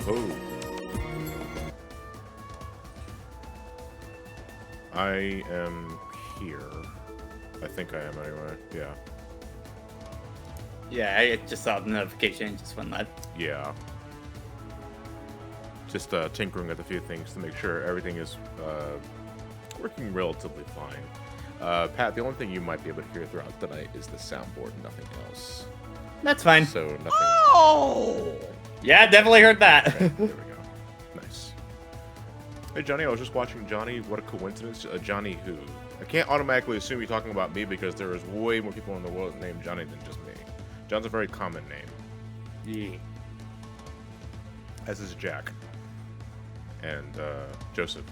ho. I am here. I think I am anyway. Yeah. Yeah, I just saw the notification and just went live. Yeah. Just tinkering with a few things to make sure everything is working relatively fine. Pat, the only thing you might be able to hear throughout the night is the soundboard, nothing else. That's fine. So nothing. Oh! Yeah, definitely heard that. Okay, there we go. Nice. Hey, Johnny, I was just watching Johnny. What a coincidence. Johnny who? I can't automatically assume you're talking about me because there is way more people in the world named Johnny than just me. John's a very common name. Yeah. As is Jack. And Joseph.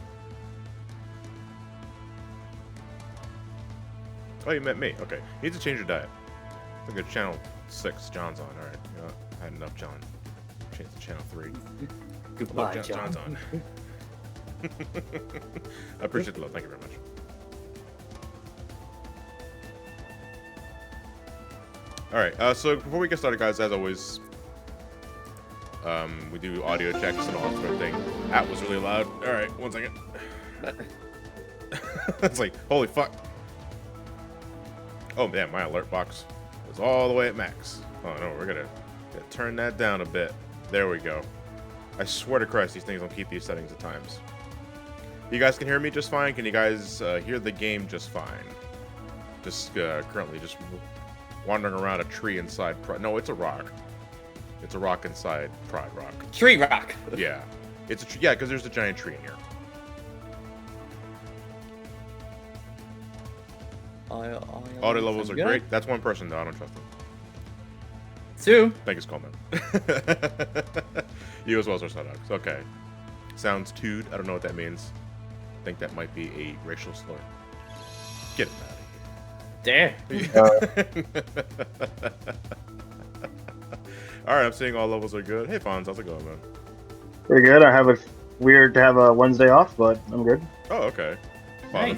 Oh, you met me. Okay. You need to change your diet. Look at channel 6. John's on. Alright. You know, I had enough John. Change to channel 3. Goodbye, Look, John. John's on. I appreciate the love. Thank you very much. Alright, so before we get started, guys, as always, we do audio checks and all that sort of thing. That was really loud. Alright, 1 second. It's like, holy fuck. Oh, man, my alert box was all the way at max. Oh, no, we're gonna turn that down a bit. There we go. I swear to Christ, these things don't keep these settings at times. You guys can hear me just fine? Can you guys hear the game just fine? Just currently just wandering around a tree inside no, it's a rock. It's a rock inside Pride Rock. Tree rock. Yeah. It's a tree. Yeah, because there's a giant tree in here. Audio levels are good. great. That's one person, though. I don't trust him. 2. Thank you, Coleman. You as well as our Dogs. Okay. Sounds tood. I don't know what that means. I think that might be a racial slur. Get it out of There. Alright, I'm seeing all levels are good. Hey, Fonz, how's it going, man? Pretty good. I have a weird to have a Wednesday off, but I'm good. Oh, okay. Well, Nice. let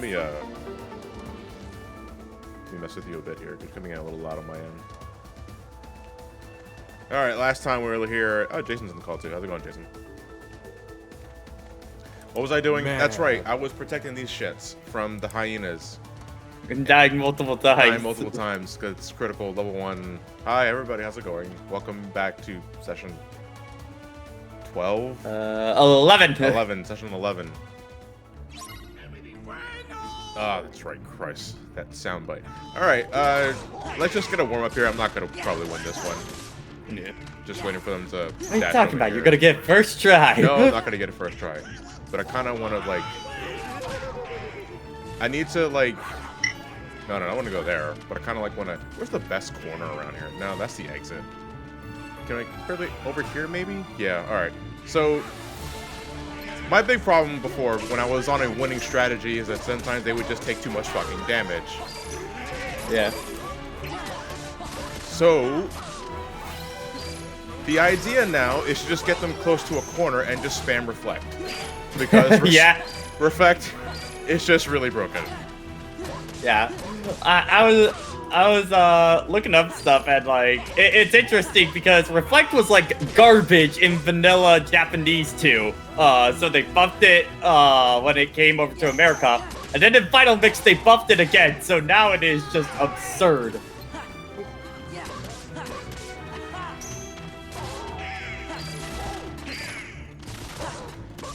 me mess with you a bit here. It's coming out a little loud on my end. Alright, last time we were here... Oh, Jason's on the call, too. How's it going, Jason? What was I doing? Man. That's right. I was protecting these shits from the hyenas. Been dying multiple times. Dying multiple times because it's critical. Level 1. Hi, everybody. How's it going? Welcome back to session 12? 11. 11. Session 11. Ah, that's right. Christ. That soundbite. Alright, let's just get a warm-up here. I'm not going to probably win this one. Yeah. Just waiting for them to... What are you talking about? You're gonna get first try. No, I'm not going to get it first try. But I kind of want to, like... I need to, like... No, I want to go there. But I kind of, like, want to... Where's the best corner around here? No, that's the exit. Can I... Fairly over here, maybe? Yeah, alright. So... My big problem before, when I was on a winning strategy, is that sometimes they would just take too much fucking damage. Yeah. So... The idea now is to just get them close to a corner and just spam reflect. Because yeah. reflect is just really broken. Yeah. I was looking up stuff and like it's interesting because reflect was like garbage in vanilla Japanese too. So they buffed it when it came over to America. And then in Final Mix they buffed it again. So now it is just absurd.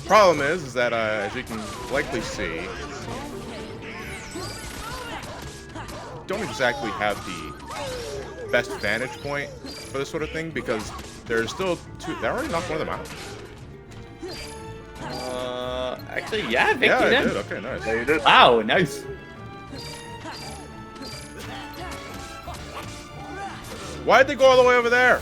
Problem is that as you can likely see, don't exactly have the best vantage point for this sort of thing because there's still two. They already knocked one of them out. Actually, yeah, Vic, Yeah, you I did. did. Okay, nice. Yeah, you did. Wow, nice. Why'd they go all the way over there?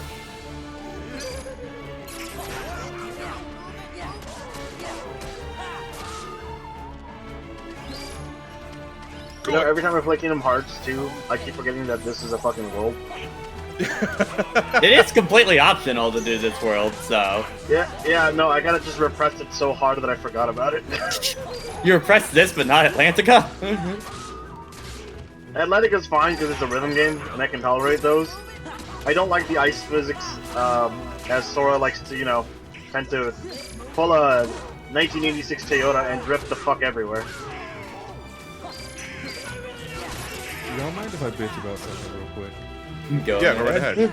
You know, every time I'm flicking them hearts too, I keep forgetting that this is a fucking world. It is completely optional to do this world, so. Yeah, no, I gotta just repress it so hard that I forgot about it. You repressed this, but not Atlantica? Atlantica's fine because it's a rhythm game, and I can tolerate those. I don't like the ice physics, as Sora likes to, you know, pull a 1986 Toyota and drift the fuck everywhere. Y'all mind if I bitch about something real quick? Go Yeah, go right ahead.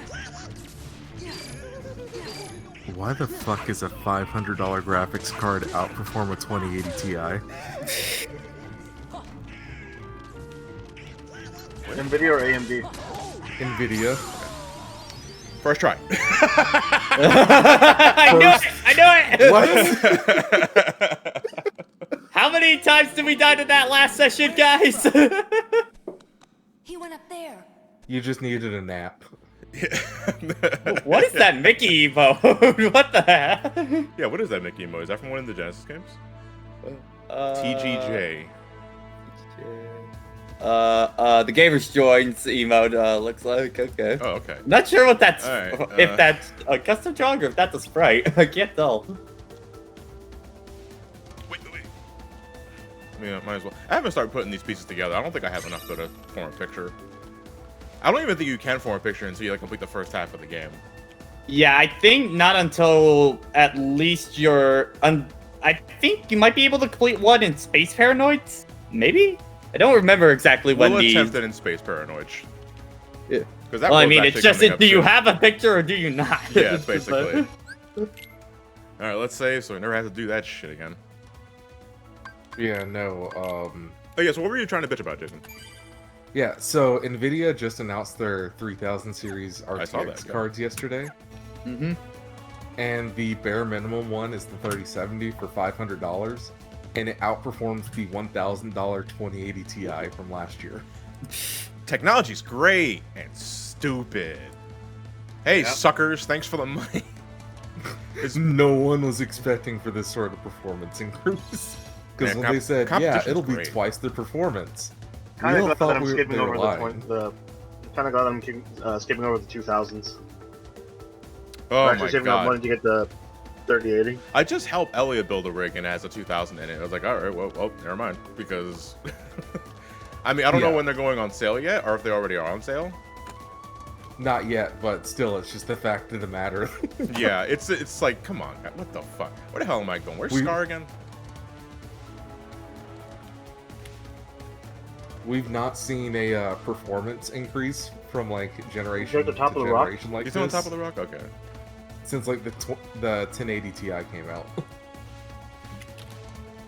Why the fuck is a $500 graphics card outperform a 2080 Ti? NVIDIA or AMD? Nvidia. First try. I knew it! What? How many times did we die to that last session, guys? He went up there. You just needed a nap. What is that Mickey emote? What the heck? Yeah, what is that Mickey emote? Is that from one of the Genesis games? TGJ. The Gamer's Joins emote looks like, okay. Oh, okay. Not sure what that's, Alright, if that's a custom drawing or if that's a sprite. I can't tell. Wait. Yeah, might as well. I haven't started putting these pieces together. I don't think I have enough to form a picture. I don't even think you can form a picture until you like complete the first half of the game. Yeah, I think not until at least you're... I think you might be able to complete one in Space Paranoids? Maybe? I don't remember exactly when We'll the... attempt it in Space Paranoids. Yeah. Because that Well, I was mean, actually it's just, coming up do you soon. have a picture or do you not? Yeah, basically. Alright, let's save so we never have to do that shit again. Yeah, no, Oh yeah, so what were you trying to bitch about, Jason? Yeah, so Nvidia just announced their 3000 series I saw RTX that, yeah. cards yesterday. Mm-hmm. And the bare minimum one is the 3070 for $500. And it outperforms the $1,000 2080 Ti from last year. Technology's great and stupid. Hey, Yep. suckers, thanks for the money. No one was expecting for this sort of performance increase. Because Man, when they said, yeah, competition's it'll be great. twice the performance. Kind We all of glad that thought I'm we were- skipping they were over the lying. kind of glad I'm skipping over the 2000s. Oh I'm actually my saving up money god. to get the 3080. I just helped Elliot build a rig and it has a 2000 in it. I was like, alright, well, never mind. Because, I mean, I don't know Yeah. when they're going on sale yet, or if they already are on sale. Not yet, but still, it's just the fact of the matter. Yeah, it's like, come on, what the fuck? Where the hell am I going? Where's Scar again? We've not seen a performance increase from like generation You're at the top to of the rock? generation like He's this on top of the rock? Okay. since like the 1080 Ti came out.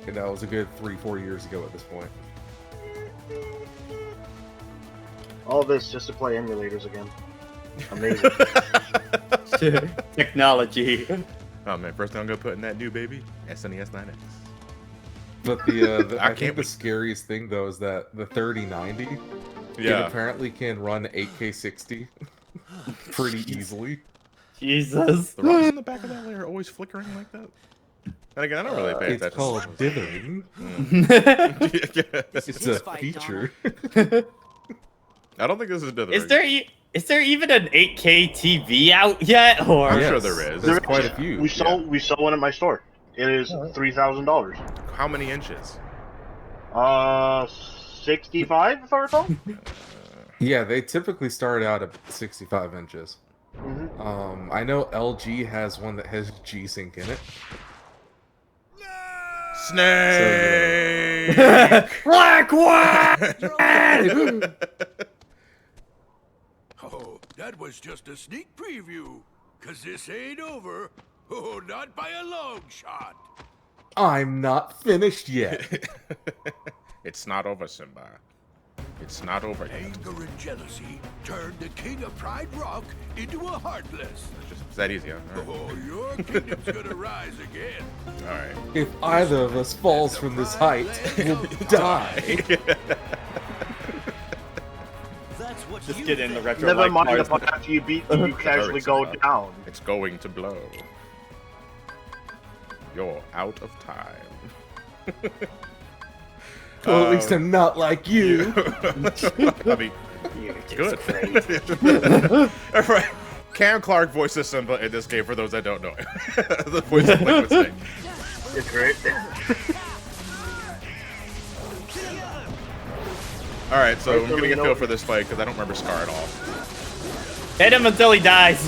And that was a good 3-4 years ago at this point. All this just to play emulators again. Amazing. Technology. Oh man, first thing I'm gonna put in that new baby, SNES 9X. But I I can't think the wait. scariest thing though is that the 3090 it Yeah. apparently can run 8K 60 pretty easily. Jesus. The rocks in the back of that layer are always flickering like that. And again, I don't really pay It's attention. called dithering. It's It's a feature. I don't think this is dithering. Is there even an 8K TV out yet? Or I'm Yes. sure there is. There's quite a few. We saw one at my store. It is $3,000. How many inches? 65 if I recall. Yeah, they typically start out at 65 inches. Mhm. I know LG has one that has G-Sync in it. Snake! Black One! Oh, that was just a sneak preview. 'Cause this ain't over. Oh, not by a long shot. I'm not finished yet. It's not over, Simba. It's not over yet. Anger and jealousy turned the king of Pride Rock into a heartless. It's that easy, huh? Oh, your kingdom's gonna rise again. Alright. If either of us falls from this height, we'll die. Just get in the retro. Never like mind cars. the part after you beat me, you casually go down. It's going to blow. You're out of time. Well, at least I'm not like you. I mean, good. All right. Cam Clark voices Simba in this game for those that don't know him. The voice of Liquid Snake. It's great. All right, so I'm getting a feel for this fight because I don't remember Scar at all. Hit him until he dies.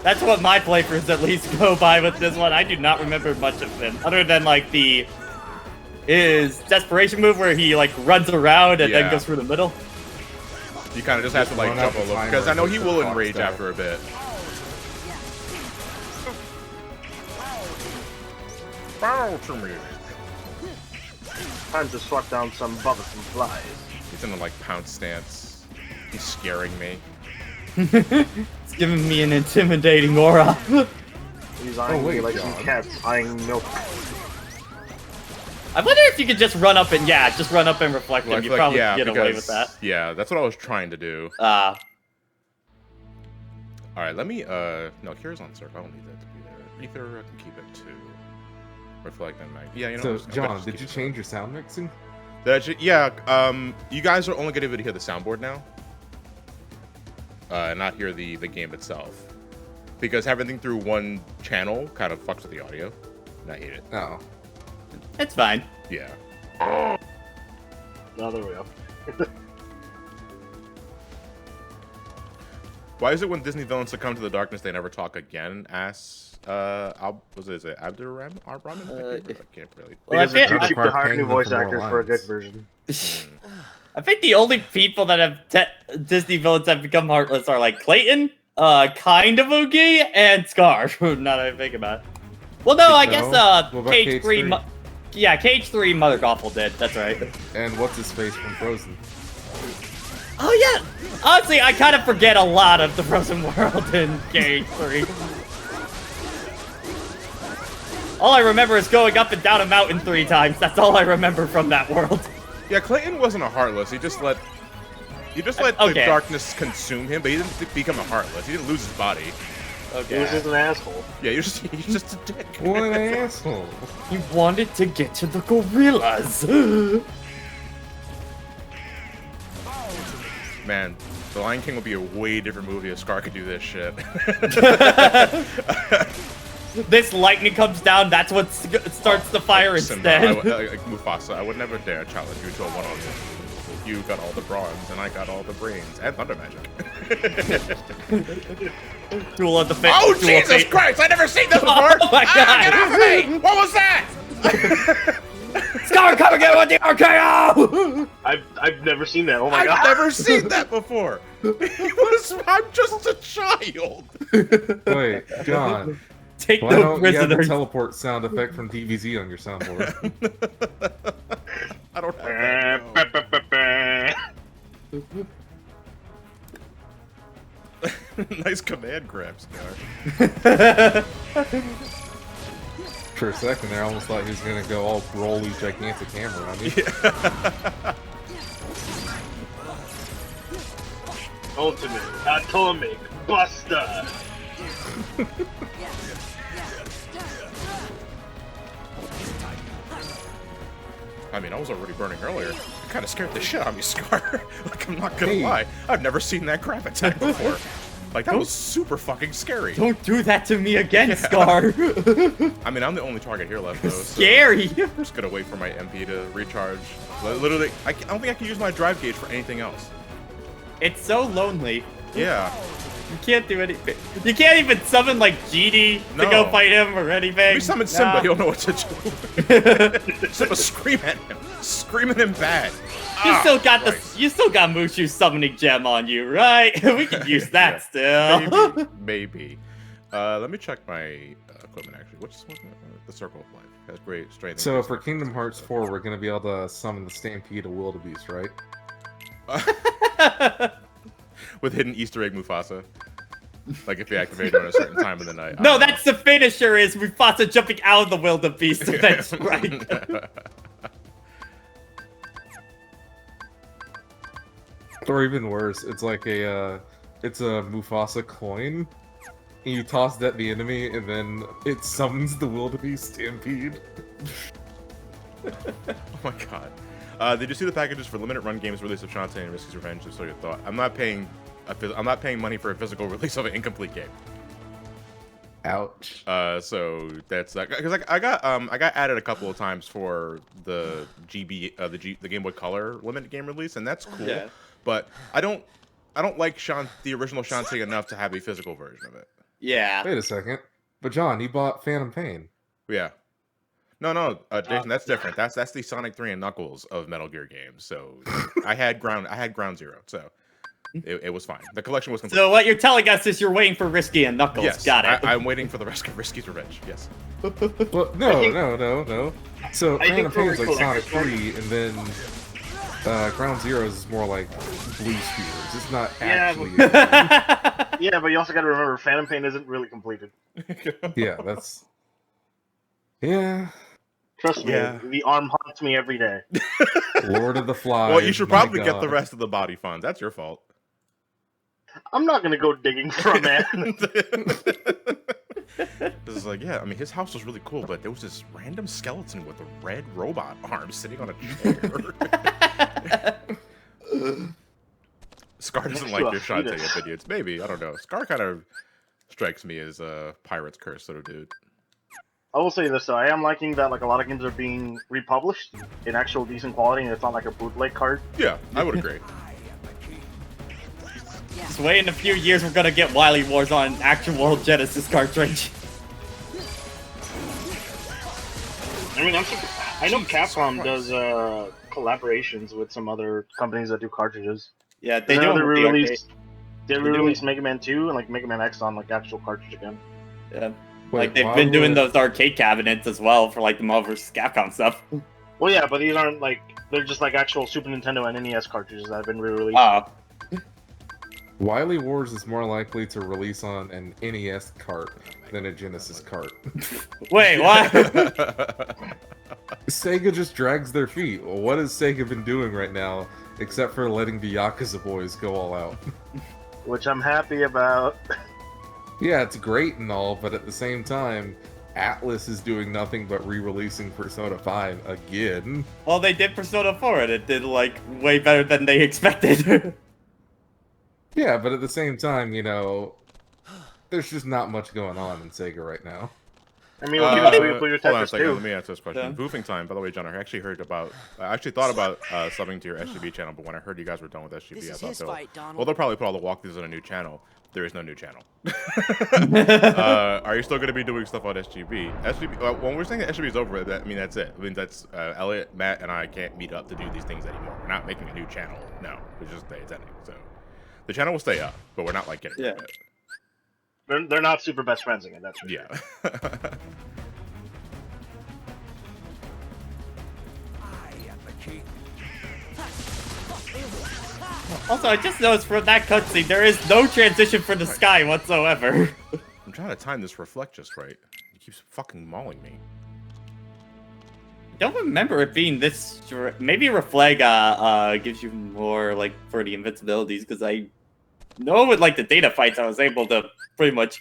That's what my playthroughs at least go by with this one. I do not remember much of him, other than like his desperation move where he like runs around and then goes through the middle. You kind of just have to like jump a little because I know he will enrage after a bit. Bow to me. Time to swat down some bothersome flies. He's in a like pounce stance. He's scaring me. It's giving me an intimidating aura. He's eyeing me like some cats eyeing milk. I wonder if you could just run up and just run up and reflect him. You probably like, get away with that. Yeah, that's what I was trying to do. All right, let me no, Kira's on circle. I don't need that to be there. Ether, I can keep it too. Reflect and mag. Yeah, you know. So John, did you change your sound mixing? You guys are only gonna be able to hear the soundboard now. Not hear the game itself. Because everything through one channel kind of fucks with the audio. And I hate it. Oh. It's fine. Yeah. Oh, there we go. Why is it when Disney villains succumb to the darkness they never talk again? Asks is it Abdurrahman? I can't really. Because they keep to hire new voice actors for a good version. I think the only people that have Disney villains that have become heartless are like Clayton, kind of Oogie, and Scar. Now that I think about it. Well, no, I guess Cage 3. Yeah, Cage 3 Mother Gothel did. That's right. And what's his face from Frozen? Oh yeah. Honestly, I kind of forget a lot of the Frozen world in Cage 3. All I remember is going up and down a mountain 3 times. That's all I remember from that world. Yeah, Clayton wasn't a heartless. He just let the darkness consume him, but he didn't become a heartless. He didn't lose his body. Okay. He was just an asshole. Yeah, he's just a dick. What an asshole. He wanted to get to the gorillas. Man, The Lion King would be a way different movie if Scar could do this shit. This lightning comes down, that's what starts the fire instead. Mufasa, I would never dare challenge you to a one-on-one. You got all the bronze, and I got all the brains, and thunder magic. Duel of the Fate. Oh, Jesus Christ! I've never seen this before! Oh my God! Get off of me! What was that? Scar, come again with the RKO! I've never seen that. Oh my God! I've never seen that before. I'm just a child. Wait, John. Take Why no don't you have the prisoners. teleport sound effect from DBZ on your soundboard? I don't have that, no. Nice command grab, Scar. For a second there, I almost thought he was gonna go all Broly gigantic hammer on me. Yeah. Ultimate Atomic Buster. I mean, I was already burning earlier. It kind of scared the shit out of me, Scar. Like, I'm not gonna lie. I've never seen that crap attack before. Like, that was super fucking scary. Don't do that to me again, Scar. I mean, I'm the only target here left, though. Scary. So I'm just gonna wait for my MP to recharge. Literally, I don't think I can use my drive gauge for anything else. It's so lonely. Yeah. You can't do anything. You can't even summon, like, GD to go fight him or anything. If you summon Simba, you don't know what to do. Simba, scream at him. Scream at him bad. You still got you still got Mushu's summoning gem on you, right? We can use that still. Maybe. Let me check my equipment, actually. What's the Circle of Life? That's great strength. So for Kingdom Hearts 4, we're gonna be able to summon the Stampede of Wildebeest, right? With hidden Easter egg Mufasa. Like if you activate it at a certain time of the night. No, that's the finisher is Mufasa jumping out of the wildebeest. That's right. Or even worse, it's like it's a Mufasa coin. And you toss it at the enemy, and then it summons the wildebeest stampede. Oh my god. Did you see the packages for limited run games release of Shantae and Risky's Revenge? Just so you thought. I'm not paying money for a physical release of an incomplete game. Ouch. So that's because I got added a couple of times for the the Game Boy Color limited game release, and that's cool. Yeah. But I don't like the original Shantae enough to have a physical version of it. Yeah. Wait a second. But John, you bought Phantom Pain. Yeah. No, Jason, that's different. That's the Sonic 3 and Knuckles of Metal Gear games. So I had Ground Zero, so it was fine. The collection was complete. So what you're telling us is you're waiting for Risky and Knuckles. Yes, Got it. I'm waiting for the rest of Risky's Revenge. Yes. Well, no. So I Phantom think Pain is like for Sonic Collector's 3, and then Ground Zeroes is more like Blue Spheres. It's not Yeah, actually. Yeah, but you also got to remember, Phantom Pain isn't really completed. Yeah, that's. Yeah. Trust me, Yeah. the arm haunts me every day. Lord of the Flies. Well, you should my probably get the God. rest of the body funds. That's your fault. I'm not gonna go digging for a man. This is like, yeah, I mean, his house was really cool, but there was this random skeleton with a red robot arm sitting on a chair. Scar doesn't like your Shantae opinions. Maybe, I don't know. Scar kind of strikes me as a pirate's curse sort of dude. I will say this though, I am liking that like a lot of games are being republished in actual decent quality, and it's not like a bootleg card. Yeah, I would agree. Just wait in a few years, we're gonna get Wily Wars on an actual Genesis cartridge. I mean, I know Capcom does collaborations with some other companies that do cartridges. Yeah, they I do. know them with the arcade. They do re-released Mega Man 2 and like Mega Man X on like actual cartridge again. Yeah. Wait, Like they've why been doing would- those arcade cabinets as well for like the Marvel vs. Capcom stuff. Well, yeah, but these aren't like, they're just like actual Super Nintendo and NES cartridges that have been re-released. Wily Wars is more likely to release on an NES cart than a Genesis cart. Wait, what? Sega just drags their feet. Well, what has Sega been doing right now, except for letting the Yakuza boys go all out? Which I'm happy about. Yeah, it's great and all, but at the same time, Atlas is doing nothing but re-releasing Persona 5 again. Well, they did Persona 4 and it did like way better than they expected. Yeah, but at the same time, you know, there's just not much going on in Sega right now. I mean, we'll keep it with your Hold on a Tetris second, too. let me answer this question. Yeah. Boofing time, by the way, John, I actually thought about subbing to your SGB channel, but when I heard you guys were done with SGB, This I is thought his fight, Donald. well, they'll probably put all the walkthroughs on a new channel. There is no new channel. Are you still going to be doing stuff on SGB? When we're saying that SGB is over, that's it. I mean, that's Elliot, Matt, and I can't meet up to do these things anymore. We're not making a new channel. No, it's ending. So the channel will stay up, but we're not like getting rid of it. They're not super best friends again, that's for sure. Yeah. Also, I just noticed from that cutscene, there is no transition for the sky whatsoever. I'm trying to time this reflect just right. He keeps fucking mauling me. I don't remember it being this. Maybe Refleg gives you more like for the invincibilities, because I know with like the data fights, I was able to pretty much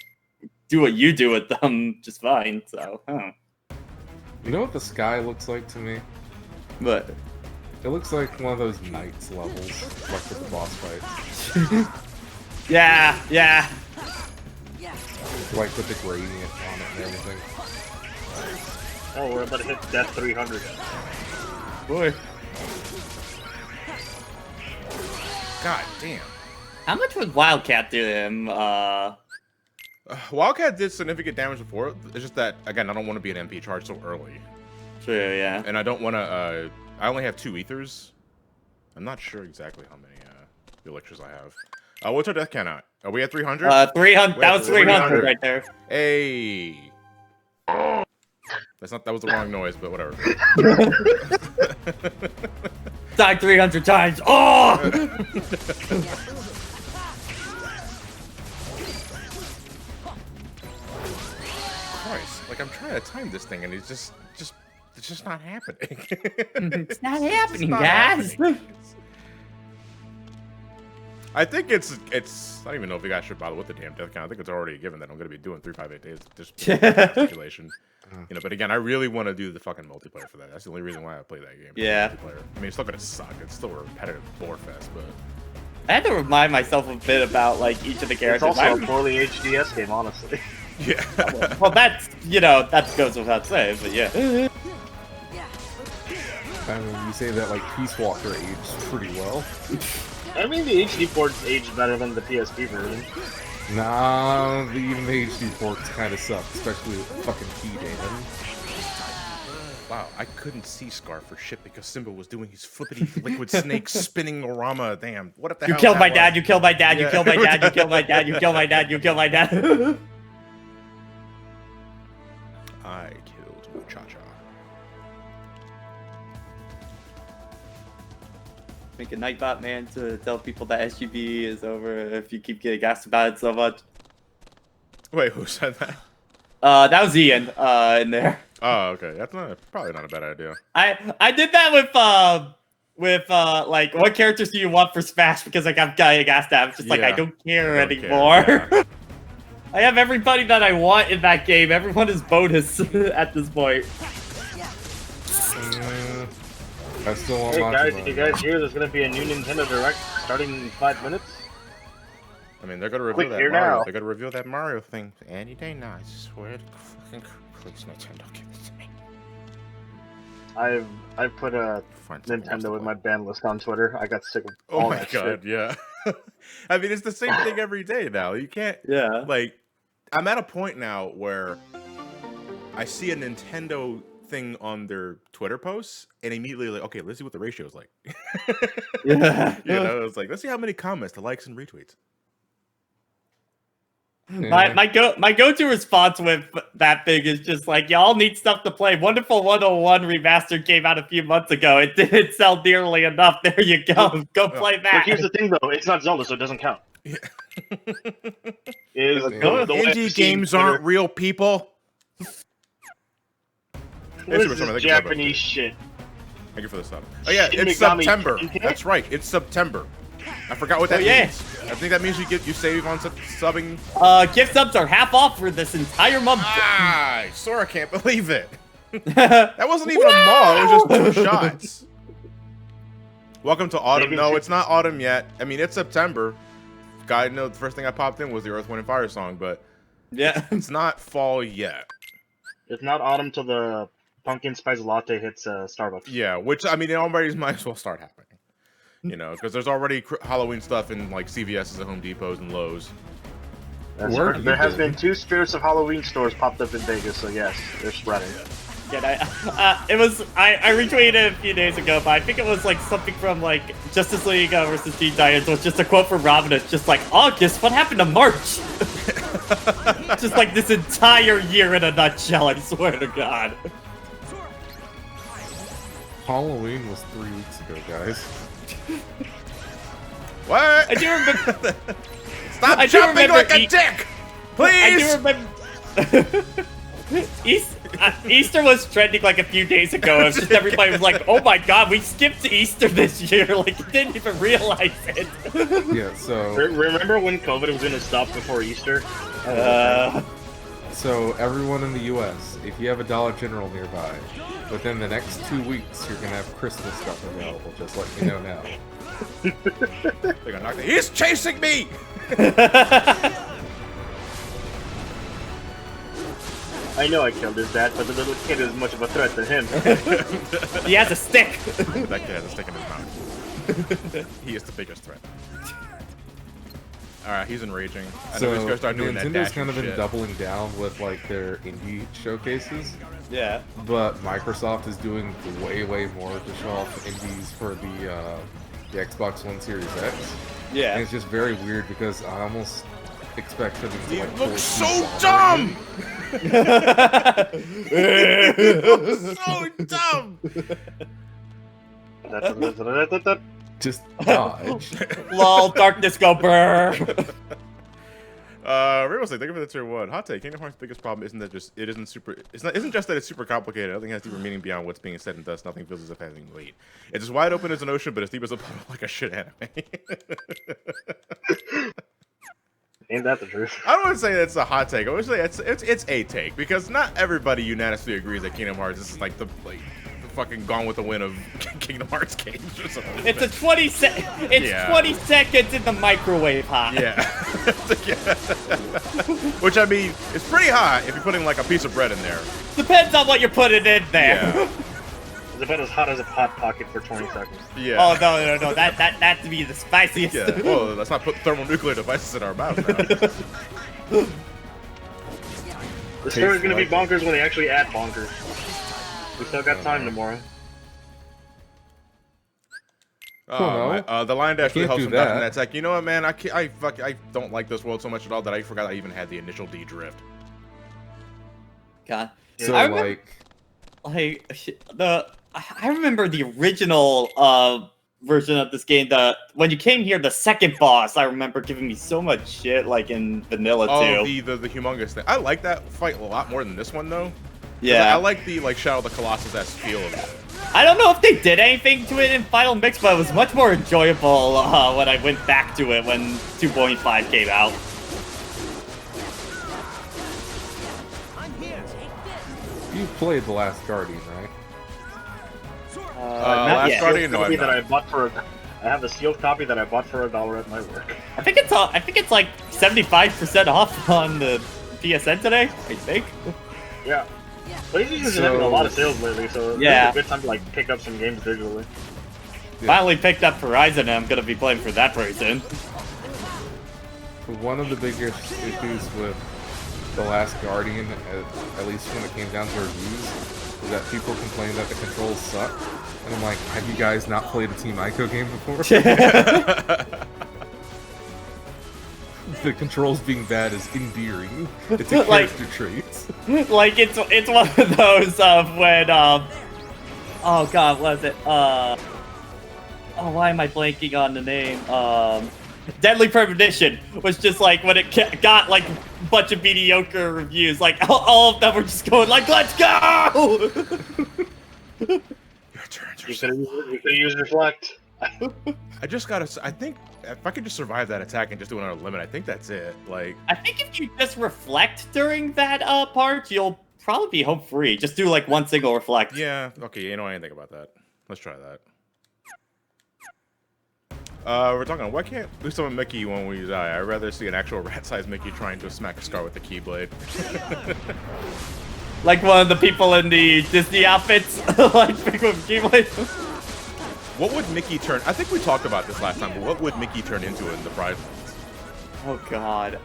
do what you do with them just fine. So, You know what the sky looks like to me? but It looks like one of those Knights levels, like with the boss fights. yeah. Yeah. Like with the gradient on it and everything. Oh, we're about to hit Death 300. Boy, God damn. how much would Wildcat do to him? Wildcat did significant damage before. It's just that, again, I don't want to be an MP charge so early. True, yeah. And I don't want to, I only have 2 ethers. I'm not sure exactly how many elixirs I have. What's our death count at? Are we at 300? 300. That was 300 300 right there. Hey. That was the wrong noise, but whatever. Died 300 times. Oh! Christ, like I'm trying to time this thing, and it's just not happening. It's not happening, not guys. happening. I think it's. I don't even know if you guys should bother with the damn death count. I think it's already given that I'm going to be doing 358 days just stipulation. You know, but again, I really want to do the fucking multiplayer for that. That's the only reason why I play that game. Yeah. Multiplayer. I mean, it's still going to suck. It's still a repetitive bore fest, but. I had to remind myself a bit about like each of the It's characters. also a poorly HDS game, honestly. Yeah. Well, that's that goes without saying, but yeah. I mean, you say that like Peace Walker aged pretty well. I mean, the HD ports aged better than the PSP version. Nah, even the HD ports kind of suck, especially with fucking key damage. Wow, I couldn't see Scar for shit because Simba was doing his flippity liquid snake spinning orama. Damn, what if the You hell killed that my was? dad, you killed my dad, you Yeah. killed my dad, you killed my dad, you killed my dad, you killed my dad. I killed Muchacha. Make a Nightbot man to tell people that SGB is over if you keep getting asked about it so much. Wait, who said that? That was Ian, in there. Oh, okay. That's probably not a bad idea. I did that with like what characters do you want for Smash because like I'm getting asked that. I'm just like I Yeah. don't care I don't anymore. care, yeah. I have everybody that I want in that game. Everyone is bonus at this point. I still want Hey guys, Majima. did you guys hear there's gonna be a new Nintendo Direct starting in 5 minutes? I mean, they're gonna reveal Click that here Mario. now. They're gonna reveal that Mario thing any day now. I swear to fucking please, Nintendo, give it to me. I've put a Find something else to Nintendo in play. my ban list on Twitter. I got sick of Oh all my that god, shit. yeah. I mean, it's the same thing every day now. You can't Yeah. like. I'm at a point now where I see a Nintendo thing on their Twitter posts, and immediately like, okay, let's see what the ratio is like. Yeah. You know, it's like let's see how many comments, the likes, and retweets. My go-to response with that thing is just like y'all need stuff to play. Wonderful 101 remastered came out a few months ago. It didn't sell nearly enough. There you go. Go play But that. here's the thing though, it's not Zelda, so it doesn't count. Yeah. Is Go- the way I've Indie seen games Twitter- aren't real people. What Super is Summer, this thank you for the- Japanese shit? Thank you for the sub. Oh yeah, Shin it's Megami September. Tensei? That's right, it's September. I forgot what that yeah. means. I think that means you save on subbing. Gift subs are half off for this entire month. Ah, Sora can't believe it. That wasn't even a mall. It was just 2 shots. Welcome to autumn. Maybe No, it's- it's not autumn yet. I mean, it's September. God, no. The first thing I popped in was the Earth, Wind, and Fire song, but Yeah. it's not fall yet. It's not autumn till the pumpkin spice latte hits Starbucks. Yeah, which I mean, it already might as well start happening. You know, because there's already Halloween stuff in like CVS's and Home Depots and Lowe's. Where have There you has been? been 2 Spirits of Halloween stores popped up in Vegas, so yes, they're spreading. Yeah, it was I retweeted it a few days ago, but I think it was like something from like Justice League versus Teen Titans. It was just a quote from Robin. It's just like August. What happened to March? Just like this entire year in a nutshell. I swear to God. Halloween was 3 weeks ago, guys. What? I do remember. Stop I do jumping remember like a eat- dick, I do please. remember. Easter was trending like a few days ago. It was just everybody was like, "Oh my God, we skipped Easter this year!" Like, you didn't even realize it. Yeah, so Remember when COVID was going to stop before Easter? so everyone in the U.S., if you have a Dollar General nearby, within the next 2 weeks, you're gonna have Christmas stuff available. Just let me know now. They're gonna knock the- He's chasing me. I know I killed his dad, but the little kid is much of a threat to him. He has a stick. That kid has a stick in his mouth. He is the biggest threat. All right, he's enraging. I know he's So gonna start doing that Nintendo's dashing kind of been shit. doubling down with like their indie showcases, Yeah. but Microsoft is doing way more to show off indies for the Xbox One Series X. And Yeah. it's just very weird because I almost expect them to He like looks so force dumb. so dumb. just dodge. Lol, darkness go brr. Real estate. Thank you for the tier 1. Hot take. Kingdom Hearts' biggest problem isn't that just it isn't super. Isn't just that it's super complicated. Nothing has deeper meaning beyond what's being said, and thus nothing feels as if having weight. It's as wide open as an ocean, but as deep as a puddle, like a shit anime. Ain't that the truth? I don't want to say that's a hot take. I would say it's a take because not everybody unanimously agrees that Kingdom Hearts is like the fucking Gone with the Wind of Kingdom Hearts games or something. It's a 20 Yeah. 20 seconds in the microwave hot. Yeah. Which I mean, it's pretty hot if you're putting like a piece of bread in there. Depends on what you're putting in there. Yeah. It's about as hot as a hot pocket for 20 seconds. Yeah. Oh no! That to be the spiciest. Yeah. Well, let's not put thermonuclear devices in our mouth now. The story's gonna be bonkers when they actually add bonkers. We still got time tomorrow. Oh, the line dash really Can't helps do from dodging that. that attack. You know what, man? I don't like this world so much at all that I forgot I even had the initial D drift. God. So I remember, I remember the original version of this game. When you came here, the second boss, I remember giving me so much shit, like in vanilla Oh, too. the humongous thing. I like that fight a lot more than this one though. 'Cause Yeah. I like the Shadow of the Colossus-esque feel of it. I don't know if they did anything to it in Final Mix, but it was much more enjoyable when I went back to it when 2.5 came out. You played The Last Guardian, right? Not Last yet. Guardian? No, Copy I've that not. I bought for. I have the sealed copy that I bought for $1 at my work. I think it's like 75% off on the PSN today. I think. Yeah. PlayStation's been having a lot of sales lately, so Yeah. it's a good time to like pick up some games digitally. Yeah. Finally picked up Horizon, and I'm gonna be playing for that very soon. One of the biggest issues with The Last Guardian, at least when it came down to reviews, is that people complain that the controls suck. And I'm like, have you guys not played a Team Ico game before? The controls being bad is endearing. It's a Like- character trait. Like it's one of those of when oh god, what was it? Oh, why am I blanking on the name? Deadly Premonition was just like when it got like a bunch of mediocre reviews, like all of them were just going like, "Let's go!" Your turns are You so could have used Reflect. I just gotta. I think if I could just survive that attack and just do another limit, I think that's it. Like, I think if you just reflect during that part, you'll probably be home free. Just do like one single reflect. yeah, okay, you know anything about that? Let's try that. We're talking. Why can't we summon Mickey when we die? I'd rather see an actual rat-sized Mickey trying to smack a scar with the Keyblade. Like one of the people in the Disney outfits, like big with keyblade. What would Mickey turn? I think we talked about this last time, but what would Mickey turn into in the prize ones? Oh god.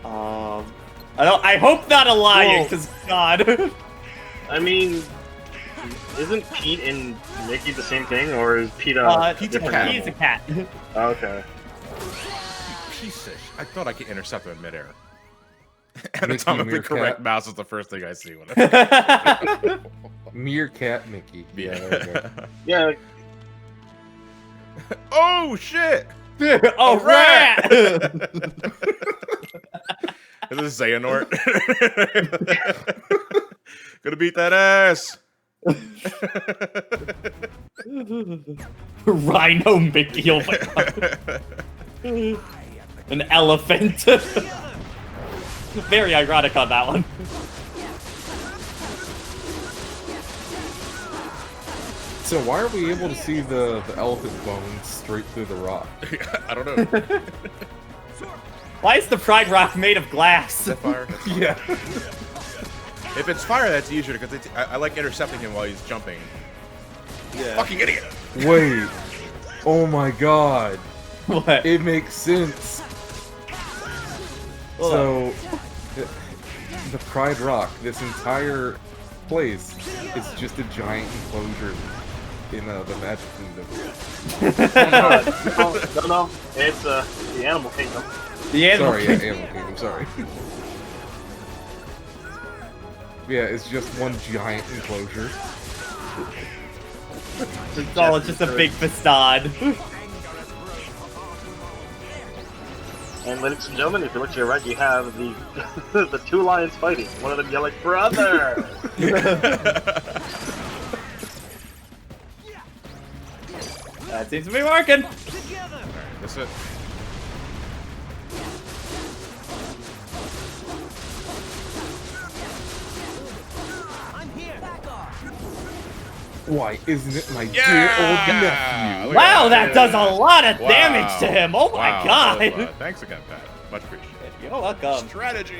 I hope not a lion, Whoa. because god. I mean, isn't Pete and Mickey the same thing, or is Pete a Pete's a different cat. He's a animal? cat. Oh, okay. Piece of I thought I could intercept him in midair. Mickey Anatomically Meerkat. correct mouse is the first thing I see when I Meerkat Mickey. Yeah, there we go. Yeah, Oh shit! Oh, rat! This is Xehanort. Gonna beat that ass. Rhino Mickey, oh my god. An elephant. Very ironic on that one. So why are we able to see the elephant bones straight through the rock? I don't know. Is Why is the Pride Rock made of glass? that fire? That's fire. Yeah. If it's fire, that's easier because I like intercepting him while he's jumping. Yeah. Fucking idiot! Wait. Oh my god. What? It makes sense. So, the Pride Rock, this entire place, is just a giant enclosure in the Magic Kingdom. no, it's the Animal Kingdom. The animal Sorry, yeah, Animal Kingdom, sorry. Yeah, it's just one giant enclosure. It's all just a big facade. And ladies and gentlemen, if you look to your right, you have the the two lions fighting. One of them yelling, "Brother!" That seems to be working. That's it. Why isn't it my Yeah! dear old nephew? Look at Wow, that does a lot of Wow. damage to him. Oh my Wow, god. that was, thanks again, Pat. Much appreciated. You're welcome. Strategy.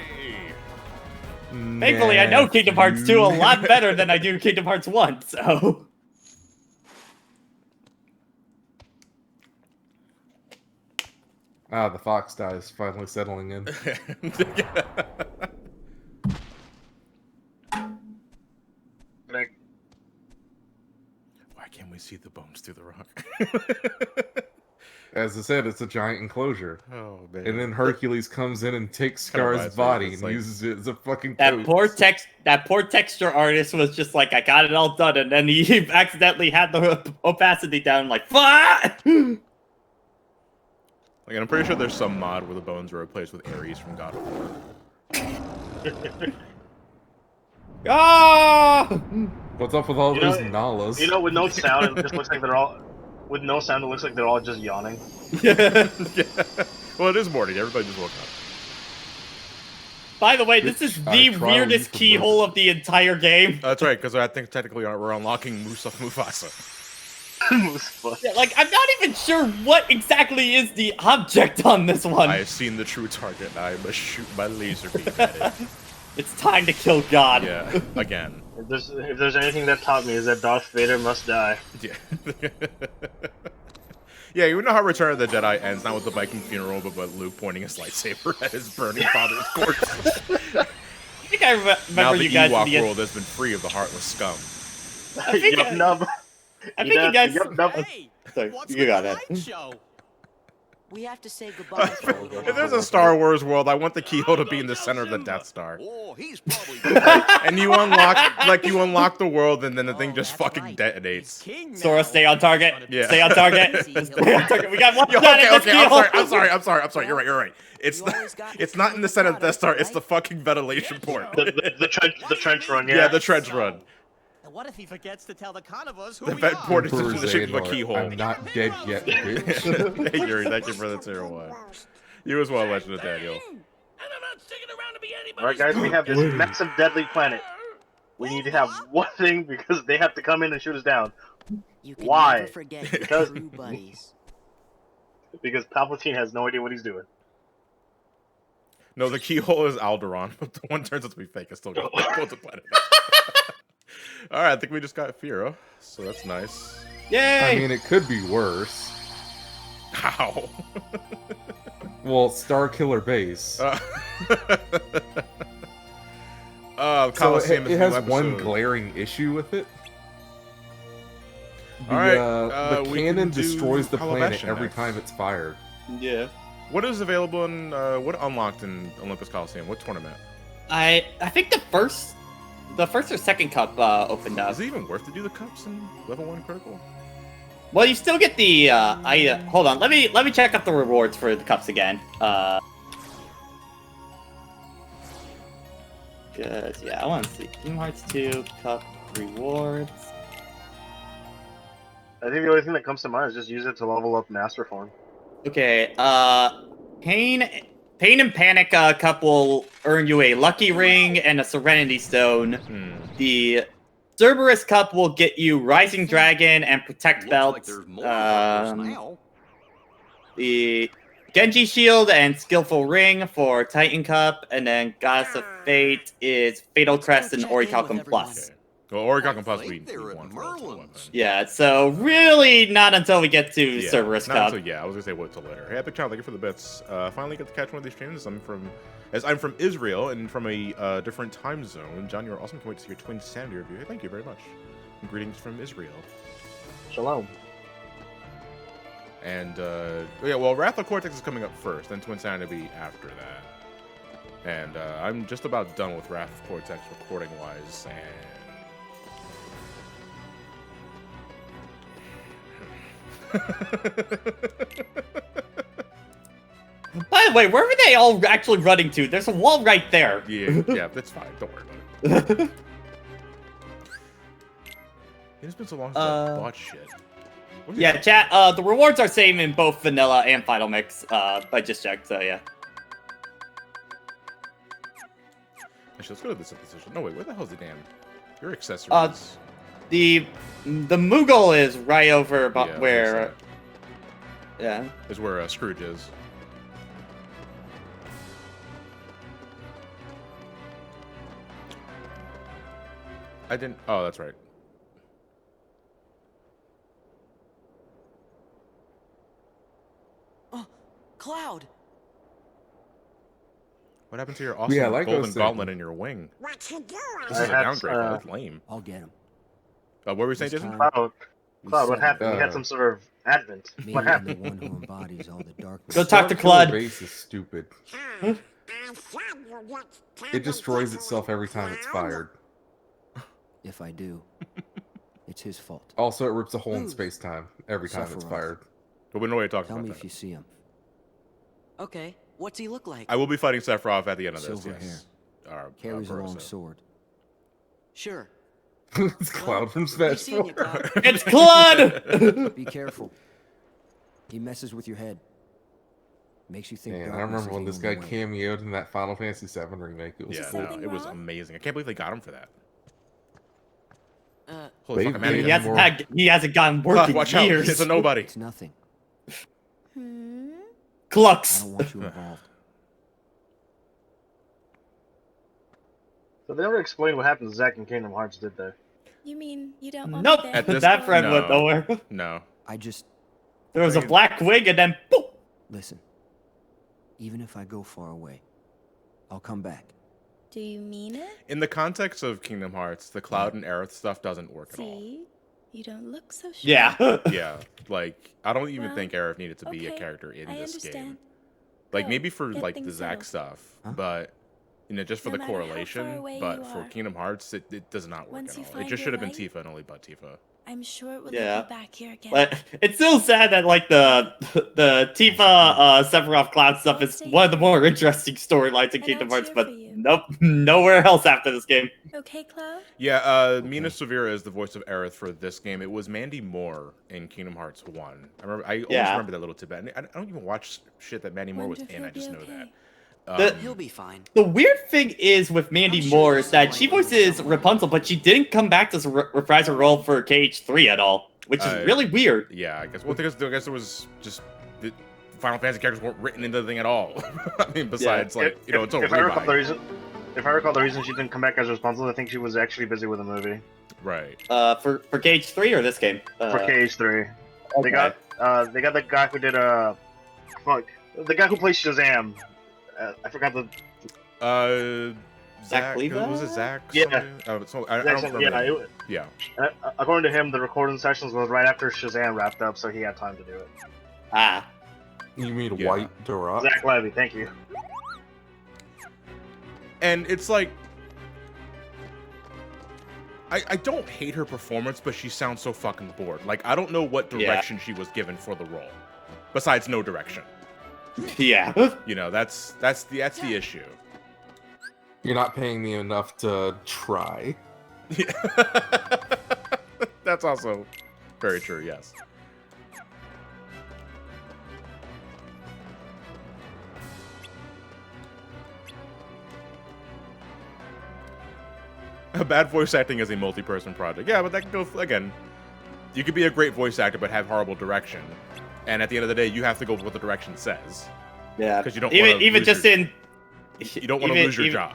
Thankfully, I know Kingdom Hearts 2 a lot better than I do Kingdom Hearts 1, so. Ah, the fox die is finally settling in. Like, Why can't we see the bones through the rock? As I said, it's a giant enclosure. Oh man. And then Hercules comes in and takes Kinda Scar's reminds me, body it's and like- uses it as a fucking That coat. poor texture artist was just like, I got it all done, and then he accidentally had the opacity down. Like, fuck! Like, I'm pretty sure there's some mod where the bones were replaced with Ares from God of War. Ah! What's up with all You know- those Nalas? you know, with no sound, it just looks like they're all. With no sound, it looks like they're all just yawning. Yeah. Yeah. Well, it is morning. Everybody just woke up. By the way, this is the Trial weirdest you for keyhole of the entire game. That's right, because I think technically we're unlocking Mufasa. Yeah, like, I'm not even sure what exactly is the object on this one. I have seen the true target. I must shoot my laser beam at it. It's time to kill God. Yeah, again. If there's anything that taught me is that Darth Vader must die. Yeah. Yeah, you know how Return of the Jedi ends, not with the Viking funeral, but with Luke pointing his lightsaber at his burning father's corpse. I think I Now remember the you guys Ewok in the world has been free of the heartless scum. I think Yup, nub. I think you guys. Yup, nub. Hey, Sorry, what's you with got the it. light show? We have to say goodbye. If there's a Star Wars world, I want the keyhole to be in the center of the Death Star. Oh, he's probably And you unlock the world, and then the thing Oh, just that's fucking right. detonates. King Sora, now. stay on target. Yeah. Stay on target. Stay on target. We got one Yo, shot okay, at this okay, keyhole. I'm sorry. You're right. It's not in the center of the Death Star. It's the fucking ventilation port. The trench run, yeah. Yeah, the trench run. And what if he forgets to tell the carnivores who The we vent are? port is Emperor just the shape of a Xehanort, keyhole. I'm not dead yet, bitch. Hey Yuri, thank you for the tier 1. You as well, Legend of Daniel. And I'm not sticking around to be anybody's Alright, guys, we have this massive deadly planet. We need to have one thing because they have to come in and shoot us down. You can Why? never forget your Because- true buddies. Because Palpatine has no idea what he's doing. No, the keyhole is Alderaan, but the one turns out to be fake. It's still going to planet. Alright, I think we just got Firo, so that's nice. Yay! I mean, it could be worse. How? Well, Star Killer Base. So Coliseum it is has a new one episode. glaring issue with it. The, Alright, the we cannon can do destroys the planet Calibration every next. time it's fired. Yeah. What is available in, what unlocked in Olympus Coliseum? What tournament? I think the first or second cup opened up. Is it even worth to do the cups in level 1 critical? Well, you still get the hold on. Let me check out the rewards for the cups again. Cause yeah, I want to see Kingdom Hearts 2 cup rewards. I think the only thing that comes to mind is just use it to level up Master Form. Okay, Pain and Panic cup will earn you a Lucky Ring and a Serenity Stone. The Cerberus cup will get you Rising Dragon and Protect Belt. The Genji Shield and Skillful Ring for Titan Cup, and then Goddess of Fate is Fatal Crest and Orichalcum Plus. Okay. Well, Orichalcum I Plus think we they're at want for ultimate weapon. Merlin's. Yeah, so really not until we get to Yeah, Cerberus not Cup. until- yeah, I was gonna say wait till later. Hey, Epic Child, thank you for the bits. Finally get to catch one of these streams. I'm from Israel and from a different time zone. John, you're awesome. Can't wait to see your Twin Sanity review. Hey, thank you very much. And greetings from Israel. Shalom. And yeah, well, Wrath of Cortex is coming up first, then Twin Sanity will be after that. And I'm just about done with Wrath of Cortex recording wise, and By the way, where were they all actually running to? There's a wall right there. yeah, that's fine. Don't worry about it. It's been so long since I bought shit. What is Yeah, it? chat. The rewards are same in both vanilla and final mix. I just checked, so yeah. Actually, let's go to the synthesis. No, wait, where the hell's the damn? Your accessories. The Moogle is right over about Yeah, where. Yeah. is where Scrooge is. I didn't. Oh, that's right. Cloud. What happened to your awesome Yeah, like I was golden saying. gauntlet in your wing? What you doing? This is a had, downgrade. That's lame. I'll get him. What were we saying, This Jason? time, Cloud, what happened? You had some sort of advent. me What and the happened? one who embodies all the darkness. Go talk to Killer Claude. Base is stupid. It destroys itself every time it's fired. If I do, it's his fault. Also, it rips a hole in space-time every time it's Sephiroth. fired. But we know what you're talking Tell me about. if you see him. Okay, what's he look like? I will be fighting Sephiroth at the end of this. Silver Yes. Carries a Burrow, long so. sword. Sure. It's Cloud from Be Smash seeing you, 4. Cloud. It's Claude! Be careful. He messes with your head. Makes you think. Man, I darkness remember is when the this guy only way. cameoed in that Final Fantasy VII remake. It was Yeah, cool. no, it was amazing. I can't believe they got him for that. Uh, Holy fuck, They've I'm out of made here. He hasn't gotten work in Watch out, years. it's a nobody. it's nothing. I Clux. don't want you involved. So they never explained what happened to Zack in Kingdom Hearts, did they? You mean you don't want Nope. me there? At this- That friend went No. nowhere. No. I just There was a black wig and then boop. listen. Even if I go far away, I'll come back. Do you mean it? In the context of Kingdom Hearts, the Cloud and Aerith stuff doesn't work at all. See? You don't look so sure. Yeah. Yeah, like, I don't even Well, think Aerith needed to be a okay, character in I this understand. game. Like, Go, maybe for, get like, the things Zack settled. stuff, Huh? but, you know, just for No the matter how far correlation, away but you for are. Kingdom Hearts, it does not work Once at you all. It find just your should have been light- Tifa and only but Tifa. I'm sure it will Yeah. let you back here again. But it's still sad that like the Tifa Sephiroth Cloud stuff is one of the more interesting storylines in And Kingdom I'll Hearts, cheer but for you. nope, nowhere else after this game. Okay, Cloud? Yeah, Mina Severa is the voice of Aerith for this game. It was Mandy Moore in Kingdom Hearts 1. I always Yeah. remember that little tidbit. And I don't even watch shit that Mandy Moore was Wonder if in, I he'll just be know okay. that. He'll be fine. The weird thing is with Mandy I'm sure Moore there's is that someone she who knows voices someone. Rapunzel, but she didn't come back to reprise her role for KH3 at all, which is really weird. Yeah, I guess. Well, because I guess there was just the Final Fantasy characters weren't written into the thing at all. I mean, besides like it's a if I recall the rebuy. reason, if I recall the reason she didn't come back as Rapunzel, I think she was actually busy with a movie Right. For KH3 or this game? for KH3. Okay. They got the guy who did the guy who plays Shazam. I forgot the Zach. Levi? Was it Zach? Yeah. something? So I don't remember. yeah. Yeah. According to him, the recording sessions was right after Shazam wrapped up, so he had time to do it. Ah. You mean Yeah. White Durant? Zach Levy, thank you. And it's like, I don't hate her performance, but she sounds so fucking bored. Like, I don't know what direction she was given for the role, besides no direction. Yeah. You know, that's the issue. You're not paying me enough to try. Yeah. That's also very true. Yes. Bad voice acting is a multi-person project. Yeah, but that can go again. You could be a great voice actor but have horrible direction, and at the end of the day, you have to go with what the direction says. Yeah. 'Cause you don't even wanna even lose just your- in You don't want to lose your job.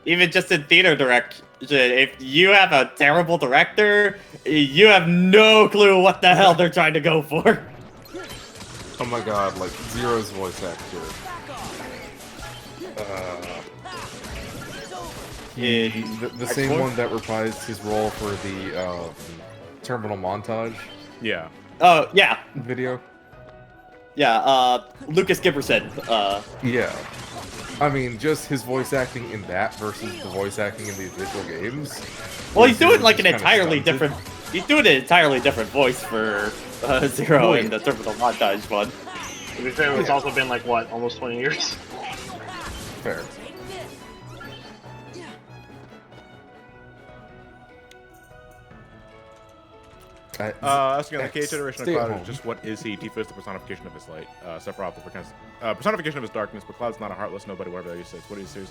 Even just in theater direction, if you have a terrible director, you have no clue what the hell they're trying to go for. Oh my god, like Zero's voice actor. The same one that reprised his role for the terminal montage Yeah. Oh yeah, video. yeah. Lucas Giberson. Yeah. I mean, just his voice acting in that versus the voice acting in the official games. Well, he's doing Zero's like an just kinda entirely stunted. different. He's doing an entirely different voice for Zero Wait. in the terminal montage one. To be fair, it's also been like what, almost 20 years. Fair. Asking on the KH iteration of Stay at Cloud home. is just what is he? Tifa is the personification of his light. Sephiroth the personification of his darkness, but Cloud's not a heartless nobody, whatever you say. What is he?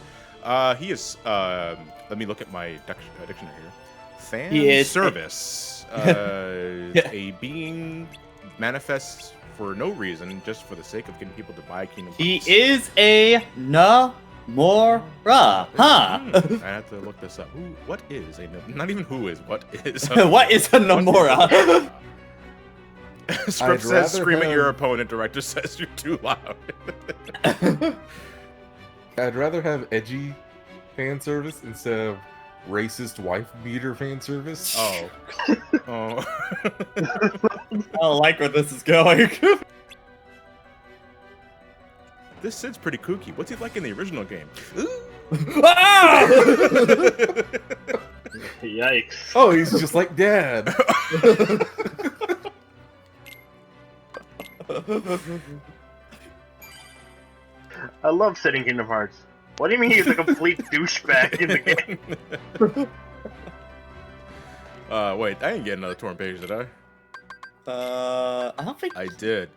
He is, let me look at my dictionary here. Fan He is- service. A being manifests for no reason, just for the sake of getting people to buy Kingdom He Hearts. is a Namora, huh? I have to look this up. What is a not even who is, what is What is a Namora? Script says, rather "Scream at your have- opponent." Director says, "You're too loud." I'd rather have edgy fan service instead of racist wife beater fan service. Oh. Oh. I don't like where this is going. This Sid's pretty kooky. What's he like in the original game? Ah! Yikes. Oh, he's just like Dad. I love setting Kingdom Hearts. What do you mean he's a complete douchebag in the game? Wait, I didn't get another torn page, did I? I don't think. I did.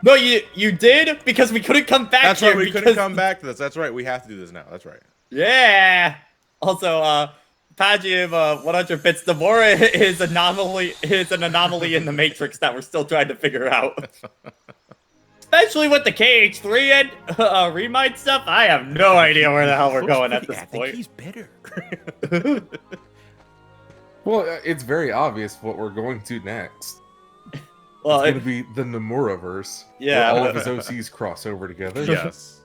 No, you did because we couldn't come back. That's here right, we because... couldn't come back to this. That's right, we have to do this now. That's right. Yeah. Also, Pajiv, 100 bits. Demora is an anomaly in the Matrix that we're still trying to figure out. Especially with the KH3 and Remind stuff, I have no idea where the hell we're going at this I point. think he's better. Well, it's very obvious what we're going to next. Well, It's going to be the Nomura-verse. Yeah. Where all of his OCs cross over together. Yes.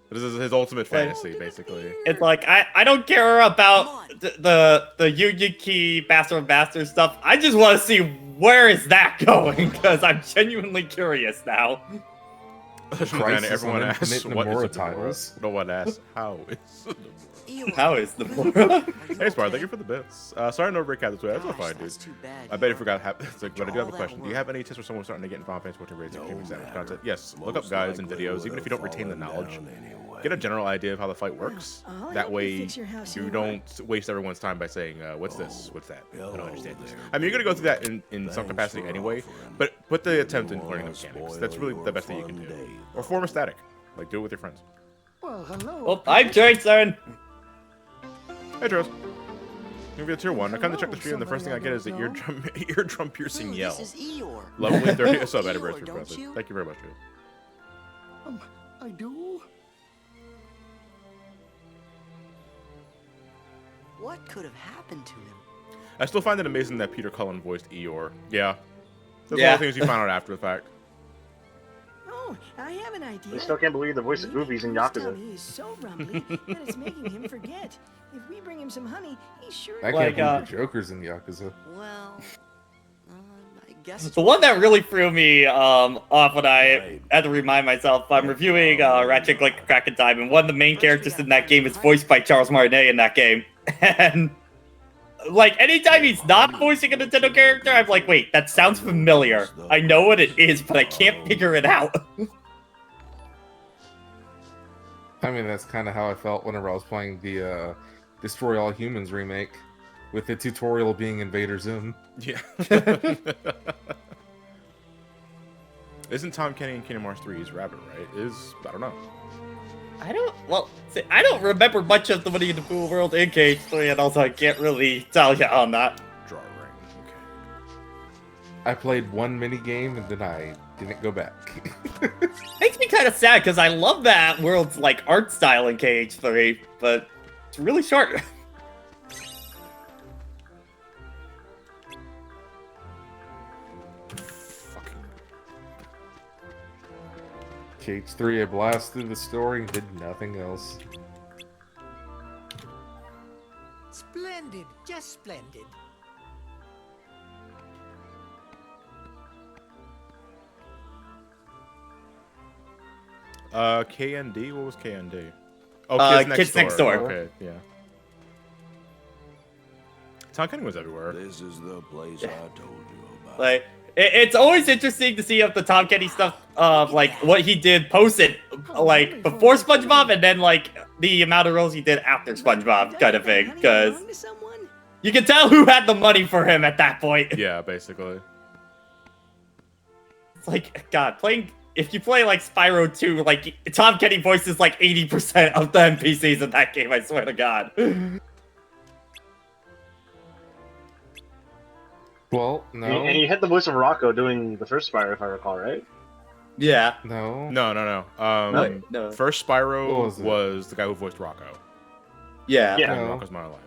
This is his ultimate fantasy, basically. it's like I don't care about the Yugi Master of Masters stuff. I just want to see where is that going because I'm genuinely curious now. Crisis Everyone on asks, Infinite what is Nomura a Nomura? titles. No one asks, how is a Nomura? How is the Nomura? Hey, Spar, thank you for the bits. Sorry no recap this way. That's all fine, dude. I bet you forgot. It's like, but I do have a question. Do you have any tips for someone starting to get in Final Fantasy 14 raids and streaming sandwich content? Yes. Look up guides and videos, even if you don't retain the knowledge. Get a general idea of how the fight works. That way, you don't waste everyone's time by saying, "What's this? What's that? I don't understand this." I mean, you're gonna go through that in some capacity anyway, but put the attempt in learning the mechanics. That's really the best thing you can do. Or form a static, like do it with your friends. Well, I'm Jason. Hey, Charles. Maybe a tier 1. I come to check the stream, and the first thing I get is an eardrum piercing yell. Lovely 30 sub anniversary present. Thank you very much, dude. I do? What could have happened to him? I still find it amazing that Peter Cullen voiced Eeyore. Yeah. There's Yeah. a lot of things you find out after the fact. Oh, I have an idea. I still can't believe the voice of Goofy's in His Yakuza. tummy is so rumbly that it's making him forget. If we bring him some honey, he's sure. I Like, can't believe the Joker's in Yakuza. Well, I guess. The one that really threw me off when I had to remind myself, I'm reviewing Ratchet Clank Crack and Time, and one of the main characters in that game is voiced by Charles Martinet in that game. And like anytime he's not voicing a Nintendo character, I'm like, wait, that sounds familiar. I know what it is, but I can't figure it out. I mean, that's kind of how I felt whenever I was playing the Destroy All Humans remake, with the tutorial being Invader Zim. Yeah. Isn't Tom Kenny in Kingdom Hearts 3's Rabbit, right? I don't know. I don't remember much of the Winnie the Pooh world in KH3, and also I can't really tell you on that. Draw a ring. Okay. I played one mini game and then I didn't go back. Makes me kind of sad because I love that world's like art style in KH3, but it's really short. KH3, I blasted through the story and did nothing else. Splendid, just splendid. KND? What was KND? Oh, Kids Next Door. Okay, yeah. Tom Kenny was everywhere. This is the place I told you about. Like, it's always interesting to see if the Tom Kenny stuff of like what he did posted like before SpongeBob and then like the amount of roles he did after SpongeBob kind of thing, because you can tell who had the money for him at that point. Yeah, basically. It's like, God, if you play like Spyro 2, like Tom Kenny voices like 80% of the NPCs in that game, I swear to God. Well, no. And you had the voice of Rocco doing the first Spyro, if I recall, right? Yeah. No. No. No. First Spyro What was the guy who voiced Rocco. Yeah. Yeah. In No. Rocco's Modern Life.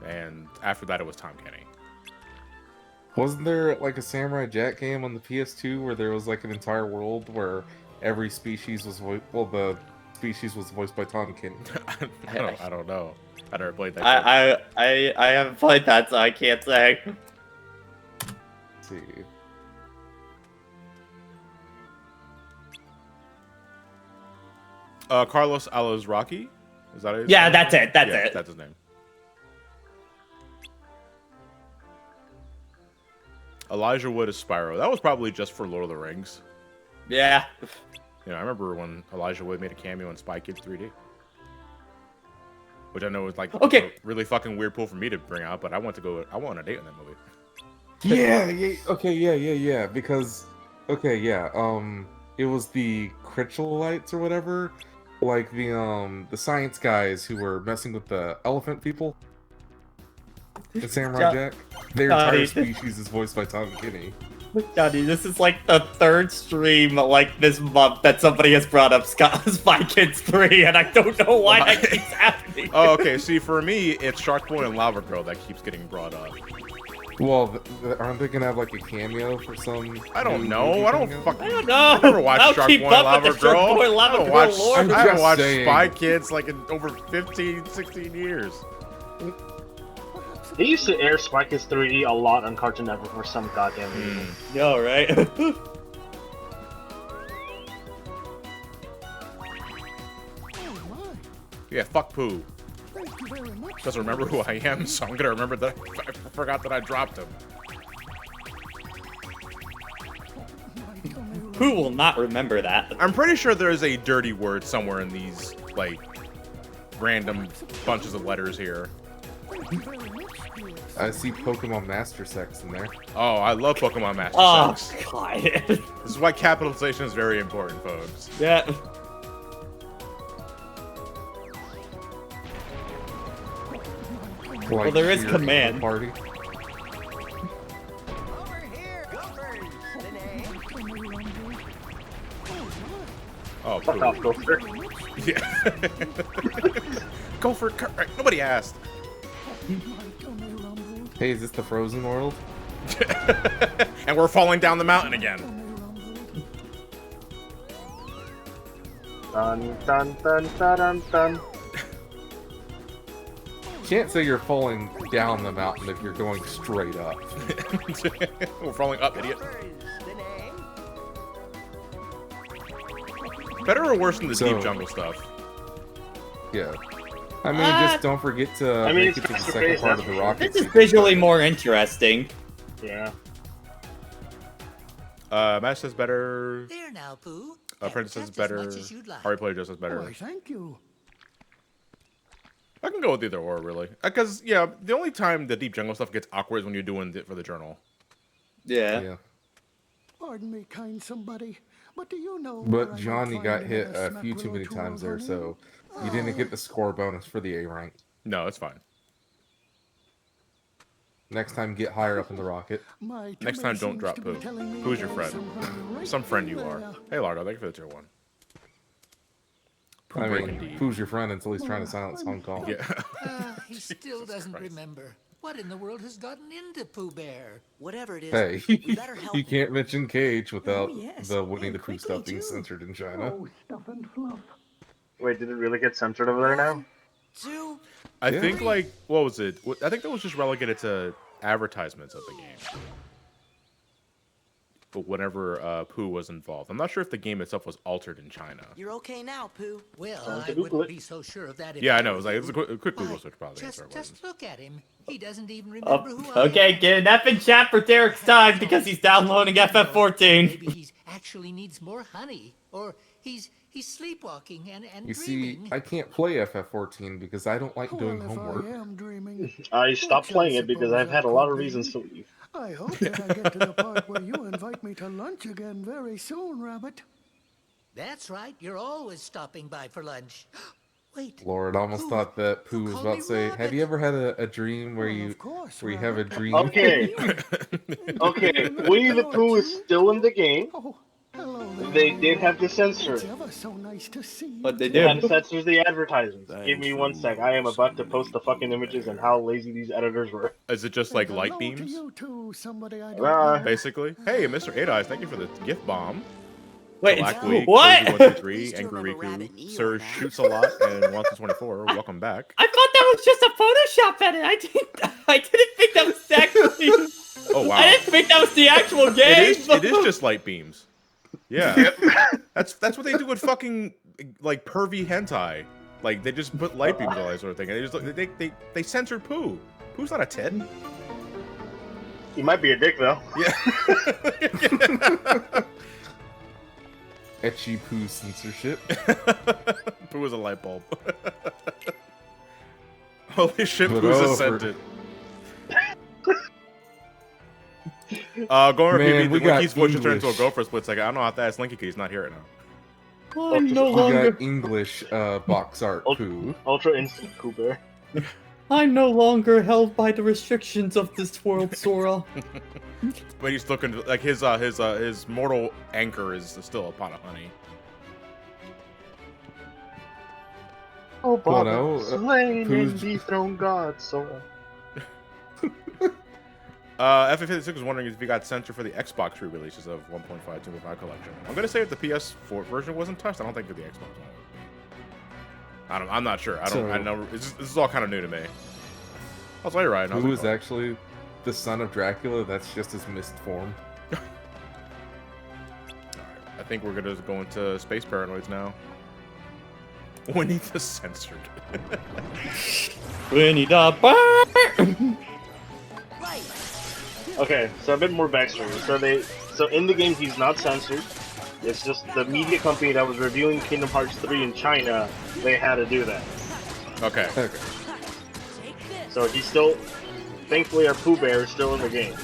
And after that, it was Tom Kenny. Wasn't there like a Samurai Jack game on the PS2 where there was like an entire world where every species was the species was voiced by Tom Kenny? I don't know. I never played that. I haven't played that, so I can't say. Let's see. Carlos Alazraqui? Is that it? Yeah, that's it. That's Yeah, it. That's his name. Elijah Wood is Spyro. That was probably just for Lord of the Rings. Yeah. You know, I remember when Elijah Wood made a cameo in Spy Kids 3D. Which I know was like Okay. a really fucking weird pull for me to bring out, but I went on a date in that movie. Yeah. Because, it was the Critchalites or whatever, like the science guys who were messing with the elephant people. The Samurai Jack. Their entire species is voiced by Tom Kenny. Johnny, this is like the third stream like this month that somebody has brought up Spy Kids 3, and I don't know why that keeps happening. Oh, okay. See, for me, it's Shark Boy and Lava Girl that keeps getting brought up. Well, aren't they gonna have like a cameo for some? I don't know. I don't fucking. I don't know. I never watched I'll Shark keep Boy up and with Lava the Shark Girl. Boy and Lava I haven't Girl watched, lore. I I'm haven't just watched saying. Spy Kids like in over 15, 16 years. They used to air Spy Kids 3D a lot on Cartoon Network for some goddamn reason. Yo, right? Yeah, fuck Pooh. Thank you very much. Doesn't remember who I am, so I'm gonna remember that I forgot that I dropped him. Who will not remember that? I'm pretty sure there's a dirty word somewhere in these, like, random bunches of letters here. I see Pokemon Master Sex in there. Oh, I love Pokemon Master Oh, Sex. God. This is why capitalization is very important, folks. Yeah. Like, Well, there is cheering command. Party. Over here, Gophers. The name? Oh, Fuck Pooh. off, Gopher. Yeah. Go for it. Nobody asked. Hey, is this the Frozen world? And we're falling down the mountain again. Dun dun dun dun dun dun. Can't say you're falling down the mountain if you're going straight up. We're falling up, idiot. Gophers. The name? Better or worse than the So- deep jungle stuff? Yeah. I mean, just don't forget to I mean, make it's it to the faster second paced, part of that's the for rocket. This is sequence. visually more interesting. Yeah. Matt says better. There now, Pooh. Princess says Just as better. much as you'd like. Harry Player just says better. Why, thank you. I can go with either or, really. Because, yeah, the only time the deep jungle stuff gets awkward is when you're doing it for the journal. Yeah. Pardon me, kind somebody, but do you know? But where I Johnny might got find hit another a few too many Smackaroo times there, to so you didn't get the score bonus for the A rank. No, it's fine. Next time, get higher up in the rocket. My Next tummy time, don't seems drop to be Pooh. telling me Who's your there's friend? somebody right Some friend you there. are. Hey, Lardo, thank you for the tier 1. Pooh I break mean, indeed. who's your friend until he's trying to silence Hong Kong? Yeah. He still doesn't Christ. remember. What in the world has gotten into Pooh Bear? Whatever it is, Hey, we better help you him. can't mention Cage without Oh, yes, the Winnie and the Pooh quickly, stuff being too. censored in China. Oh, stuff and fluff. Wait, did it really get censored over there now? 2, I Yeah. think, like, what was it? I think that was just relegated to advertisements of the game. But whenever Pooh was involved. I'm not sure if the game itself was altered in China. You're okay now, Pooh. Well, Time I to Google wouldn't it. be so sure of that. If Yeah, I I know. It were was like, it was a you. quick Google But search, probably. Just, That's what it was. just look at him. He doesn't even Oh, remember who I okay, am. get an F in chat for Derek's time because he's downloading FF14. Maybe he actually needs more honey, or he's sleepwalking and You see, dreaming. I can't play FF14 because I don't like doing Well, if homework. I am dreaming, I stopped which I playing it because suppose I've had I a lot could of be, reasons to leave. I hope that I get to the part where you invite me to lunch again very soon, Rabbit. That's right. You're always stopping by for lunch. Wait. Lord, I almost Pooh, thought that Pooh was call about me to say, Rabbit. have you ever had a dream where Well, you of course, where you have a Rabbit. dream? Okay, okay. Winnie the Pooh is still in the game. Oh, hello there. They did have to censor it. So nice to see. But they They had did. to censor the advertisements. Thanks Give me for one sec. I am about to post the fucking images and how lazy these editors were. Is it just like light beams? Uh, Basically. Hey, Mr. 8 Eyes, thank you for the gift bomb. Wait, Black Week, what? Cozy123, Angry Riku, Sir Shoots a Lot, and Wants 24. Welcome back. I thought that was just a Photoshop edit. I didn't think that was actually. Oh wow. I didn't think that was the actual game. It is just light beams. Yeah. That's what they do with fucking like pervy hentai. Like they just put light beams on that sort of thing. And they censored poo. Poo's not a tit. he might be a dick though. Yeah. Etchy poo censorship. Poo is a light bulb. Holy shit, Put Poo's over. ascended. Going Man, we repeat got Winky's voice just turned into a English. go for a split second. I don't know how to ask Linky because he's not here right now. I'm no We longer. got English box art poo. Ultra instant Cooper. I'm no longer held by the restrictions of this world, Sora. But he's looking like his mortal anchor is still a pot of honey. Oh, Well, no, slain Pooh's- and dethroned God, Sora. FF56 was wondering if you got censored for the Xbox re-releases of 1.5, 2.5 collection. I'm gonna say if the PS4 version wasn't touched, I don't think that the Xbox one. I'm not sure. I know. This is all kind of new to me. I was right. Poo is actually the son of Dracula. That's just his mist form. Alright, I think we're gonna go into space paranoids now. Winnie the Censored. Winnie the Pooh. Okay, so a bit more backstory. So in the game he's not censored. It's just the media company that was reviewing Kingdom Hearts 3 in China, they had to do that. Okay. Okay. So he's still, thankfully our Pooh Bear is still in the game.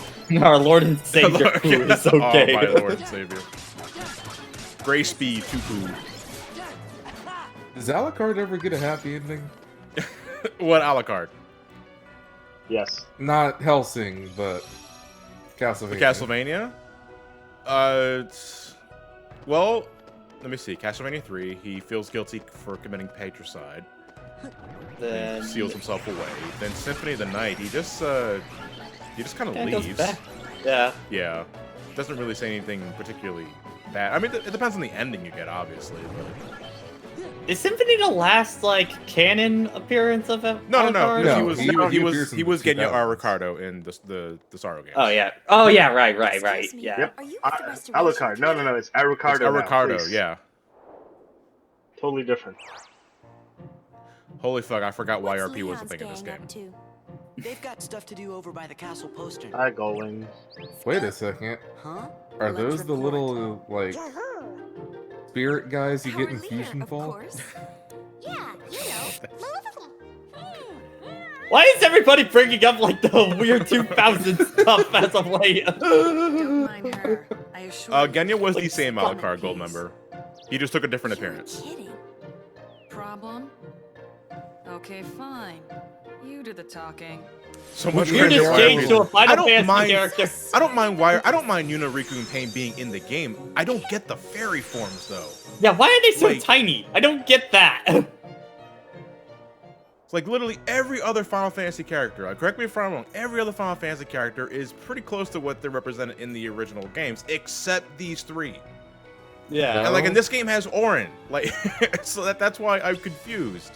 Our Lord and Savior Pooh is okay. Oh, my Lord and Savior. Grace be to Pooh. Does Alucard ever get a happy ending? What Alucard? Yes. Not Helsing, but Castlevania. Castlevania? Well, let me see. Castlevania 3, he feels guilty for committing patricide. Then Seals himself away. Then Symphony of the Night, he just kind of goes leaves. back. Yeah. Yeah. Doesn't really say anything particularly bad. I mean, it depends on the ending you get, obviously. But... Is Symphony the last like canon appearance of a No. No, He appears in was the Genya 2000s. Ricardo in the Sorrow game. Oh yeah. Oh yeah. Right. Yeah. Yep. Are you with the restoration Alucard. No, it's Alucardo. It's Ricardo, please. yeah. Totally different. Holy fuck, I forgot why What's RP was a Leon's thing in this gang game. up to? They've got stuff to do over by the castle postern. Hi, Goling. Wait a second. Huh? Are Let's those the report. little, like, spirit guys you get in Our leader, Fusion of Fall? course. Yeah, you know. Why is everybody bringing up like the weird 2000 stuff as of late? Don't mind her. I assure you. Genya was the Like, same fuck Alucard gold member. He just took a different appearance. You're kidding. Problem? Okay, fine. You do the talking. So much You're credit just to changed to a RP. Final Fantasy character. I don't mind Yuna, Riku, and Pain being in the game. I don't get the fairy forms though. Yeah, why are they so Like- tiny? I don't get that. It's like literally every other Final Fantasy character. Correct me if I'm wrong. Every other Final Fantasy character is pretty close to what they're represented in the original games, except these three. Yeah. And like in this game has Auron. Like so that's why I'm confused.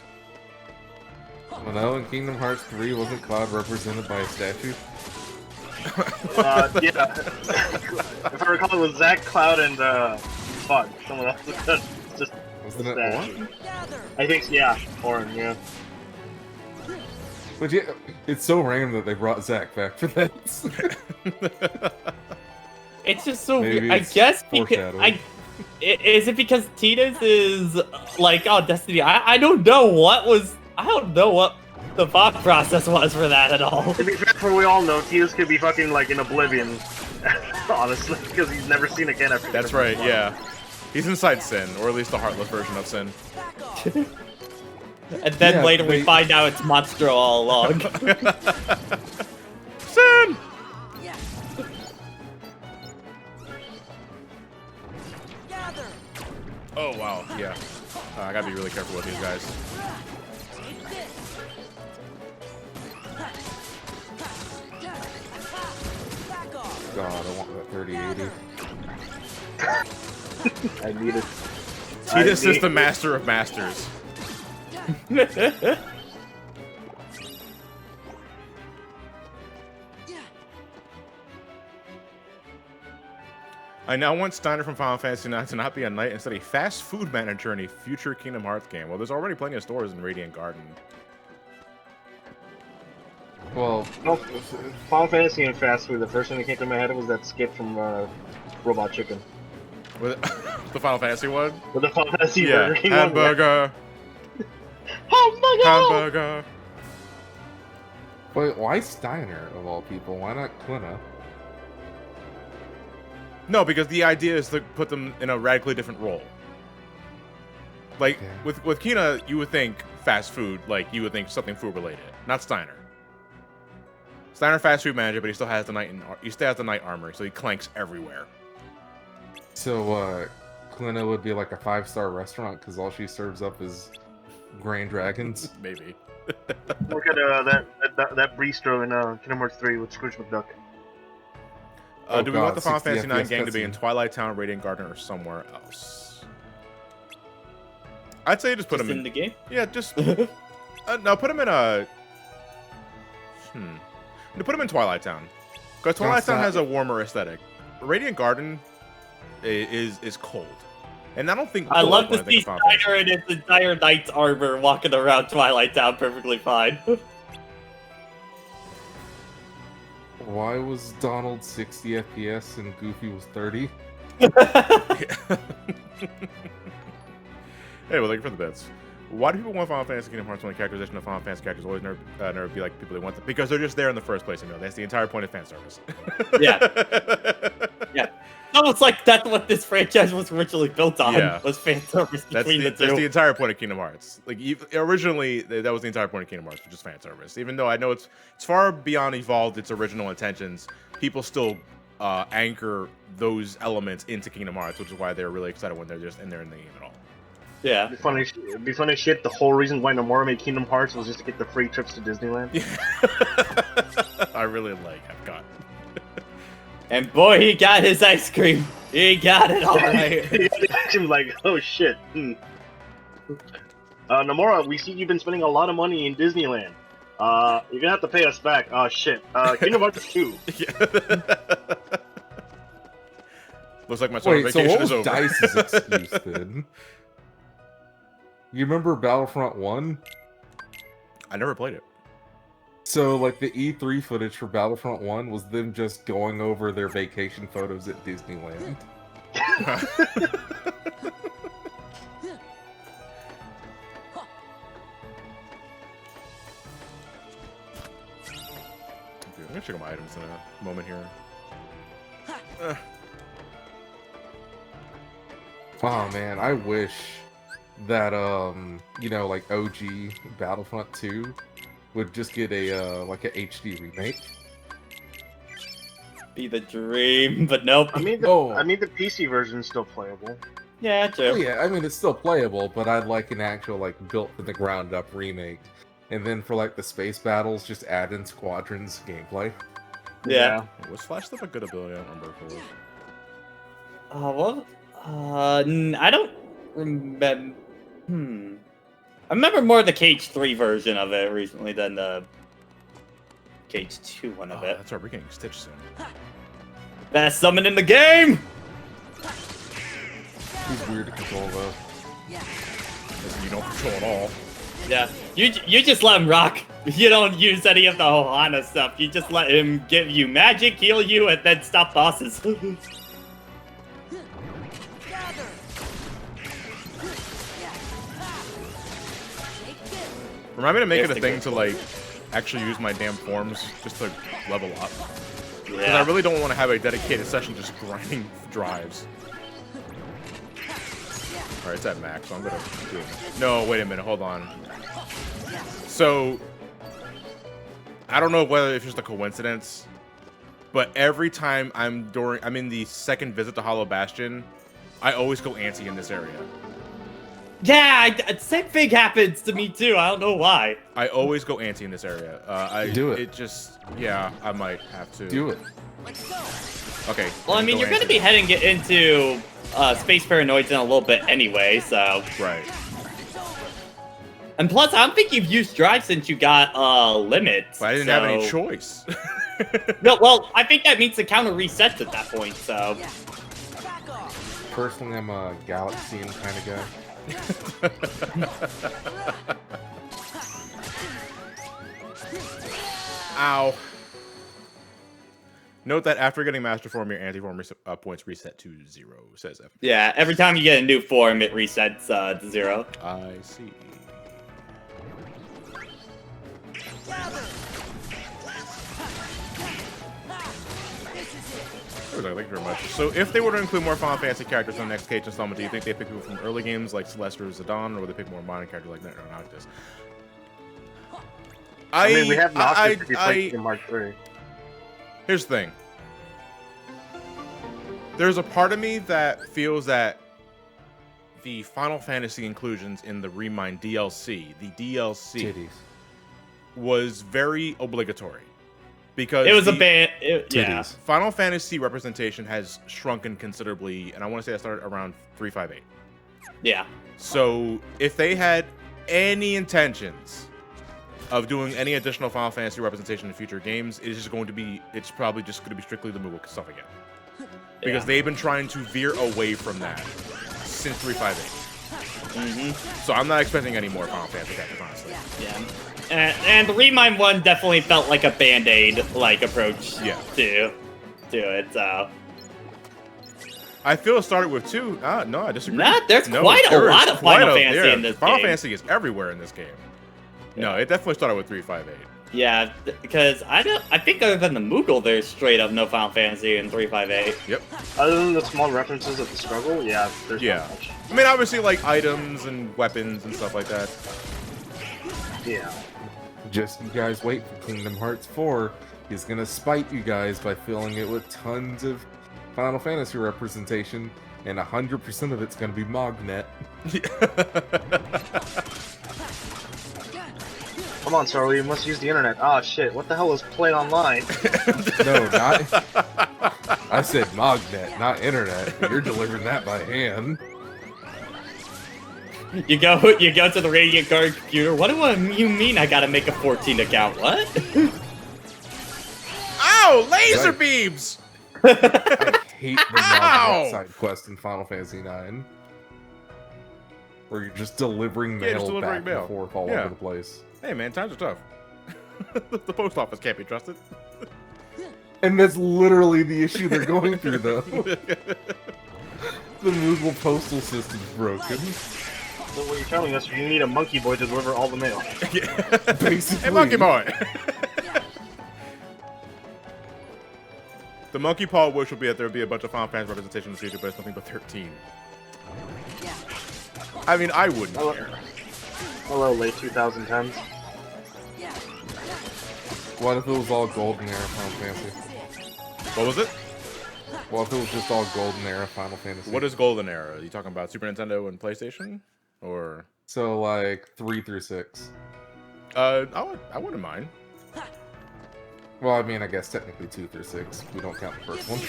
Well, no, in Kingdom Hearts 3, wasn't Cloud represented by a statue? Yeah. If I recall, it was Zack, Cloud, and fuck, someone else. Just Wasn't it statue. Orin? I think, yeah, Auron, yeah. But yeah, it's so random that they brought Zack back for that. It's just so Maybe weird. I it's guess because foreshadowing. is it because Tina's is like Destiny? I don't know what the thought process was for that at all. To be fair, for we all know, Tia's could be fucking like in oblivion, honestly, because he's never seen again after. That's right, yeah. He's inside Sin, or at least the heartless version of Sin. And then Yeah, later we they- find out it's Monstro all along. Sin! Oh, wow. Yeah. I gotta be really careful with these guys. God, I want that 3080. I need it. Tidus is the master of masters. I now want Steiner from Final Fantasy IX to not be a knight, instead a fast food manager in a future Kingdom Hearts game. Well, there's already plenty of stores in Radiant Garden. Well, No, Final Fantasy and fast food. The first thing that came to my head was that skit from Robot Chicken. Was it the Final Fantasy one? With the Final Fantasy Yeah. Burger King Hamburger. Hamburger! Hamburger. wait, why Steiner of all people? Why not Quina? No, because the idea is to put them in a radically different role. Like, Okay. with Kina, you would think fast food, like, you would think something food related. Not Steiner. Steiner fast food manager, but he still has the knight armor, so he clanks everywhere. So, Quina would be like a 5-star restaurant because all she serves up is Grand Dragons. Maybe. Look at that bistro in Kingdom Hearts 3 with Scrooge McDuck. Oh Do we want God, the Final 60 Fantasy IX FPS game to be in cutscene. Twilight Town, Radiant Garden, or somewhere else? I'd say just put Just them in the game. Yeah, just no, put them in a. No, put them in Twilight Town, because Twilight Town has a warmer aesthetic. Radiant Garden is cold, and I don't think I love when to think see of Final Fantasy. Steiner in his entire knight's armor walking around Twilight Town perfectly fine. Why was Donald 60 FPS and Goofy was 30? Hey, we're looking for the bits. Why do people want Final Fantasy Kingdom Hearts when the characterization of Final Fantasy characters always never be like people they want them? Because they're just there in the first place, that's the entire point of fan service. Yeah. Yeah. Almost like that's what this franchise was originally built on, Yeah. was fan service between the two. That's the entire point of Kingdom Hearts. Like, originally, that was the entire point of Kingdom Hearts, which is fan service. Even though I know it's far beyond evolved its original intentions, people still anchor those elements into Kingdom Hearts, which is why they're really excited when they're just in there in the game at all. Yeah. It'd be funny shit. The whole reason why Nomura made Kingdom Hearts was just to get the free trips to Disneyland. I really like Epcot. And boy, he got his ice cream. He got it all right. I'm like, oh shit. Nomura, we see you've been spending a lot of money in Disneyland. You're gonna have to pay us back. Oh shit. Kingdom Hearts 2. Looks like my summer Wait, so vacation what is was over. Dice's excuse then? You remember Battlefront 1? I never played it. So, like, the E3 footage for Battlefront 1 was them just going over their vacation photos at Disneyland. I'm gonna check out my items in a moment here. Oh man, I wish that you know, like OG Battlefront 2 would just get a like a HD remake. Be the dream, but nope. I mean, the PC version is still playable. Yeah, true. Oh yeah, I mean it's still playable, but I'd like an actual like built from the ground up remake. And then for like the space battles, just add in Squadrons gameplay. Yeah. Was Flash Stuff a good ability? I don't remember if it was. I don't remember. I remember more the Cage 3 version of it recently than the Cage 2 one of it. That's right, we're getting Stitch soon. Best summon in the game! He's weird to control though. Listen, you don't control at all. Yeah, you just let him rock. You don't use any of the Ohana stuff. You just let him give you magic, heal you, and then stop bosses. Remind me to make it a Yes, thing they to go. like actually use my damn forms just to level up. Because Yeah. I really don't want to have a dedicated session just grinding drives. Alright, it's at max, so I'm gonna do it. No, wait a minute, hold on. So I don't know whether it's just a coincidence, but every time I'm in the second visit to Hollow Bastion, I always go antsy in this area. Yeah, same thing happens to me too. I don't know why. I always go antsy in this area. Do it. It just, yeah, I might have to. Do it. Okay. Well, I mean, you're going to be heading into Space Paranoids in a little bit anyway, so. Right. And plus, I don't think you've used Drive since you got Limits. But I didn't have any choice. No, well, I think that means the counter resets at that point, so. Personally, I'm a Galaxian kind of guy. Ow. Note that after getting Master Form, your anti-form points reset to 0, says F. Yeah, every time you get a new form, it resets to 0. I see. Thank you very much. So, if they were to include more Final Fantasy characters in the next Cage installment, do you think they pick people from early games like Celeste or Zidane, or would they pick more modern characters like Noctis? I mean, we have Noctis if you play Kingdom Hearts 3. Here's the thing. There's a part of me that feels that the Final Fantasy inclusions in the Remind DLC, Titties. was very obligatory. Because it was a band. Yeah. Final Fantasy representation has shrunken considerably, and I want to say that started around 358. Yeah. So if they had any intentions of doing any additional Final Fantasy representation in future games, it's probably just going to be strictly the Moogle stuff again. Because they've been trying to veer away from that since 358. So I'm not expecting any more Final Fantasy characters, honestly. Yeah. And the Remind 1 definitely felt like a Band-Aid like approach to it. So I feel it started with 2. No, I disagree. There's quite a lot of Final Fantasy in this Final game. Fantasy is everywhere in this game. No, it definitely started with 358. Yeah, because I think other than the Moogle, there's straight up no Final Fantasy in 358. Yep. Other than the small references of the struggle, there's not much. I mean, obviously, like items and weapons and stuff like that. Yeah. Just you guys wait for Kingdom Hearts 4. He's gonna spite you guys by filling it with tons of Final Fantasy representation, and 100% of it's gonna be Mognet. Come on, Charlie, you must use the internet. Ah, shit, what the hell is Play Online? No, not. I said Mognet, not internet. You're delivering that by hand. You go to the Radiant Guard computer. What do you mean I gotta make a 14 account? What? Ow! Laser beams! I hate the Mognet side quest in Final Fantasy IX. Where you're just delivering mail back and forth all over the place. Hey man, times are tough. The post office can't be trusted. And that's literally the issue they're going through, though. The Moogle postal system's broken. So what you're telling us, you need a monkey boy to deliver all the mail. Basically. Hey, monkey boy! The monkey paw wish would be that there would be a bunch of Final Fantasy representation in the future, but it's nothing but 13. I mean, I wouldn't care. Hello, late 2010s. What if it was all Golden Era Final Fantasy? What was it? What if it was just all Golden Era Final Fantasy? What is Golden Era? Are you talking about Super Nintendo and PlayStation? Or so like 3 through 6? I wouldn't mind. Well, I mean, I guess technically 2 through 6. We don't count the first one.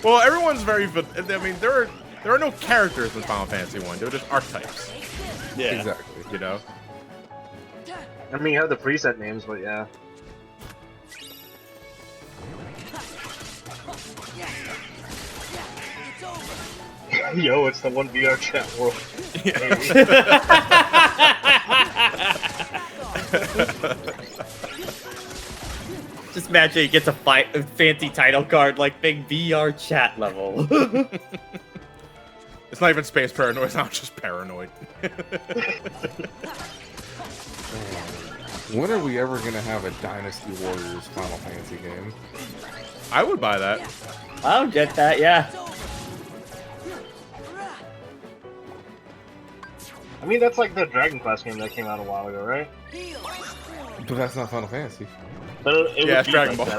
Well, everyone's very. I mean, there are no characters in Final Fantasy 1. They're just archetypes. Yeah, exactly. You know. I mean, you have the preset names, but yeah. Yo, it's the one VR chat world. Just imagine he gets a fancy title card like big VR chat level. It's not even Space Paranoid, it's not just Paranoid. When are we ever gonna have a Dynasty Warriors Final Fantasy game? I would buy that. I'll get that, yeah. I mean, that's like the Dragon Quest game that came out a while ago, right? But that's not Final Fantasy. But it yeah, would it's be Dragon like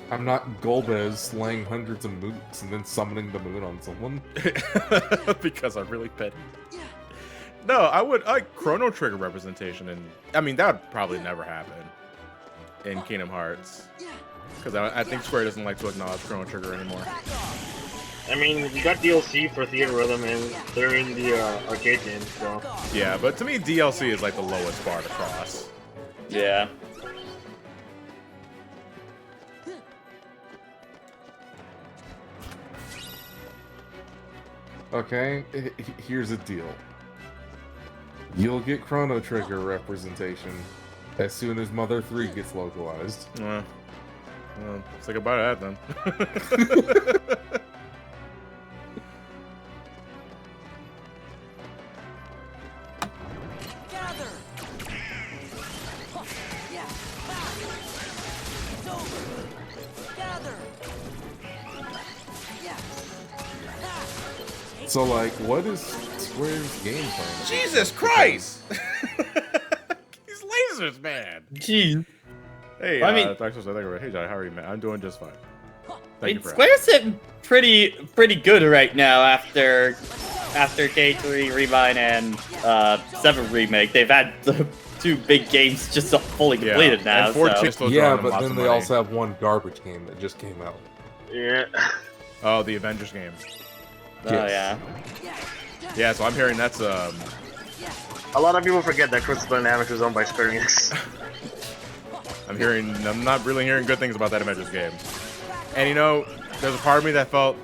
Ball. I'm not Golbez slaying hundreds of mooks and then summoning the moon on someone. Because I'm really petty. No, I would like Chrono Trigger representation, and I mean that would probably never happen in Kingdom Hearts, because I think Square doesn't like to acknowledge Chrono Trigger anymore. I mean, you got DLC for Theater Rhythm, and they're in the arcade game, so. Yeah, but to me, DLC is like the lowest bar to cross. Yeah. Okay, here's the deal. You'll get Chrono Trigger representation as soon as Mother 3 gets localized. Well, say goodbye to that then. So, like, what is Square's game plan? Jesus Christ! These lasers, man! Jeez. Hey, Well, I mean- hey, Johnny, how are you, man? I'm doing just fine. Thank you for Square's sitting pretty good right now after K3 Rebind and 7 Remake. They've had the 2 big games just fully completed now. And 4 so. chicks still Yeah, drawing them but lots then of they money. also have one garbage game that just came out. Yeah. Oh, the Avengers game. Oh yeah. Yeah, so I'm hearing that's A lot of people forget that Crystal Dynamics is owned by Square Enix. I'm not really hearing good things about that Avengers game. And you know, there's a part of me that felt,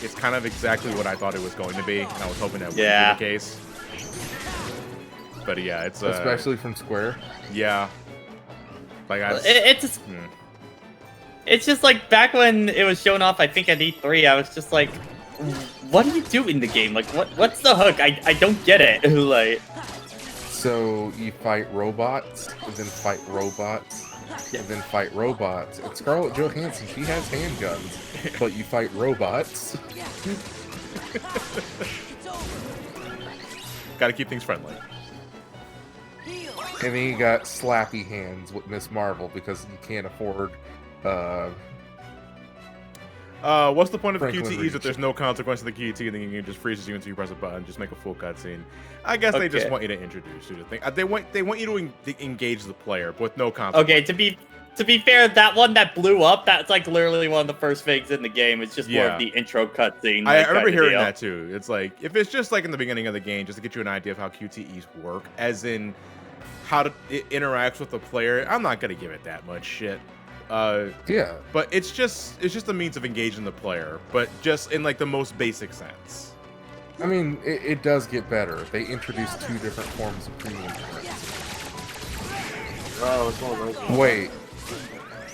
it's kind of exactly what I thought it was going to be, and I was hoping that would be the case. But yeah, it's especially from Square. Yeah. Like It's just like back when it was shown off, I think at E3, I was just like, what do you do in the game? Like, what's the hook? I don't get it. Like, so you fight robots, and then fight robots, and then fight robots. And Scarlett Johansson, she has handguns, but you fight robots. Gotta keep things friendly. And then you got slappy hands with Miss Marvel because you can't afford what's the point of Franklin QTEs Reach. if there's no consequence to the QTE and then the game just freezes you until you press a button, just make a full cutscene? I guess they just want you to introduce you to things. They want you to engage the player, but with no consequence. okay, to be fair, that one that blew up, that's like literally one of the first things in the game. It's just more of the intro cutscene. I remember hearing that too. It's like, if it's just like in the beginning of the game, just to get you an idea of how QTEs work, as in how it interacts with the player, I'm not gonna give it that much shit. Yeah, but it's just a means of engaging the player, but just in like the most basic sense. I mean, it does get better. They introduced 2 different forms of premium currency. Oh, it's one of those. Wait,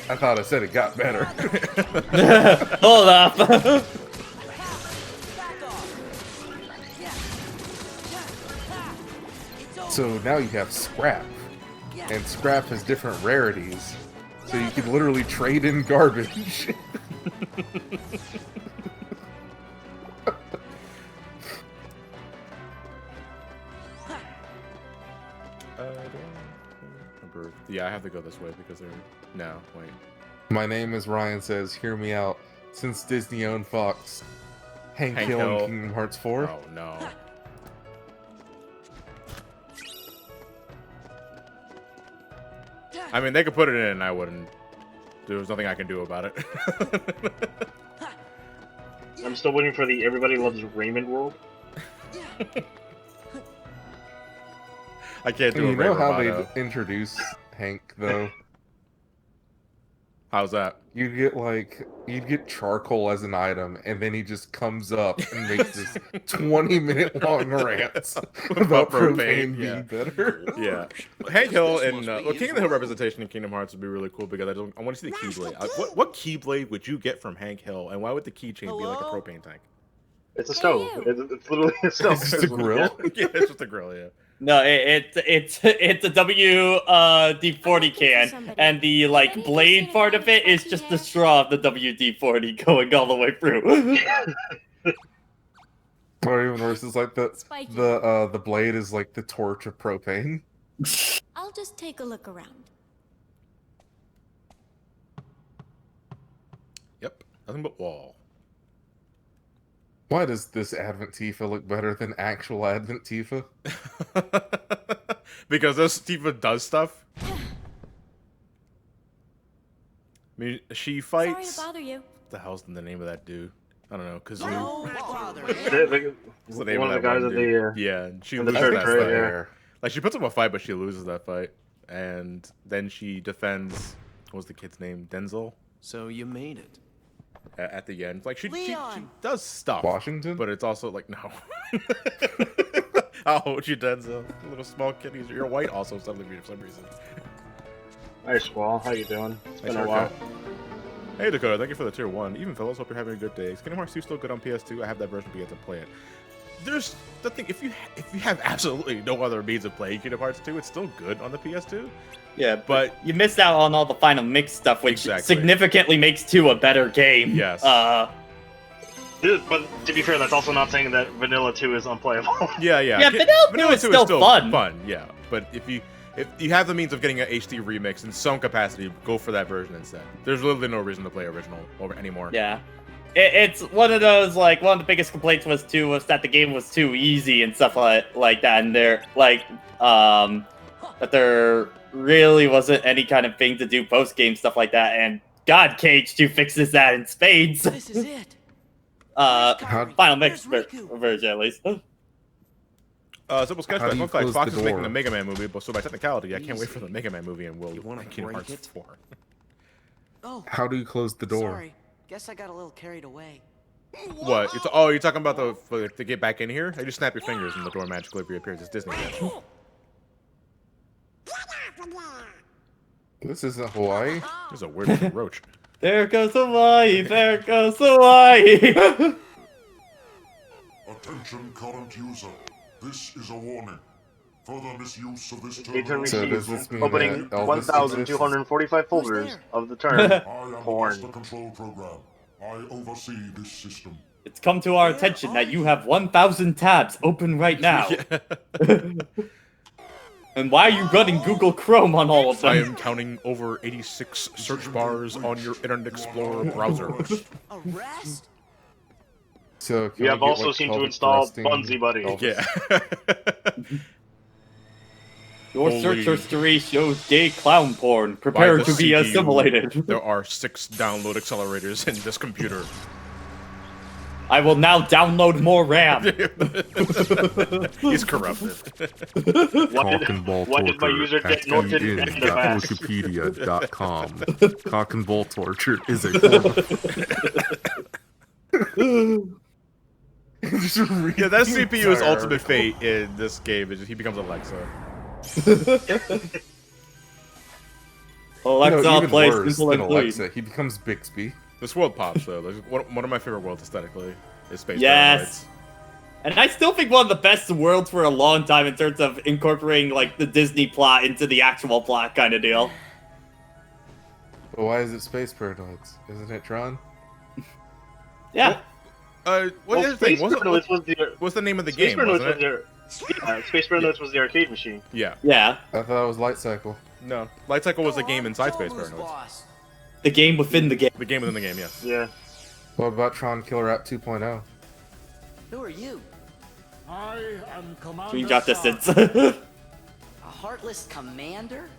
I thought I said it got better. Hold up. So now you have scrap, and scrap has different rarities, so you can literally trade in garbage. Yeah, I have to go this way because they're... No, wait. My name is Ryan says, hear me out. Since Disney owned Fox, Hank Hill in Kingdom Hearts 4. Oh, no. I mean, they could put it in and I wouldn't. There's nothing I can do about it. I'm still waiting for the Everybody Loves Raymond world. I can't do You a know how Raymond they introduce Hank, though? How's that? You'd get charcoal as an item, and then he just comes up and makes this 20-minute long rant about propane being better. Yeah. Hank Hill and King of the Hill representation in Kingdom Hearts would be really cool because I want to see the Keyblade. What Keyblade would you get from Hank Hill, and why would the keychain be like a propane tank? It's a stove. It's literally a stove. It's just a grill. Yeah, it's just a grill. Yeah. No, it's a WD-40 can, and the like blade part of it is just the straw of the WD-40 going all the way through. Or even worse, it's like the blade is like the torch of propane. I'll just take a look around. Nothing but wall. Why does this Advent Tifa look better than actual Advent Tifa? Because this Tifa does stuff. I mean, she fights. Sorry to bother you. What the hell's the name of that dude? I don't know. Kazoo. What's the name One of of the that guys one at dude? the Yeah, and she in the loses church, that right? fight. Yeah. Like, she puts up a fight, but she loses that fight. And then she defends, what was the kid's name? Denzel? So you made it. At the end. Like, she Leon. does stuff. Washington? But it's also like, no. I'll hold you, Denzel. A little small kid. You're white also, suddenly for some reason. Hi, Squall. How you doing? It's been Nice a while. haircut. Hey, Dakota. Thank you for the tier 1. Even fellows, hope you're having a good day. Is Kingdom Hearts 2 still good on PS2? I have that version, but yet to play it. There's the thing, if you have absolutely no other means of playing Kingdom Hearts 2, it's still good on the PS2. Yeah, But you missed out on all the final mix stuff, which Exactly. significantly makes 2 a better game. Yes. Dude, but to be fair, that's also not saying that Vanilla 2 is unplayable. Yeah. Yeah, Vanilla 2 is still fun. Yeah, but if you have the means of getting an HD remix in some capacity, go for that version instead. There's literally no reason to play original anymore. Yeah. It's one of those, like, one of the biggest complaints was that the game was too easy and stuff like that, and there, like, that there really wasn't any kind of thing to do post-game stuff like that, and God, Cage 2 fixes that in spades. This is it. Final mix version, at least. Simple sketch. How do you Looks like close Fox the is making door? the Mega Man movie, but so by technicality, I can't wait Easy. for the Mega Man movie and we'll You wanna Kingdom break Hearts it? 4. Oh, How do you close the door? sorry. Guess I got a little carried away. What? you're talking about to get back in here? You just snap your fingers and the door magically reappears. It's Disney. Man. This isn't Hawaii. This is a weird looking roach. There goes Hawaii, there goes Hawaii. Attention current user. This is a warning. Further misuse of this Data terminal. So does received. this mean Opening that Elvis 1,245 folders there? of the term I am the porn. master control program. I oversee this system. It's come to our attention that you have 1,000 tabs open right now. And why are you running Google Chrome on all of them? I am counting over 86 search bars on your Internet Explorer browser. Arrest? So can You we have get also what's seen to called install thrusting Bunsy Buddy. Elvis? Yeah. Your Holy- search history shows gay clown porn. Prepare By the to be CPU, assimilated. There are 6 download accelerators in this computer. I will now download more RAM. He's corrupted. Cock and ball What did my torture user at get Norton in the past? en.wikipedia.com. Cock and ball torture is a form of Yeah, that CPU is ultimate fate in this game. Is he becomes Alexa. Alexa No, even plays worse Simple than and Clean. Alexa, he becomes Bixby. This world pops though. Like, one of my favorite worlds aesthetically is Space Yes. And I still think one of the best worlds for a long time in terms of incorporating, like, the Disney plot into the actual plot kind of deal. But why is it Space Paranoids? Isn't it Tron? Yeah. What Well, is the thing? Space Paranoids was the What's the name of the Space game? Paranoids Wasn't was it? Space Paranoids was the arcade machine. Yeah. Yeah. I thought it was Light Cycle. No. Light Cycle was the game inside Space Paranoids. The game within the game. The game within the game, yes. Yeah. What about Tron Killer App 2.0? Who are you? I am Commander Screenshot distance. A heartless commander?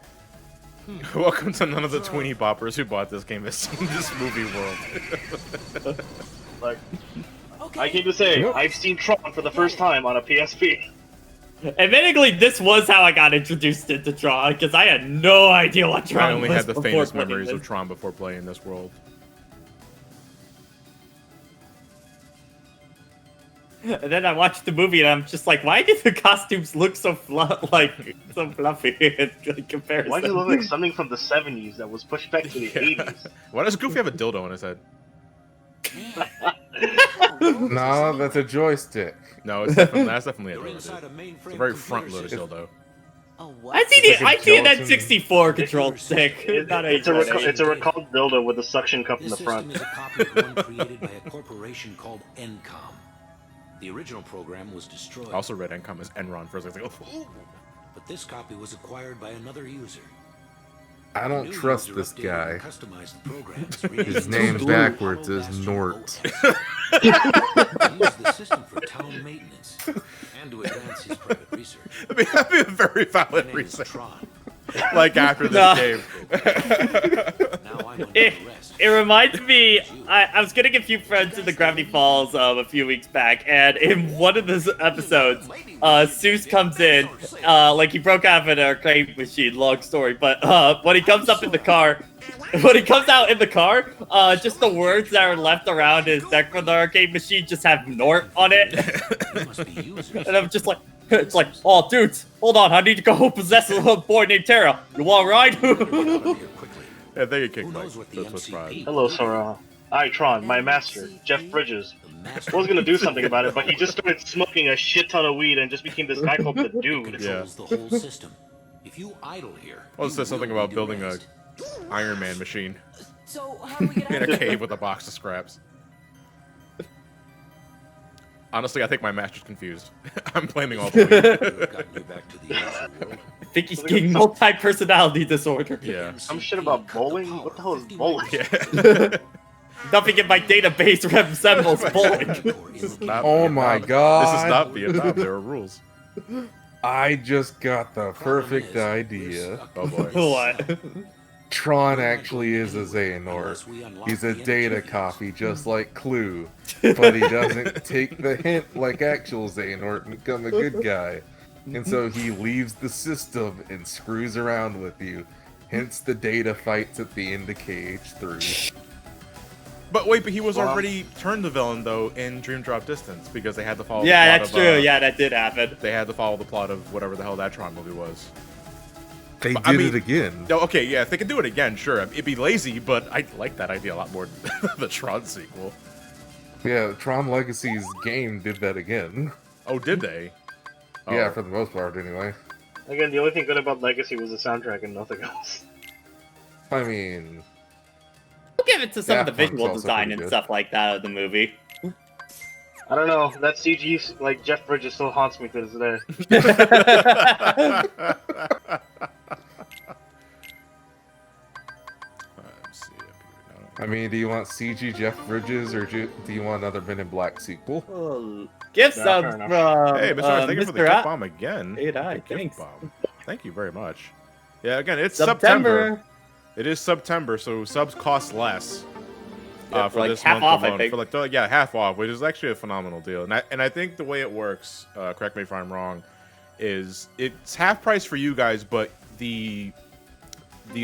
Welcome to none of the tweenie boppers who bought this game has seen this movie world. Like, Okay. I came to say, Yep. I've seen Tron for the first time on a PSP. Admittingly, this was how I got introduced into Tron, because I had no idea what Tron I only was had the before faintest playing memories this. of Tron before playing this world. And then I watched the movie, and I'm just like, why do the costumes look so so fluffy in comparison? Why does it look like something from the 70s that was pushed back to the 80s? Why does Goofy have a dildo on his head? No, that's a joystick. No, that's definitely a You're dildo. inside dude. a mainframe It's a very computer front-loaded system. dildo. Oh, what? I see It's like a I see an gelatin- N64 controlled stick. Not It's a a recalled dildo with a suction cup in This the system front. is a copy of one created by a corporation called Encom. The original program was destroyed, I also read Encom as Enron first. I was like, oh. but this copy was acquired by another user. I don't trust this guy. Customize the programs. His name backwards is Nort. Use the system for town maintenance and to advance his private research. That'd be a very valid My name is reason. Tron. Like after this game. Now I'm under arrest. It reminds me, I was getting a few friends in the Gravity Falls a few weeks back, and in one of the episodes, Seuss comes in, like he broke out of an arcade machine, long story, but when he comes up in the car, when he comes out in the car, just the words that are left around his deck from the arcade machine just have Nort on it. And I'm just like, it's like, oh, dudes, hold on, I need to go possess a little boy named Tara. You want a ride? Yeah, thank you, Kickback. That's what's right. Hello, Sora. Hi, Tron, my master, Jeff Bridges. I was gonna do something about it, but he just started smoking a shit ton of weed and just became this guy called the Dude. Yeah. The whole system. If you idle here, Well, it says something about building a Iron Man machine So how do we get in out a of here? cave with a box of scraps. Honestly, I think my master's confused. I'm blaming all the weed. I think he's getting multi-personality disorder. Yeah. Some shit about bowling? What the hell is bowling? Yeah. Nothing in my database resembles bowling. Oh my god. This is not Vietnam. There are rules. I just got the perfect idea. Oh boy. What? Tron actually is a Xehanort. He's a data copy, just like Clue. But he doesn't take the hint like actual Xehanort and become a good guy. And so he leaves the system and screws around with you. Hence the data fights at the end of KH3. But wait, but he was already turned the villain though in Dream Drop Distance because they had to follow. Yeah, the plot that's of, true. Yeah, that did happen. They had to follow the plot of whatever the hell that Tron movie was. They But, did it again. No, okay, yeah, if they could do it again, sure. It'd be lazy, but I like that idea a lot more than the Tron sequel. Yeah, Tron Legacy's game did that again. Oh, did they? Yeah, Oh. for the most part, anyway. Again, the only thing good about Legacy was the soundtrack and nothing else. I mean... I'll give it to some of the Daft Punk's visual also design pretty and good. stuff like that of the movie. I don't know, that CG, like, Jeff Bridges still haunts me to this day. I mean, do you want CG Jeff Bridges or do you want another Men in Black sequel? Gift Yeah, subs fair from enough. Hey, Mr. Thank you for the Mr. gift At- bomb again. Hey, The gift thanks. bomb. Thank you very much. Yeah, again, it's September. September. It is September, so subs cost less. Yeah, For like this half month off, I alone. think. For like, yeah, half off, which is actually a phenomenal deal. And I think the way it works, correct me if I'm wrong, is it's half price for you guys, but the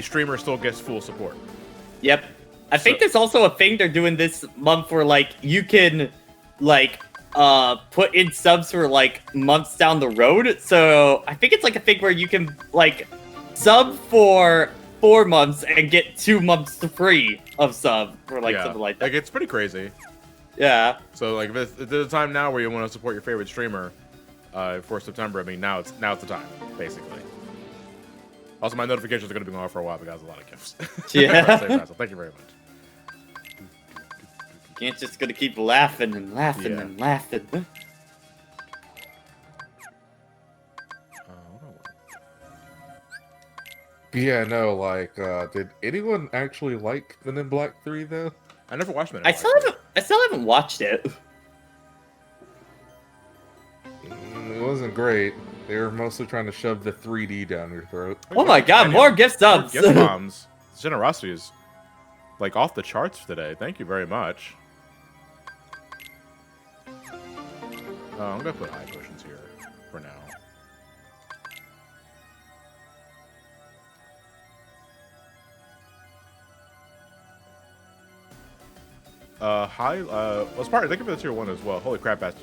streamer still gets full support. Yep. I think there's also a thing they're doing this month where, like, you can, like, put in subs for, like, months down the road. So I think it's, like, a thing where you can, like, sub for 4 months and get 2 months free of sub or, like, something like that. Like, it's pretty crazy. Yeah. So, like, if there's a time now where you want to support your favorite streamer for September, I mean, now it's the time, basically. Also, my notifications are going to be going off for a while because there's a lot of gifts. Yeah. So thank you very much. Can't just gonna keep laughing and laughing Yeah. and laughing. Yeah, no, like, did anyone actually like Men in Black 3, though? I never watched Men in I Black. still haven't watched it. It wasn't great. They were mostly trying to shove the 3D down your throat. Oh my god, more gift subs! Gift bombs. Generosity is, like, off the charts today. Thank you very much. I'm gonna put eye potions here for now. Well, Spartan, thank you for the tier 1 as well. Holy crap, that's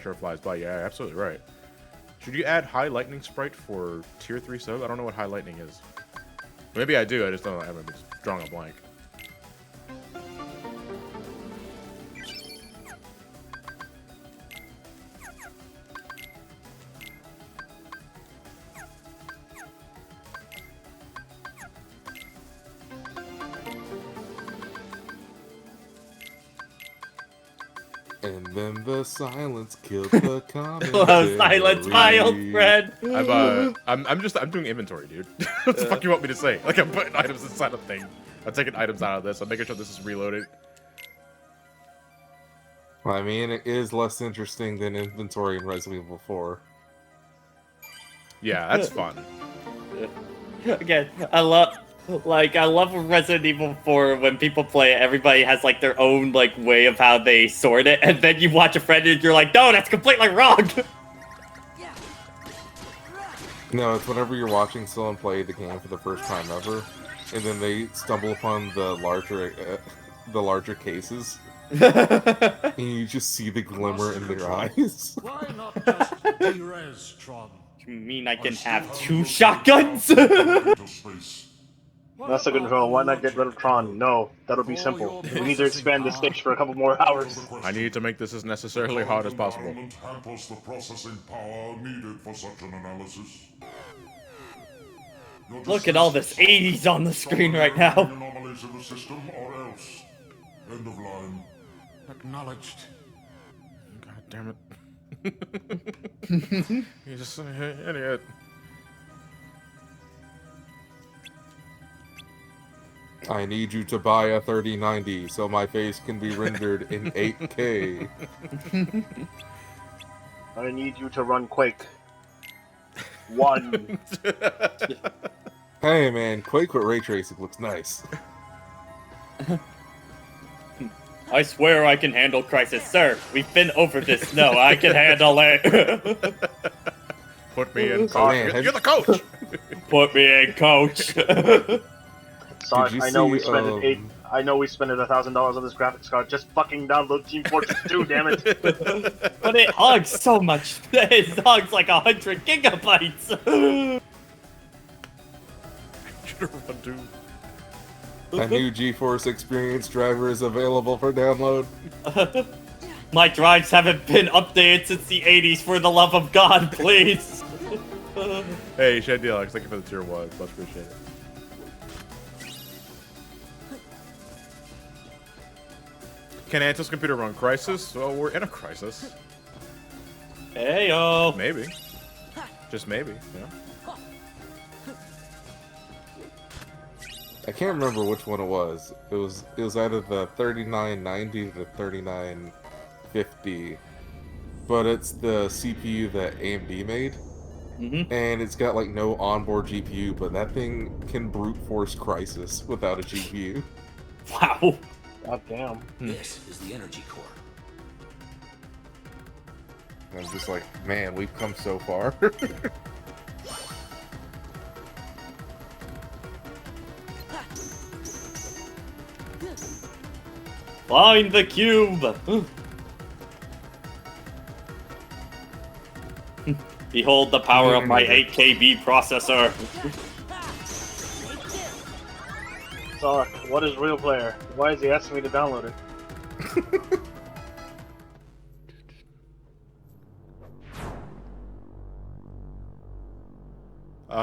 sure flies by. Yeah, absolutely right. Should you add high lightning sprite for tier 3 sub? I don't know what high lightning is. Maybe I do, I just don't, I haven't been drawing a blank. And then the silence killed the commentary. Oh, silence, my old friend. I'm doing inventory, dude. What the fuck you want me to say? Like, I'm putting items inside of thing. I'm taking items out of this. I'm making sure this is reloaded. I mean, it is less interesting than inventory in Resident Evil 4. Yeah, that's fun. Again, I love Resident Evil 4 when people play it, everybody has like their own like way of how they sort it, and then you watch a friend and you're like, no, that's completely wrong. No, it's whenever you're watching someone play the game for the first time ever, and then they stumble upon the larger cases, and you just see the glimmer in their eyes. Why not just de-res, Tron? You mean I can have 2 shotguns? Master Control, why not get rid of Tron? No, that'll be simple. We need to expand the stage for a couple more hours. I need to make this as necessarily hard as possible. Hampers the processing power needed for such an analysis. Look at all this 80s on the screen right now. Anomalies in the system or else. End of line. Acknowledged. God damn it. You're just an idiot. I need you to buy a 3090 so my face can be rendered in 8K. I need you to run Quake. 1. Hey man, Quake with ray tracing looks nice. I swear I can handle Crisis, sir. We've been over this. No, I can handle it. Put me in, coach. You're the coach. Put me in, coach. Sorry, I know we spent $1,000 on this graphics card. Just fucking download Team Fortress 2, damn it! But it hugs so much. It hugs like 100 gigabytes. A new GeForce Experience driver is available for download. My drives haven't been updated since the 80s. For the love of God, please. Hey, Shed Deluxe, thank you for the tier 1. Much appreciated. Can Anto's computer run Crisis? Well, we're in a crisis. Heyo. Maybe. Just maybe, yeah. I can't remember which one it was. It was either the 3990 or the 3950. But it's the CPU that AMD made. And it's got like no onboard GPU, but that thing can brute force Crisis without a GPU. Wow. God damn. This is the energy core. I'm just like, man, we've come so far. Find the cube. Behold the power of my 8KB processor. Sorry, what is Real Player? Why is he asking me to download it?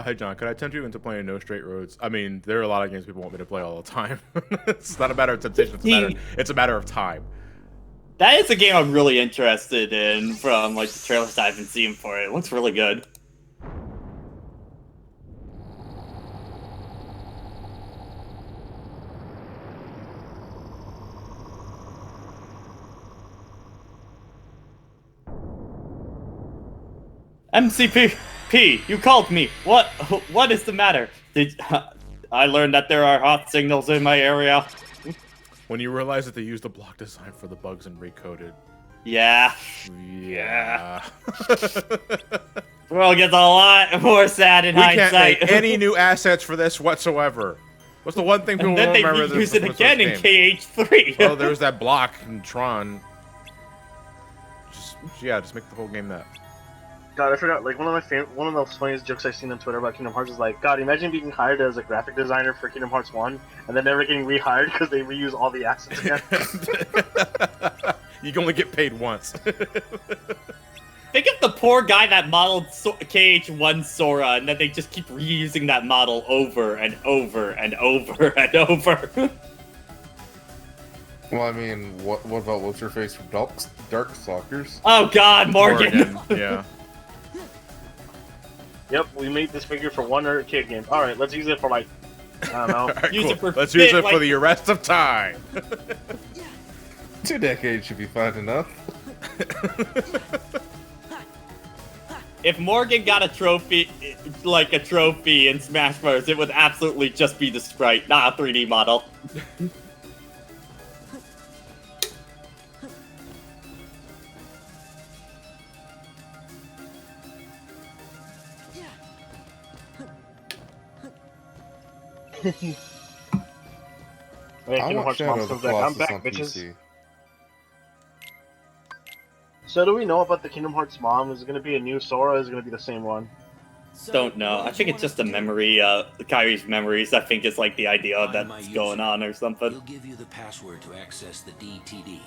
Hey John, could I tempt you into playing No Straight Roads? I mean, there are a lot of games people want me to play all the time. It's not a matter of temptation, it's a matter of time. That is a game I'm really interested in from like the trailers I've been seeing for it. It looks really good. MCP, you called me. What is the matter? I learned that there are hot signals in my area. When you realize that they used the block design for the bugs and recoded. Yeah. Yeah. The world gets a lot more sad in hindsight. We can't make any new assets for this whatsoever. What's the one thing people and then won't remember? They reuse it again in KH3. Well, there was that block in Tron. Just make the whole game that. God, I forgot. Like one of the funniest jokes I've seen on Twitter about Kingdom Hearts is like, God, imagine being hired as a graphic designer for Kingdom Hearts 1 and then never getting rehired because they reuse all the assets again. You can only get paid once. Think of the poor guy that modeled KH1 Sora, and then they just keep reusing that model over and over and over and over. Well, I mean, what about what's her face from Darkstalkers? Oh God, Morgan. Yeah. Yep, we made this figure for one arcade game. All right, let's use it for like, I don't know. Alright, Use cool. it for Let's use it like- for the rest of time. 2 decades should be fine enough. If Morgan got a trophy, like a trophy in Smash Bros., it would absolutely just be the sprite, not a 3D model. Hey, I Kingdom want Hearts Shadow Mom's the comes back. I'm Colossus back, on bitches. PC. So do we know about the Kingdom Hearts mom? Is it going to be a new Sora or is it going to be the same one? Don't know. I think it's just a memory, Kyrie's memories, I think is like the idea that's going on or something. He'll give you the password to access the DTD.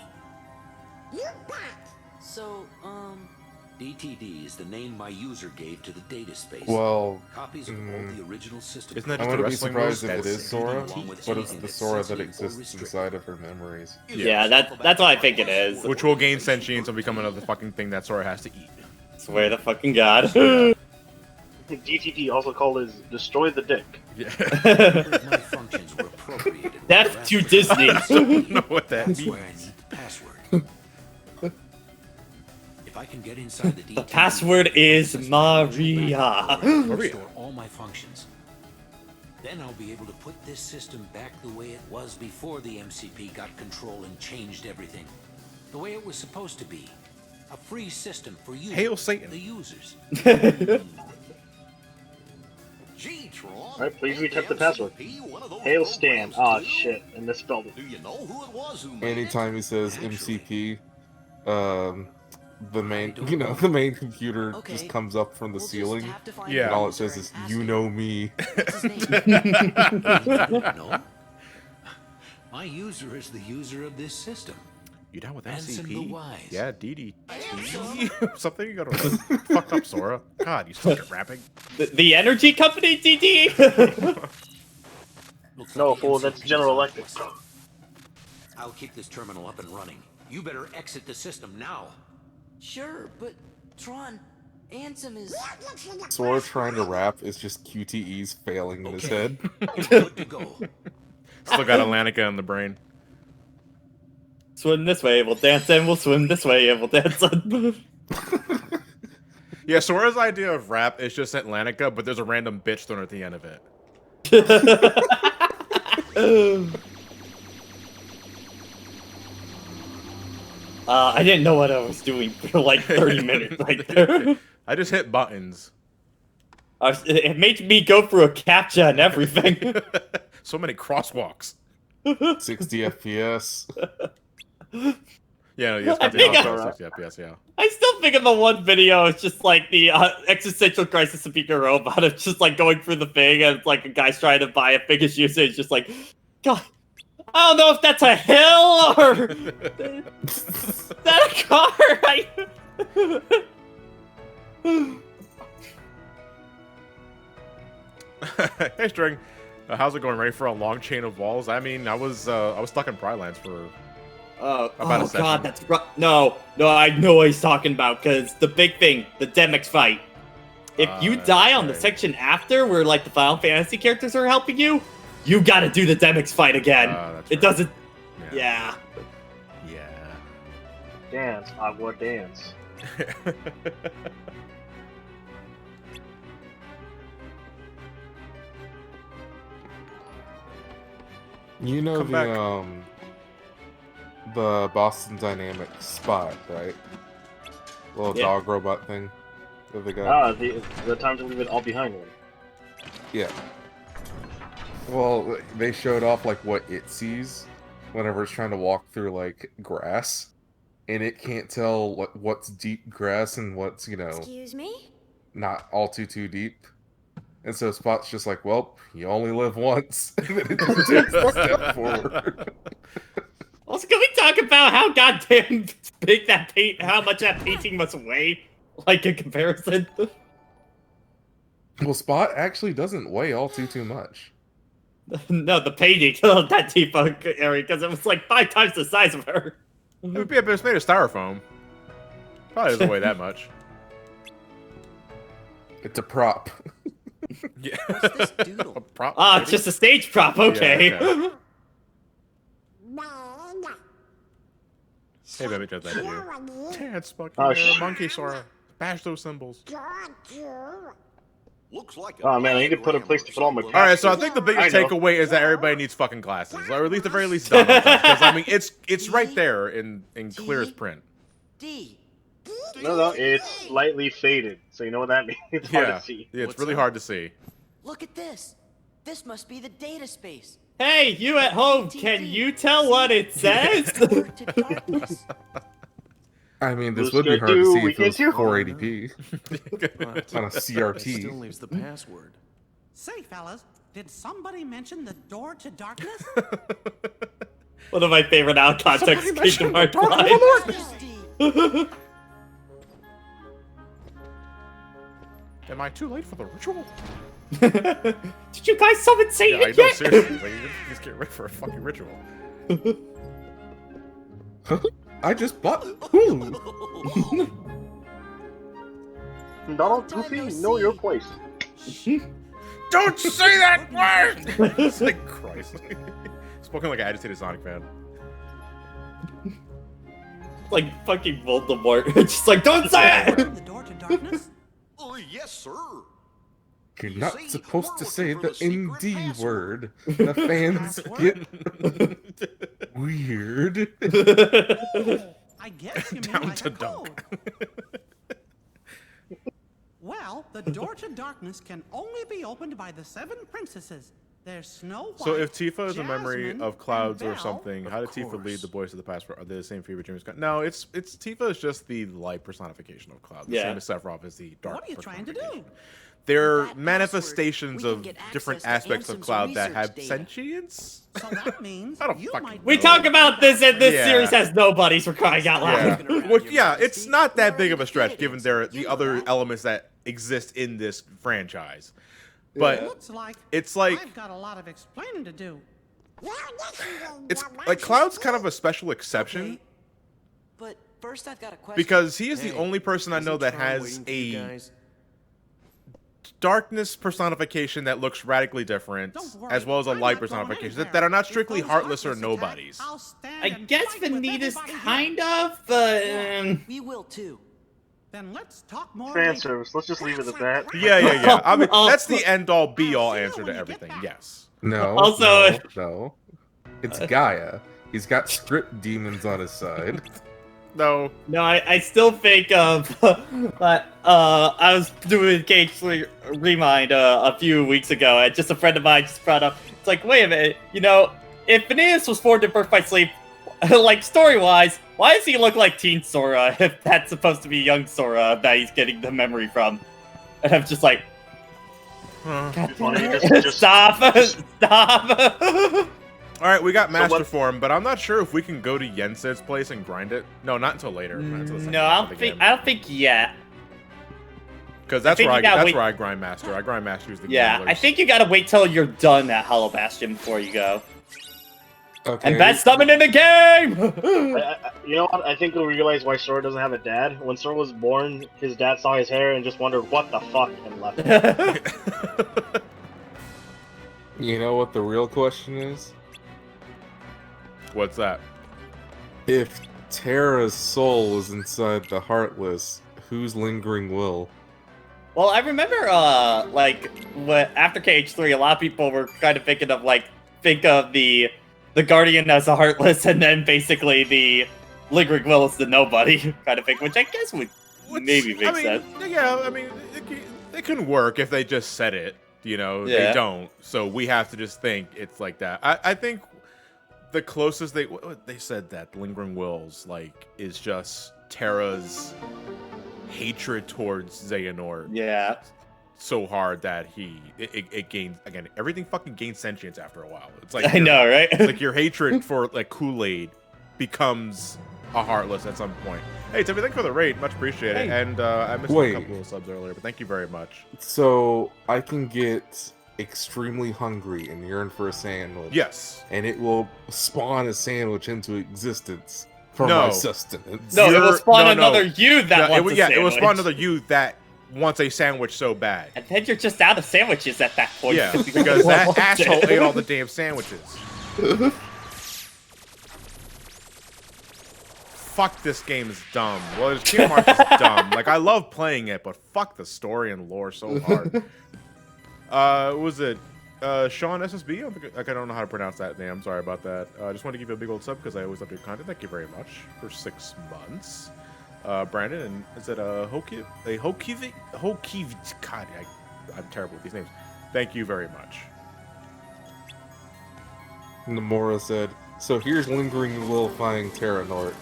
So, DTD is the name my user gave to the data space. Well, copies of all the original system. Isn't that I just a wouldn't be wrestling surprised move? if it is Sora, along with but it's anything the that's Sora that sensitive or exists restricted. inside of her memories. Yeah, that's what I think it is. Which will gain sentience and become another fucking thing that Sora has to eat. Swear to fucking God. DTD, also called as Destroy the Dick. Yeah. My functions were appropriated. Death to Disney. I don't know what that That's why I means. need the password. If I can get inside the DTD, The password is Maria. restore all my functions. Then I'll be able to put this system back the way it was before the MCP got control and changed everything. The way it was supposed to be. A free system for you, Hail Satan. the users. Gee, Tron. Alright, please retype the password. Hail Stan. Ah, shit. And misspelled it. Do you know who it was who made Anytime he says MCP, the main, the main computer just comes up from the ceiling, Yeah. and all it says is, "You know me." No. My user is the user of this system. You down with Ansem the MCP? Wise. Yeah, DD. Something you got fucked up, Sora. God, you suck at rapping. The energy company, DD? No, fool, that's General Electric. I'll keep this terminal up and running. You better exit the system now. Sure, but Tron, Ansem is... Sora trying to rap is just QTEs failing in his head. Good to go. Still got Atlantica in the brain. Swim this way, we'll dance, and we'll swim this way, and we'll dance. Yeah, Sora's idea of rap is just Atlantica, but there's a random bitch thrown at the end of it. I didn't know what I was doing for like 30 minutes right there. I just hit buttons. It made me go through a CAPTCHA and everything. So many crosswalks. 60 FPS. Yeah, no, yes, I think yes, yeah. I still think of the one video, it's just like the existential crisis of being a robot. It's just like going through the thing, and it's like a guy's trying to buy a biggest user. It's just like, God, I don't know if that's a hill or is that a car. Hey, String. How's it going? Ready for a long chain of walls? I mean, I was stuck in Prylands for about a session. God, that's no, I know what he's talking about, because the big thing, the Demix fight. If you die on the section after, where like the Final Fantasy characters are helping you, you gotta do the Demix fight again. That's it right. doesn't. Yeah. Yeah. Dance, Agua, dance. You know Come back. the Boston Dynamics spot, right? Little Yeah. dog robot thing that they got. Ah, the time to leave it all behind one. Yeah. Well, they showed off like what it sees whenever it's trying to walk through like grass, and it can't tell what's deep grass and what's Excuse me? not all too deep. And so Spot's just like, well, you only live once, and then it just takes a step forward. Also, can we talk about how goddamn big that how much that painting must weigh, like in comparison? Well, Spot actually doesn't weigh all too much. No, the painting of that Tifa area, because it was like 5 times the size of her. It would be a bit, it's made of styrofoam. Probably doesn't weigh that much. It's a prop. Yeah. What's this doodle? A prop. Ah, maybe? it's just a stage prop. Okay. Yeah, okay. Hey, baby, just that you. Dance, fucking monkey, Sora. Bash those cymbals. Looks like Oh man, I need to put a place to put all my. All right, so I think the biggest takeaway is that everybody needs fucking glasses, or at least the very least dumb ones, because I mean it's right there in clear as print. No, it's slightly faded, so you know what that means. It's hard to see. Yeah, it's really hard to see. Look at this. This must be the data space. Hey, you at home, can you tell what it says? I mean, this would be hard to see if it was 480p on a CRT. Still leaves the password. Say, fellas, did somebody mention the door to darkness? One of my favorite out of context Kingdom Hearts lines. Am I too late for the ritual? Did you guys summon Satan Yeah, I know, yet? seriously. Like, you just get ready for a fucking ritual. I just bought Hulu. Donald, Goofy, know your place. Don't say that word! It's like Christ. Spoken like an agitated Sonic fan. Like fucking Voldemort. Just like, don't say it! The door to darkness? Oh, yes, sir. You're not supposed to say the ND word. The fans get weird. I guess you mean Down like to a dunk. code. Well, the door to darkness can only be opened by the 7 princesses. There's Snow White, So if Tifa is a memory Jasmine, of clouds and or Belle. something, how did Tifa lead the boys to the past? Are they the same favorite dreams? No, it's Tifa is just the light personification of cloud. The Yeah. same as Sephiroth is the dark. What are you trying to do? They're manifestations we can of get different access to aspects of Ansem's cloud that research have data. sentience. So that means I don't you fucking might We know. talk about this, and this Yeah. series has nobodies for crying out loud. Yeah, well, yeah, it's not that big of a stretch given the other elements that exist in this franchise. But Looks like it's like I've got a lot of explaining to do. it's like Cloud's kind of a special exception But first I've got a question. because he is the only person I know that has a darkness personification that looks radically different, Don't worry, as well as a I'm light not going personification anywhere. that are not If strictly those heartless or Heartless attack, nobodies. I'll stand I and guess fight with Vanitas everybody here. kind of, but We will too. Then let's talk more Fan later. service. Let's just leave it at that. Yeah. I mean, Oh. that's the end-all, be-all I'll see you answer when to you get everything. back. Yes. No, Also- no. It's Gaia. He's got script demons on his side. No. no, I still think of that. I was doing Cage Remind a few weeks ago, and just a friend of mine just brought up. It's like, wait a minute, you know, if Vanitas was formed in Birth by Sleep, like story-wise, why does he look like Teen Sora if that's supposed to be young Sora that he's getting the memory from? And I'm just like, God damn it. Stop! Stop! All right, we got Master what- Form, but I'm not sure if we can go to Yensid's place and grind it. No, not until later. Not until the second No, half of the game. I don't think yet. Because that's think where you gotta that's wait- where I grind Master. I grind Master as the Yeah, gamblers. I think you gotta wait till you're done at Hollow Bastion before you go. Okay. And best summon in the game! You know what? I think we'll realize why Sora doesn't have a dad. When Sora was born, his dad saw his hair and just wondered, what the fuck, and left him. You know what the real question is? What's that? If Terra's soul is inside the Heartless, whose lingering will? Well, I remember, like, after KH3, a lot of people were kind of thinking of, like, think of the Guardian as a Heartless, and then basically the lingering will is the nobody kind of thing, which I guess would maybe make sense. Yeah, I mean, it can work if they just said it. You know, Yeah. they don't. So we have to just think it's like that. I think the closest they said that lingering wills like is just Terra's hatred towards Xehanort. Yeah. So hard that it gains again. Everything fucking gains sentience after a while. It's like I know, right? It's like your hatred for like Kool-Aid becomes a Heartless at some point. Hey, Timmy, thank you for the raid. Much appreciated. Hey. And I missed a Wait. couple of subs earlier, but thank you very much. So I can get extremely hungry and yearn for a sandwich. Yes. And it will spawn a sandwich into existence for No. my sustenance. No, it will spawn another you that wants a Yeah, it will sandwich. spawn another you that wants a sandwich so bad. And then you're just out of sandwiches at that point. Yeah, because that asshole ate all the damn sandwiches. Fuck, this game is dumb. Well, this Kingdom Hearts is dumb. Like, I love playing it, but fuck the story and lore so hard. Was it Sean SSB? I don't know how to pronounce that name. I'm sorry about that. I just wanted to give you a big old sub because I always love your content. Thank you very much for 6 months. Brandon, and is it Hokiv? God, I'm terrible with these names. Thank you very much. Nomura said, so here's Lingering Will finding Terranort.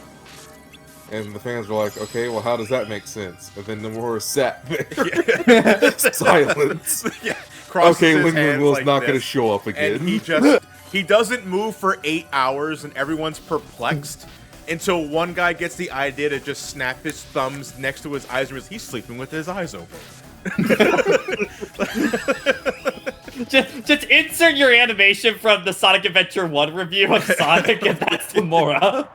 And the fans were like, okay, well, how does that make sense? And then Nomura sat there. Silence. Yeah. Okay, Lingering Will's not going to show up again. And he doesn't move for 8 hours, and everyone's perplexed until one guy gets the idea to just snap his thumbs next to his eyes and realizes he's sleeping with his eyes open. just insert your animation from the Sonic Adventure 1 review of Sonic, and that's Nomura.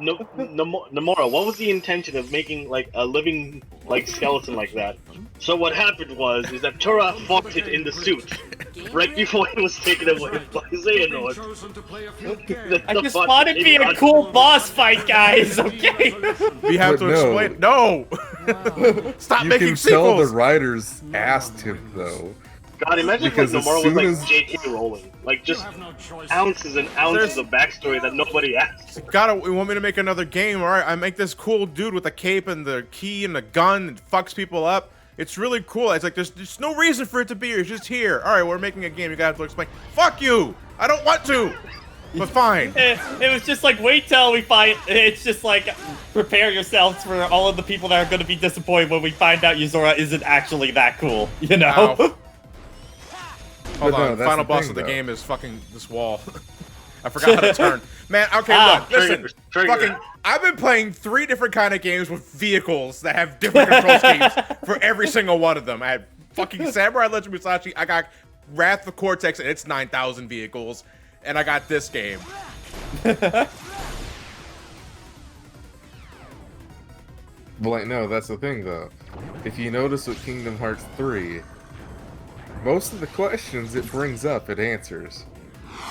Nomura, what was the intention of making like a living like skeleton like that? So what happened is that Tura fucked it in the suit right before it was taken away by Xehanort. I just want to be a cool boss fight, guys. Okay. We have to explain. No. Stop making You can sequels. tell the writers asked him though. God, imagine Because if as Nomura soon was as- like J.K. Rowling, like just ounces and ounces of backstory that nobody asked. You want me to make another game? All right, I make this cool dude with a cape and the key and the gun and fucks people up. It's really cool. It's like there's no reason for it to be here. It's just here. All right, we're making a game. You gotta have to explain. Fuck you! I don't want to. But fine. It was just like, wait till we find. It's just like, prepare yourselves for all of the people that are going to be disappointed when we find out Yuzora isn't actually that cool. You know. Ow. Hold But no, on, that's final the boss thing, of the though. game is fucking this wall. I forgot how to turn. Man, okay, look, listen. Fucking, I've been playing 3 different kind of games with vehicles that have different control schemes for every single one of them. I had fucking Samurai Legend Musashi, I got Wrath of Cortex, and it's 9,000 vehicles, and I got this game. But like, no, that's the thing though. If you notice with Kingdom Hearts 3, most of the questions it brings up, it answers.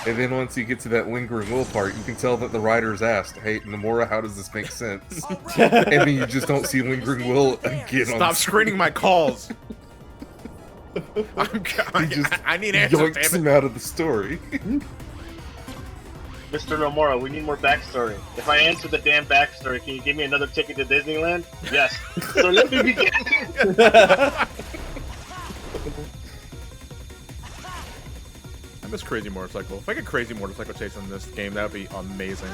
And then once you get to that Lingering Will part, you can tell that the writers asked, hey, Nomura, how does this make sense? And then you just don't see Lingering Will again. Stop screening my calls. I need answers, Yoinks damn him it. out of the story. Mr. Nomura, we need more backstory. If I answer the damn backstory, can you give me another ticket to Disneyland? Yes. So let me begin. I miss Crazy Motorcycle. If I get Crazy Motorcycle chase in this game, that would be amazing.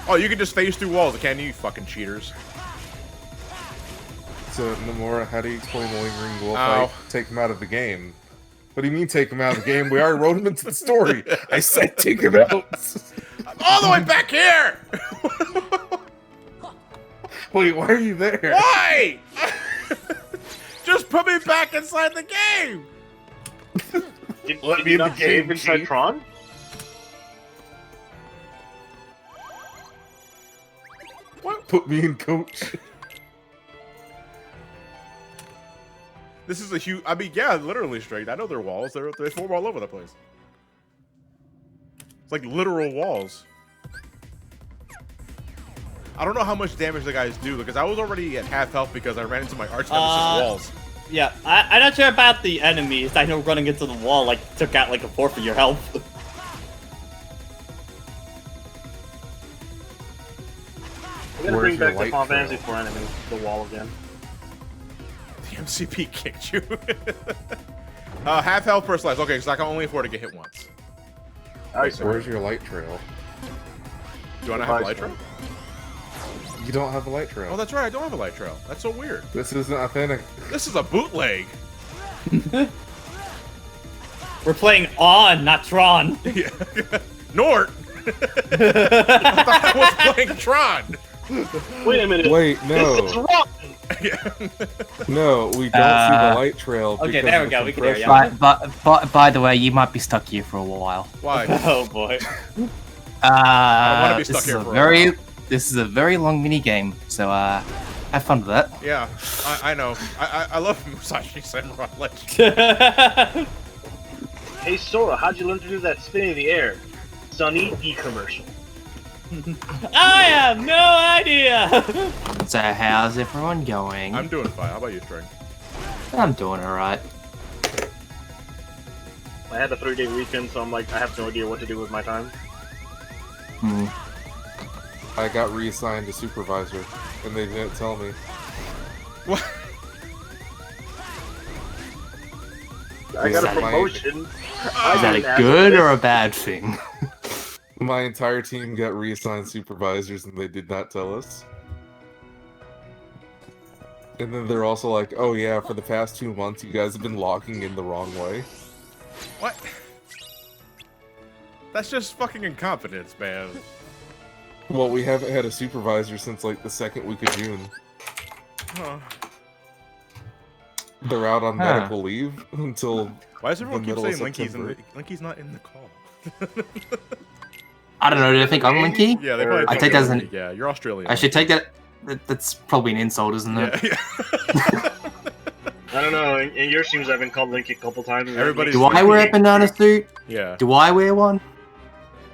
Oh, you can just phase through walls, can you fucking cheaters? So, Nomura, how do you explain the Lingering Will Ow. fight? Take him out of the game. What do you mean take him out of the game? We already wrote him into the story. I said take him out. All the way back here! Wait, why are you there? Why? Just put me back inside the game! Did Let you me in the not save game, inside Chief. Tron? What? Put me in, coach. This is a huge... I mean, yeah, literally straight. I know they're walls. They form all over the place. It's like literal walls. I don't know how much damage the guys do, because I was already at half health because I ran into my arch nemesis walls. Yeah, I'm not sure about the enemies. I know running into the wall like took out like a fourth of your health. I'm gonna Where's bring your back the light Final trail? Fantasy 4 enemy, the wall again. The MCP kicked you. Half health per slice. Okay, so I can only afford to get hit once. Alright, Where's your light trail? Do I not have a light trail? You don't have a light trail. Oh, that's right. I don't have a light trail. That's so weird. This isn't authentic. This is a bootleg. We're playing on, not Tron. Yeah. Nort. I thought I was playing Tron. Wait a minute. Wait, no. This is wrong. No, we don't see the light trail. Okay, because there of we go. the We can hear compression. you. But by the way, you might be stuck here for a while. Why? Oh boy. I don't want to be stuck This is here a for a very, while. this is a very long mini game. So have fun with that. Yeah, I know. I love Musashi Samurai Legend. Hey Sora, how'd you learn to do that spin in the air? Sunny E-commercial. I have no idea. So how's everyone going? I'm doing fine. How about you, String? I'm doing alright. I had a 3-day weekend, so I'm like, I have no idea what to do with my time. I got reassigned to supervisor, and they didn't tell me. What? I got a Is that promotion. Is that a good or a bad thing? My entire team got reassigned supervisors, and they did not tell us. And then they're also like, oh yeah, for the past 2 months, you guys have been logging in the wrong way. What? That's just fucking incompetence, man. Well, we haven't had a supervisor since like the 2nd week of June. Huh. They're out on medical leave until Why does everyone the keep middle saying of September. Linky's not in the call? I don't know. Do they think I'm Linky? Yeah, they probably I think take you're that as an. Linky. Yeah, you're Australian. I should take that. That's probably an insult, isn't it? Yeah. I don't know, in your streams I've been called Linky a couple times. Everybody's Do I wear a banana suit? Yeah. Do I wear one?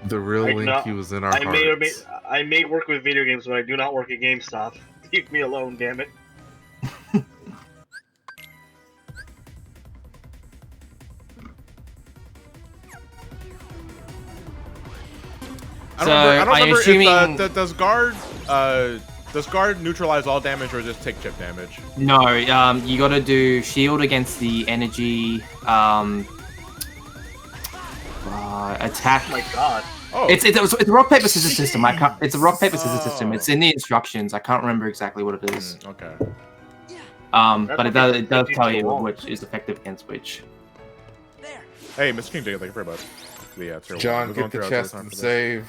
The real Linky was in our hearts. I may work with video games, but I do not work at GameStop. Leave me alone, damn it. I don't remember assuming... if does guard neutralize all damage or just take chip damage? No, you got to do shield against the energy attack. Oh my god. Oh. It's a rock paper scissors system. It's a rock paper scissors system. It's in the instructions. I can't remember exactly what it is. Okay. But it does tell you which is effective against which. Hey, Mr. King, thank you very much. Yeah, John, get the chest and save.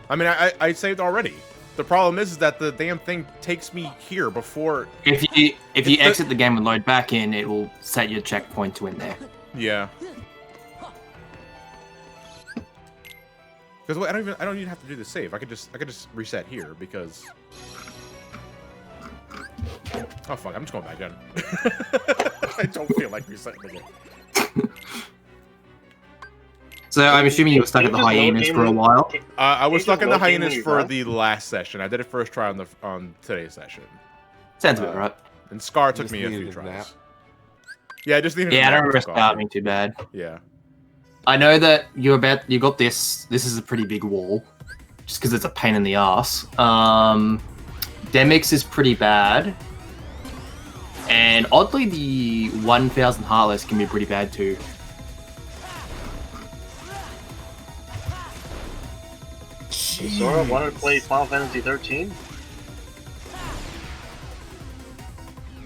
I mean, I saved already. The problem is that the damn thing takes me here before. If you exit the game and load back in, it will set your checkpoint to in there. Yeah. Because I don't even have to do the save. I could just reset here because. Oh fuck! I'm just going back in. I don't feel like resetting again. So I'm assuming you were stuck at the hyenas for a while. I was stuck in the hyenas for the last session. I did it first try on today's session. Sounds about right. And Scar took me a few tries. Yeah, I just needed. Yeah, I don't remember Scar being too bad. Yeah. I know that you got this. This is a pretty big wall, just because it's a pain in the ass. Demix is pretty bad, and oddly, the 1000 Heartless can be pretty bad too. Sora wanted to play Final Fantasy 13?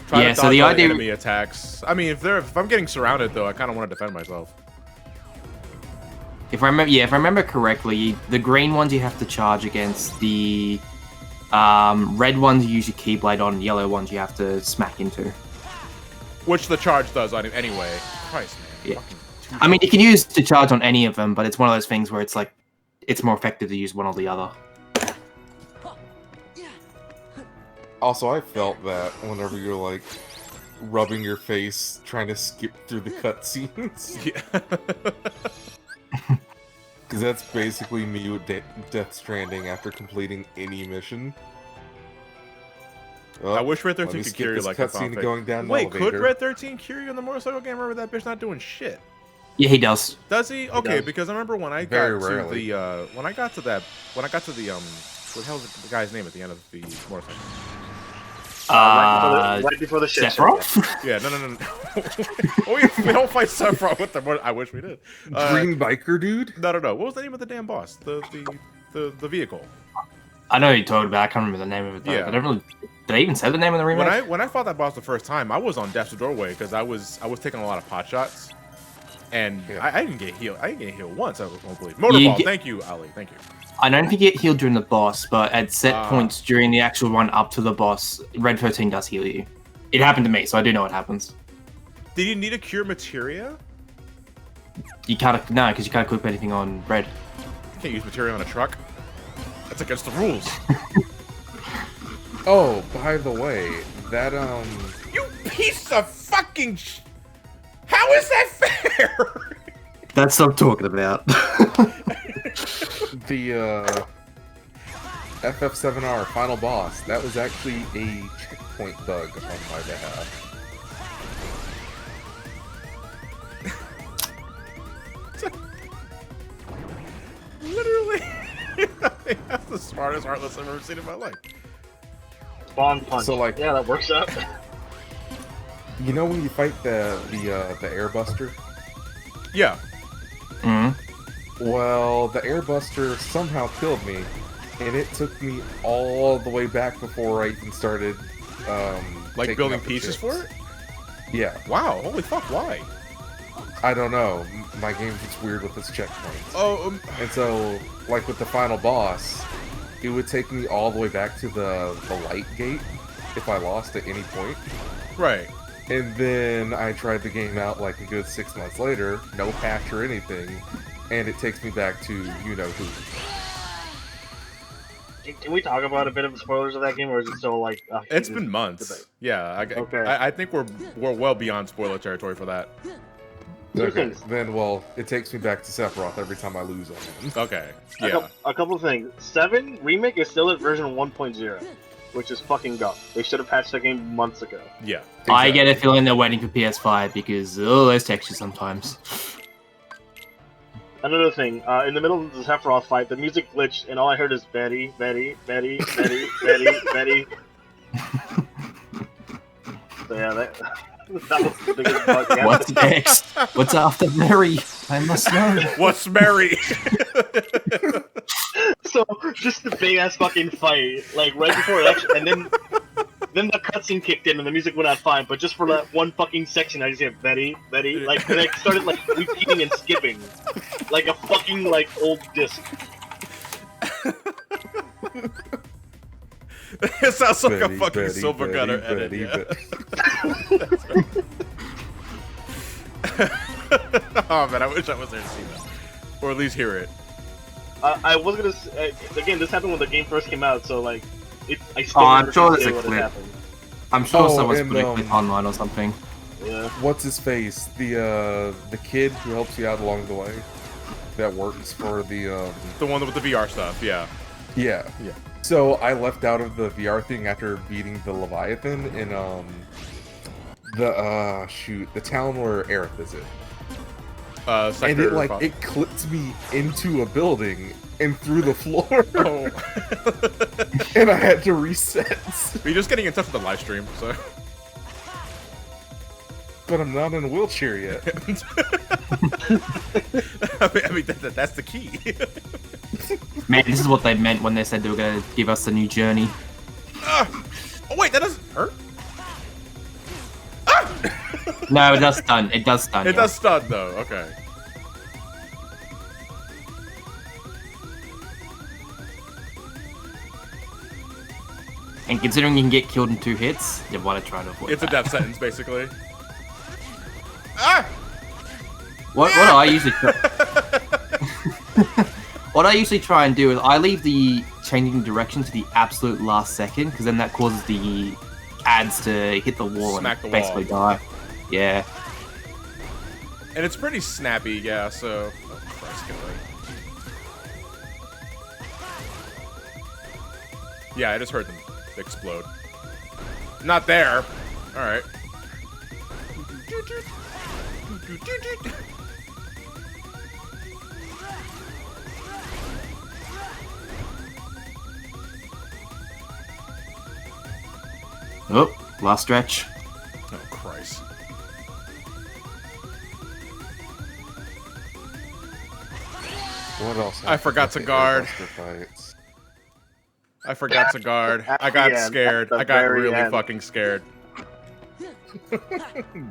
Try to so dodge the all idea enemy attacks. I mean, if I'm getting surrounded though, I kind of want to defend myself. If I remember correctly, the green ones you have to charge against. The red ones you use your Keyblade on. Yellow ones you have to smack into. Which the charge does on him anyway. Christ, man. Yeah. I mean, you can use to charge on any of them, but it's one of those things where it's like, it's more effective to use one or the other. Also, I felt that whenever you're like rubbing your face, trying to skip through the cutscenes. Yeah. Because that's basically me with Death Stranding after completing any mission. Oh, I wish Red 13 let me could skip carry this like a cutscene going down an Wait, elevator. could Red 13 carry you on the motorcycle game? Remember that bitch not doing shit. Yeah, he does. Does he? Okay, does. because I remember when I Very got to rarely. the what the hell's the guy's name at the end of the motorcycle? Right before the shit show. Sephiroth? Yeah, no. we don't fight Sephiroth with them. I wish we did. Green biker dude? No. What was the name of the damn boss? The vehicle. I know who you're talking about. I can't remember the name of it though. Yeah. I don't really. Did they even say the name of the remake? When I fought that boss the first time, I was on death's doorway because I was taking a lot of pot shots, and I didn't get healed. I didn't get healed once. I don't believe. Motorball. Thank you, Ali. Thank you. I don't think you get healed during the boss, but at set points during the actual run up to the boss, Red 13 does heal you. It happened to me, so I do know what happens. Did you need a cure materia? You can't, no, because you can't equip anything on Red. You can't use materia on a truck. That's against the rules. Oh, by the way, that You piece of fucking How is that fair? That's what I'm talking about. The FF7R final boss, that was actually a checkpoint bug on my behalf. Literally, that's the smartest Heartless I've ever seen in my life. Spawn punch. So, like, yeah, that works out. You know when you fight the Airbuster? Yeah. Well, the Airbuster somehow killed me, and it took me all the way back before I even started. Like building pieces for it? Yeah. Wow. Holy fuck! Why? I don't know. My game's just weird with its checkpoints. Oh. And so, like with the final boss, it would take me all the way back to the light gate if I lost at any point. Right. And then I tried the game out like a good 6 months later, no patch or anything, and it takes me back to you-know-who. Can we talk about a bit of the spoilers of that game, or is it still like... It's been months. Debate? Yeah, I think we're well beyond spoiler territory for that. Okay, then, well, it takes me back to Sephiroth every time I lose on him. Okay, yeah. A couple of things. 7 Remake is still at version 1.0, which is fucking dumb. They should have patched the game months ago. Yeah. Exactly. I get a feeling they're waiting for PS5 because, those textures sometimes. Another thing, in the middle of the Sephiroth fight, the music glitched, and all I heard is Betty, Betty, Betty, Betty, Betty, Betty. So yeah, that was the biggest bug. Yeah. What's next? What's after Mary? I must know. What's Mary? So, just the big ass fucking fight, like right before it actually, and then the cutscene kicked in and the music went out fine, but just for that one fucking section, I just hear Betty, Betty, like, and I started like repeating and skipping, like a fucking like old disc. It sounds like a fucking Betty, Silver Betty, Gunner Betty, edit. Betty. Oh man, I wish I was there to see that, or at least hear it. I was gonna say, again, this happened when the game first came out, so like, I still I'm sure say there's a what clip. happened. I'm sure someone's put a clip online or something. Yeah. What's his face? The kid who helps you out along the way, that works for the one with the VR stuff. Yeah. Yeah. Yeah. So I left out of the VR thing after beating the Leviathan in the town where Aerith is in. And it it clipped me into a building and through the floor. Oh. And I had to reset. You're just getting in touch with the live stream, so. But I'm not in a wheelchair yet. I mean that's the key. Man, this is what they meant when they said they were going to give us a new journey. Oh wait, that doesn't hurt. No, it does stun. It does stun. It does stun though. Okay. And considering you can get killed in 2 hits, you want to try to avoid It's that. a death sentence, basically. Ah! What I usually what I usually try and do is I leave the changing direction to the absolute last second, because then that causes the ads to hit the wall Smack and the basically wall. die. Yeah. And it's pretty snappy, yeah, so... Oh, Christ, get away. Yeah, I just heard them explode. Not there! Alright. Oh, last stretch. Oh, Christ. What else? I forgot to guard. I forgot to guard. I got scared. I got really fucking scared.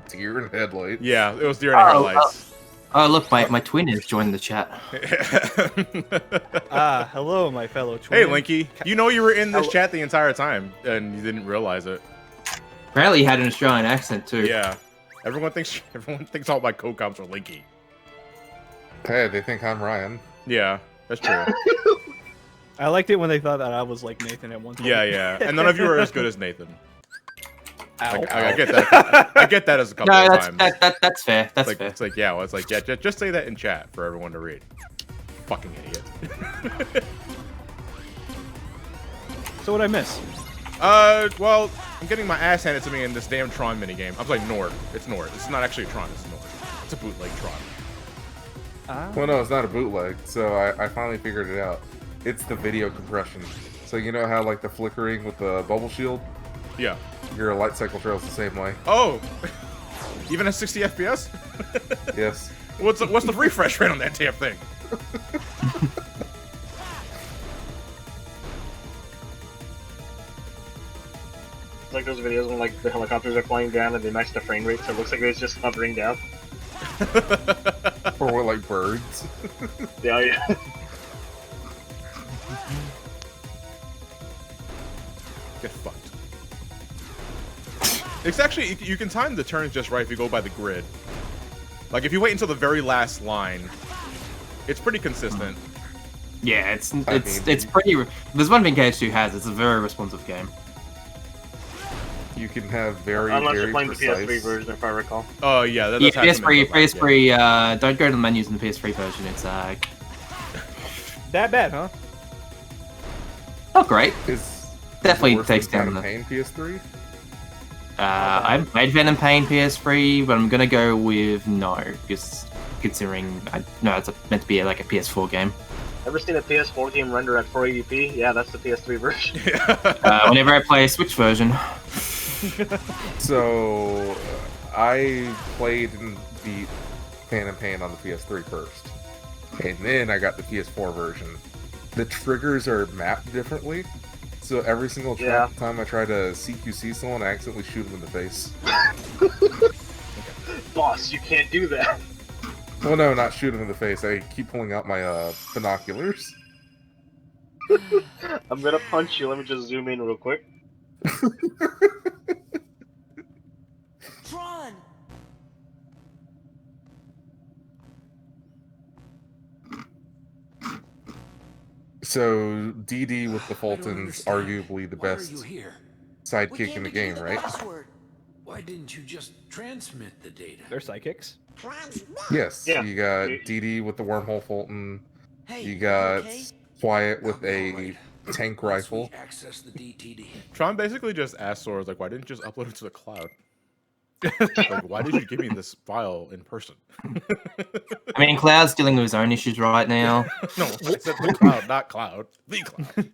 Deer in headlights. Yeah, it was deer in headlights. Oh, look, my twin has joined the chat. Hello, my fellow twin. Hey, Linky. You know you were in this chat the entire time, and you didn't realize it. Apparently, he had an Australian accent too. Yeah. Everyone thinks all my co-coms are Linky. Hey, they think I'm Ryan. Yeah, that's true. I liked it when they thought that I was like Nathan at one point. Yeah. And none of you are as good as Nathan. Ow. I get that. I get that as a couple of times. That's fair. That's fair. It's like, yeah, just say that in chat for everyone to read. Fucking idiot. So what'd I miss? Well, I'm getting my ass handed to me in this damn Tron minigame. I'm playing Nord. It's Nord. It's not actually a Tron, it's Nord. It's a bootleg Tron. Well, no, it's not a bootleg, so I finally figured it out. It's the video compression. So you know how, like, the flickering with the bubble shield? Yeah. Your light cycle trails the same way. Oh! Even at 60 FPS? Yes. What's the refresh rate on that damn thing? It's like those videos when like the helicopters are flying down and they match the frame rate, so it looks like it's just hovering down. Or what, like birds? Yeah. Get fucked. It's actually, you can time the turns just right if you go by the grid. Like, if you wait until the very last line, it's pretty consistent. Yeah, it's pretty. There's one thing KH2 has. It's a very responsive game. You can have very, unless very you're playing precise... the PS3 version, if I recall. Oh yeah, that does PS3. Don't go to the menus in the PS3 version. It's that bad, huh? Not great. Definitely takes down the Pain PS3. I haven't played Venom Pain PS3, but I'm gonna go with no, because considering it's meant to be like a PS4 game. Ever seen a PS4 game render at 480p? Yeah, that's the PS3 version. Whenever I play a Switch version. So, I played and beat Phantom Pain on the PS3 first. And then I got the PS4 version. The triggers are mapped differently, so every single time I try to CQC someone, I accidentally shoot them in the face. Boss, you can't do that. Well, no, not shoot them in the face. I keep pulling out my binoculars. I'm gonna punch you. Let me just zoom in real quick. Tron! So, DD with the Fulton's arguably the best sidekick in the game, right? Why didn't you just transmit the data? They're psychics. Yes. Yeah. You got DD with the wormhole Fulton. You got Quiet with a tank rifle. Access the DTD. Tron basically just asked Sora, like, why didn't you just upload it to the cloud? Like, why did you give me this file in person? I mean, Cloud's dealing with his own issues right now. No, I said the cloud, not cloud. The cloud.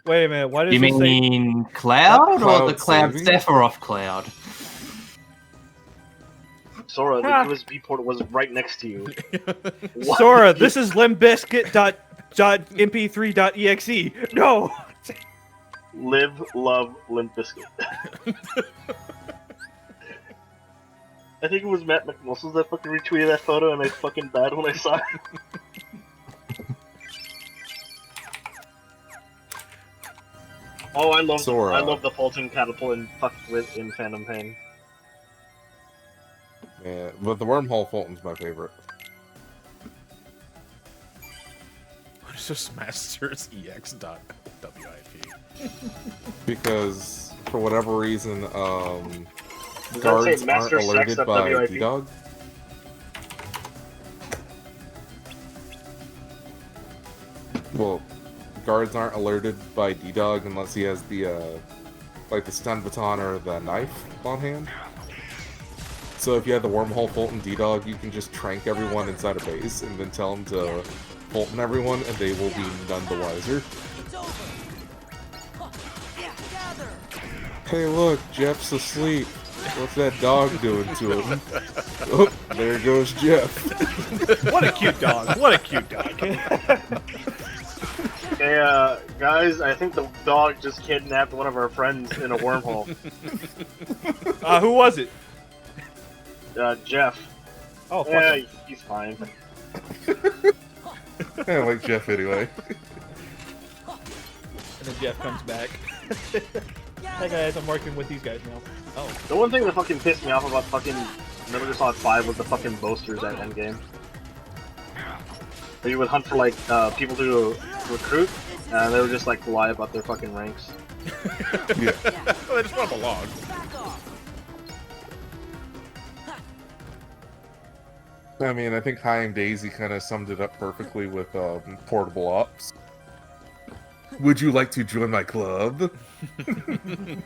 Wait a minute, why did you mean Cloud or the Cloud Sephiroth Cloud? Sora, the USB port was right next to you. Sora, this is limbiscuit.mp3.exe. No! Live, love, Limp Bizkit. I think it was Matt McMuscles that fucking retweeted that photo, and I fucking died when I saw it. Oh, I love Sora. I love the Fulton catapult and fucked with in Phantom Pain. Yeah, but the wormhole Fulton's my favorite. What is this Masters EX.WIP? Because for whatever reason, Does guards that say aren't Master alerted Sex by WIP? D-Dog. Well, guards aren't alerted by D-Dog unless he has the like the stun baton or the knife on hand. So if you have the wormhole Fulton D-Dog, you can just trank everyone inside a base and then tell them to Fulton everyone, and they will be none the wiser. Hey, look, Jeff's asleep. What's that dog doing to him? Oh, there goes Jeff. What a cute dog. What a cute dog. Hey, guys, I think the dog just kidnapped one of our friends in a wormhole. Who was it? Jeff. Oh, fuck Yeah, him. he's fine. I like Jeff anyway. And then Jeff comes back. Hey guys, I'm working with these guys now. Oh. The one thing that fucking pissed me off about fucking Metal Gear Solid 5 was the fucking boasters at endgame. That you would hunt for like people to recruit, and they would just like lie about their fucking ranks. Yeah. They just want to belong. I mean, I think High and Daisy kind of summed it up perfectly with Portable Ops. Would you like to join my club? And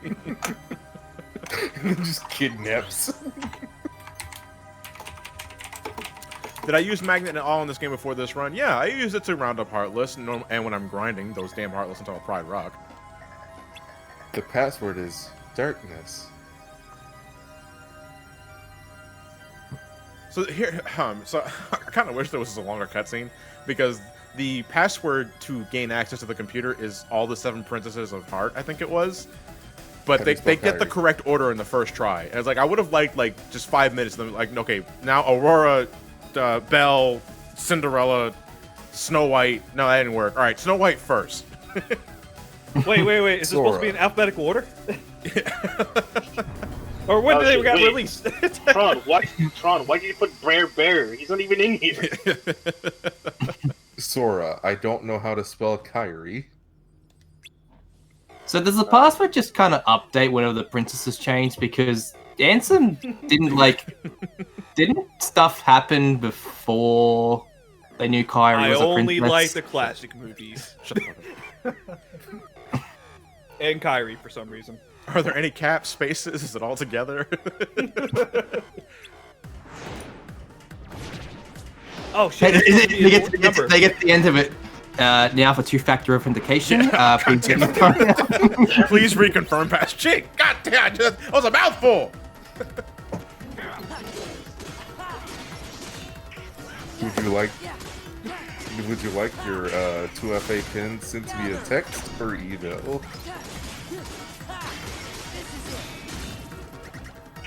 then just kidnaps. Did I use Magnet at all in this game before this run? Yeah, I use it to round up Heartless, and when I'm grinding those damn Heartless until Pride Rock. The password is darkness. So here, so I kind of wish there was a longer cutscene, because the password to gain access to the computer is all the 7 princesses of Heart, I think it was. But they get the correct order in the first try. And it's like, I would have liked, like, just 5 minutes of them, like, okay, now Aurora, Belle, Cinderella, Snow White. No, that didn't work. Alright, Snow White first. Wait. Is this supposed to be in alphabetical order? Or when did they got released? Tron, why did you put Brer Bear? He's not even in here. Sora, I don't know how to spell Kyrie. So does the password just kind of update whenever the princesses change? Because Ansem didn't stuff happen before they knew Kyrie was a princess? I only like the classic movies. Shut the fuck up. And Kyrie for some reason. Are there any caps, spaces? Is it all together? Oh shit! They get to the end of it. Now for 2-factor authentication. Please reconfirm past cheek. God damn, that was a mouthful. Would you like your 2FA pin sent via text or email?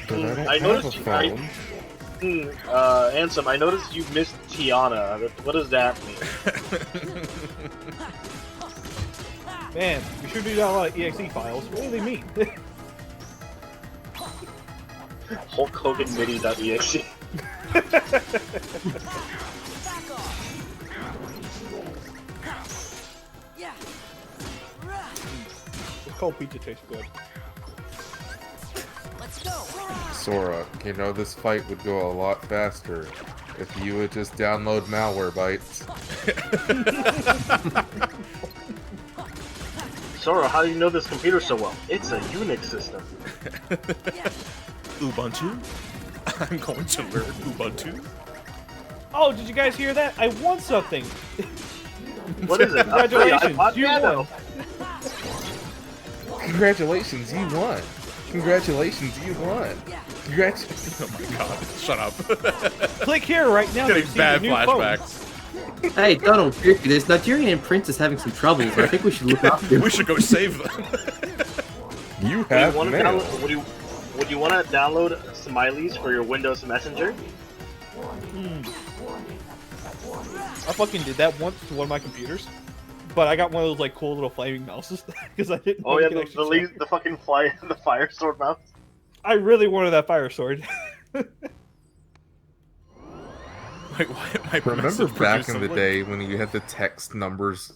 But I don't have a phone. Ansem, I noticed you missed Tiana. What does that mean? Man, we sure do got a lot of EXE files. What do they mean? Hulk Hogan MIDI.exe. This cold pizza tastes good. Sora, you know this fight would go a lot faster if you would just download malware bytes. Sora, how do you know this computer so well? It's a Unix system. Ubuntu? I'm going to learn Ubuntu. Oh, did you guys hear that? I won something. What is it? Congratulations, you won. Congratulations, you won. Congratulations, you won. Congratulations. Oh my god, shut up. Click here right now. Getting to see bad the new flashbacks. Hey, Donald, this Nigerian prince is having some troubles. I think we should look after him. We should go save them. You have mail. Would you want to download smileys for your Windows Messenger? I fucking did that once to one of my computers, but I got one of those like cool little flaming mouses because I didn't. Oh yeah, the fucking the fire sword mouse. I really wanted that fire sword. Wait, why am I remember back in the day when you had to text numbers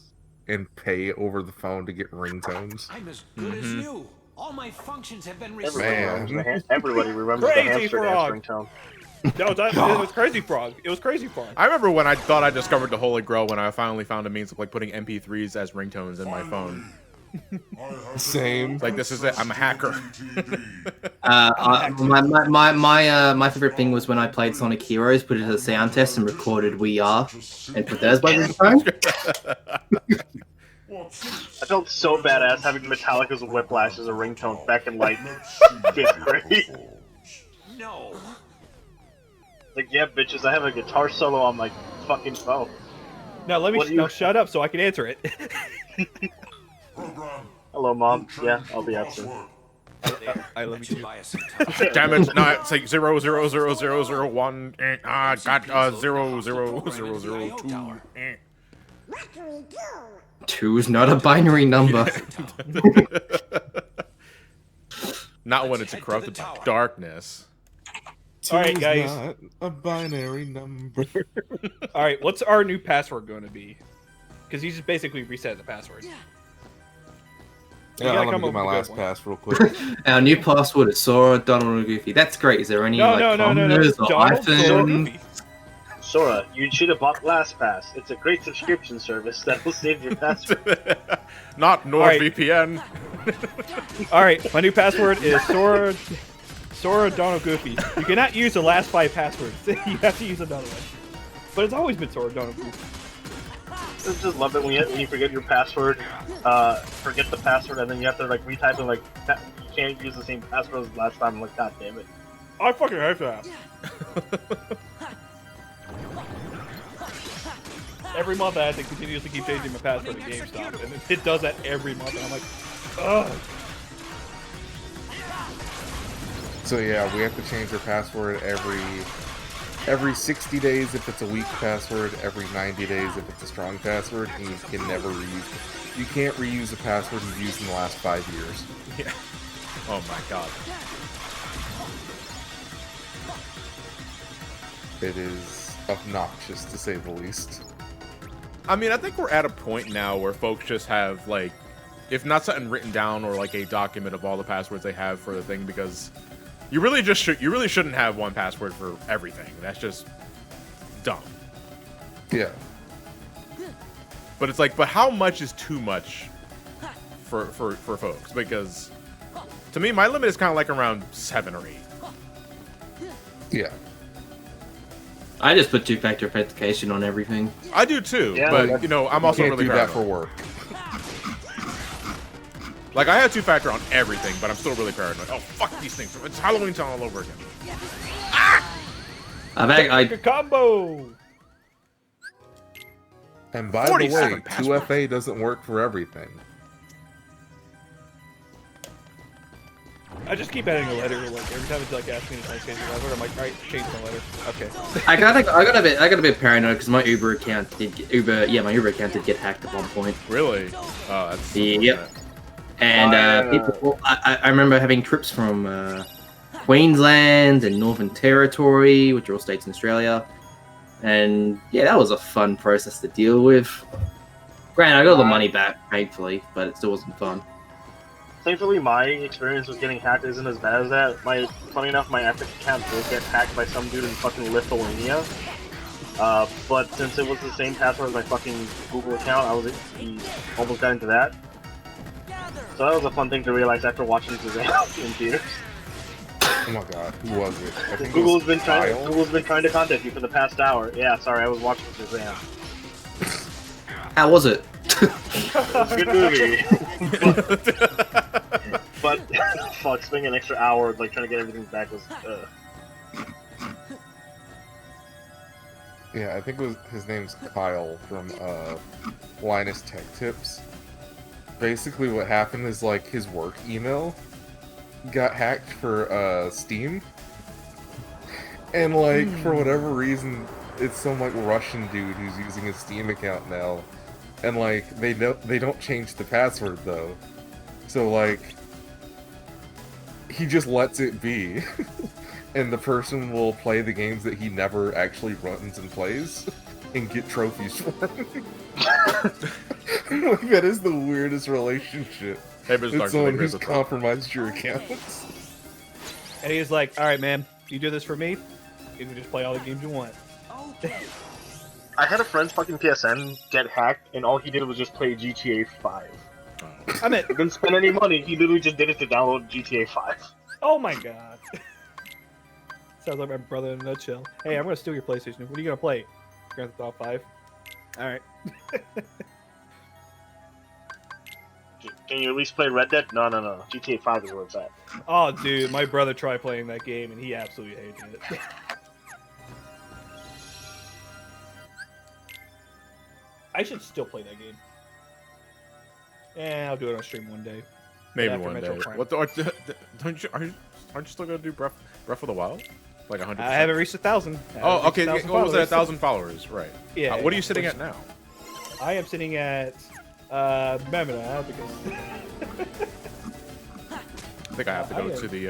and pay over the phone to get ringtones? I'm as good as new. All my functions have been restored. Man. Everybody remembers the hamster dance ringtone. No, it was Crazy Frog. It was Crazy Frog. I remember when I thought I discovered the Holy Grail when I finally found a means of like putting MP3s as ringtones in my phone. Same. Like, this is it. I'm a hacker. My favorite thing was when I played Sonic Heroes, put it as a sound test and recorded "We Are" and put those by ringtone. I felt so badass having Metallica's Whiplash as a ringtone back in like 5th grade. No. Like, yeah, bitches, I have a guitar solo on my fucking phone. Now let me shut up so I can answer it. Hello, Mom. Yeah, I'll be out soon. Let me That should do. buy us some time. Damn it! No, it's like 0000001. Got 00002. 2 is not a binary number. Not when it's corrupted by darkness. All right, guys. Not a binary number. All right, what's our new password going to be? Because you just basically reset the password. Yeah, let me get my last pass real quick. Our new password is Sora, Donald, and Goofy. That's great. Is there any No. commas or Donald, hyphens? Sora, you should have bought LastPass. It's a great subscription service that will save your password. Not NordVPN. All right, my new password is Sora, Donald, Goofy. You cannot use the last 5 passwords. You have to use another one. But it's always been Sora, Donald, Goofy. I just love it when you forget your password, forget the password, and then you have to like retype and like you can't use the same password as last time. I'm like, god damn it! I fucking hate that. Every month I have to continuously keep changing my password to GameStop, and it does that every month, and I'm like, ugh. So yeah, we have to change our password every 60 days if it's a weak password, every 90 days if it's a strong password, and you can never reuse it. You can't reuse a password you've used in the last 5 years. Yeah. Oh my god. It is obnoxious to say the least. I mean, I think we're at a point now where folks just have, like, if not something written down or like a document of all the passwords they have for the thing, because you really just you really shouldn't have one password for everything. That's just dumb. Yeah. But it's like, but how much is too much for folks? Because to me, my limit is kind of like around 7 or 8. Yeah. I just put 2-factor authentication on everything. I do too, Yeah, but you know, I'm also Can't really do that paranoid. for work. Like, I have 2-factor on everything, but I'm still really paranoid. Oh, fuck these things. It's Halloween Town all over again. A combo! And by the way, 2FA doesn't work for everything. I just keep adding a letter, like, every time it's like asking me if I change the password, I'm like, alright, change my letter. Okay. I got a bit paranoid because my Uber account did get hacked at one point. Really? Oh, that's yep. And people, I remember having trips from Queensland and Northern Territory, which are all states in Australia, and yeah, that was a fun process to deal with. Granted, I got all the money back, thankfully, but it still wasn't fun. Thankfully, my experience with getting hacked isn't as bad as that. Funny enough, my Epic account did get hacked by some dude in fucking Lithuania. But since it was the same password as my fucking Google account, he almost got into that. So that was a fun thing to realize after watching Shazam in theaters. Oh my god, who was it? I think Google's it been was Kyle. Google's been trying to contact you for the past hour. Yeah, sorry, I was watching Shazam. How was it? Good movie. but fuck, spending an extra hour like trying to get everything back was. Yeah, I think his name's Kyle from Linus Tech Tips. Basically, what happened is like his work email got hacked for Steam, and like for whatever reason, it's some like Russian dude who's using his Steam account now, and like they don't change the password though, so like he just lets it be. And the person will play the games that he never actually runs and plays, and get trophies for them. Like, that is the weirdest relationship. Hey, Mr. It's Dark, someone like, who's Mr. Dark. And compromised your accounts. he's like, alright man, you do this for me, you can just play all the games you want. I had a friend's fucking PSN get hacked, and all he did was just play GTA 5. I mean, he didn't spend any money. He literally just did it to download GTA 5. Oh my god. Sounds like my brother in a nutshell. Hey, I'm gonna steal your PlayStation. What are you gonna play? Grand Theft Auto 5? Alright. Can you at least play Red Dead? No. GTA 5 is where it's at. Oh, dude, my brother tried playing that game and he absolutely hated it. I should still play that game. Yeah, I'll do it on stream one day. Maybe after one day. Metroid Prime. What? Aren't you still gonna do Breath of the Wild? Like 100%? I haven't reached 1,000. Oh, okay. What was it? 1,000 followers, right? Yeah. What are you sitting at now? I am sitting at Memina because I think I have to go to the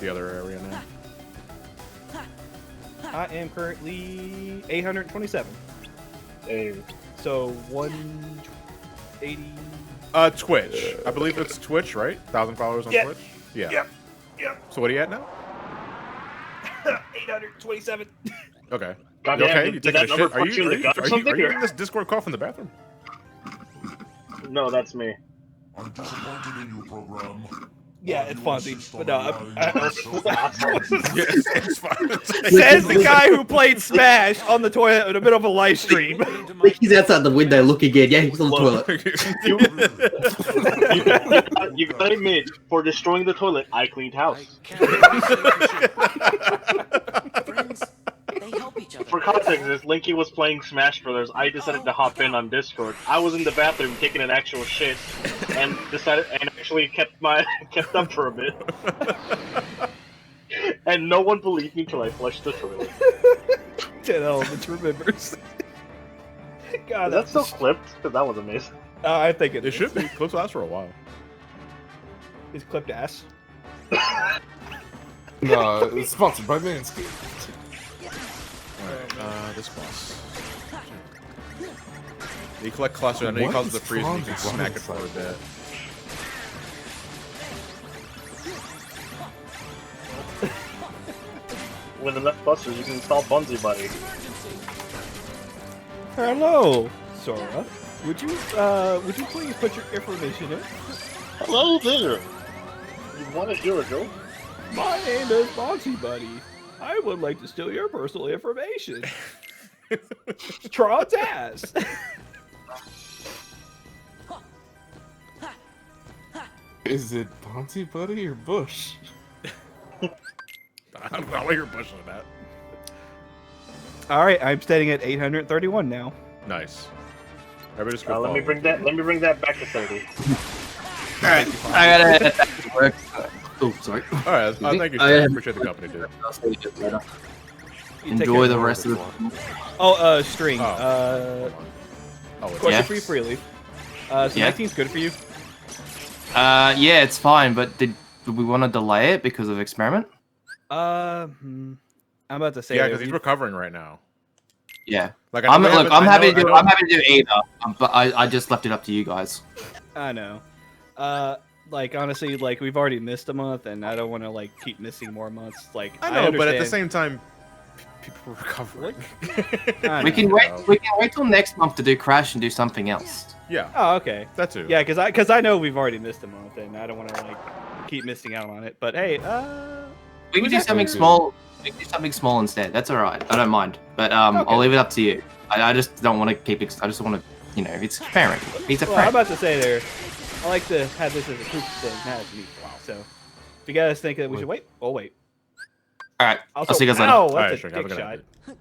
other area now. I am currently 827. Hey. So 180. Twitch. I believe it's Twitch, right? 1,000 followers on Twitch. Yeah. Yep. So what are you at now? 827. Okay. God You damn, okay? You did taking a that number shit? Are punch you in the you gut or something, in or- this Discord call from the bathroom? No, that's me. I'm disappointed in you, program. Yeah, it's Fonzie. But no, It's fine. Says the guy who played Smash on the toilet in the middle of a live stream. He's outside the window looking in. Yeah, he's on the toilet. You gotta admit, for destroying the toilet, I cleaned house. For context, as Linky was playing Smash Brothers, I decided to hop in on Discord. I was in the bathroom taking an actual shit, and actually kept up for a bit. And no one believed me till I flushed the toilet. 10 elements remembers. God, Is that still clipped? Because that was amazing. I think it It should be. Clips last for a while. Is clipped ass. No, it's sponsored by Manscaped. Alright, this boss. You collect cluster, and then he causes the freeze, and you can smack it for a bit. With enough busters, you can install Bunsy Buddy. Hello, Sora. Would you please put your information in? Hello there. You want to hear a joke? My name is Boxy Buddy. I would like to steal your personal information. Tron's ass. Is it Bounty Buddy or Bush? I don't know what you're pushing that. All right, I'm standing at 831 now. Nice. Everybody just go Let me follow. bring that back to 30. All right, I gotta head back to work. Oh, sorry. All right, thank you. Sir. Appreciate the company, dude. Enjoy the rest of the. Oh, string. Question Yes. for you, freely. So Yeah. 19's good for you. Yeah, it's fine, but did we want to delay it because of experiment? I'm about to say. Yeah, because he's recovering right now. Yeah. Like, I know we look, haven't- I'm I happy know- to do. I know- I'm happy to do either, but I just left it up to you guys. I know. Like honestly, like we've already missed a month, and I don't want to like keep missing more months. Like I know, but at the understand- same time, people are recovering. We can wait. We can wait till next month to do Crash and do something else. Yeah. Oh, okay. That too. Yeah, because I know we've already missed a month, and I don't want to like keep missing out on it. But hey, We can do something small. We can do something small instead. That's all right. I don't mind. But I'll leave it up to you. I just don't want to keep. I just want to. You know, it's experiment. It's a Well, friend. I'm about to say there. I like to have this as a group thing, not as me for a while. So, if you guys think that we should wait, we'll wait. All right. Also, I'll see you guys later. ow, All that's right, a sure, have a dick good shot. night.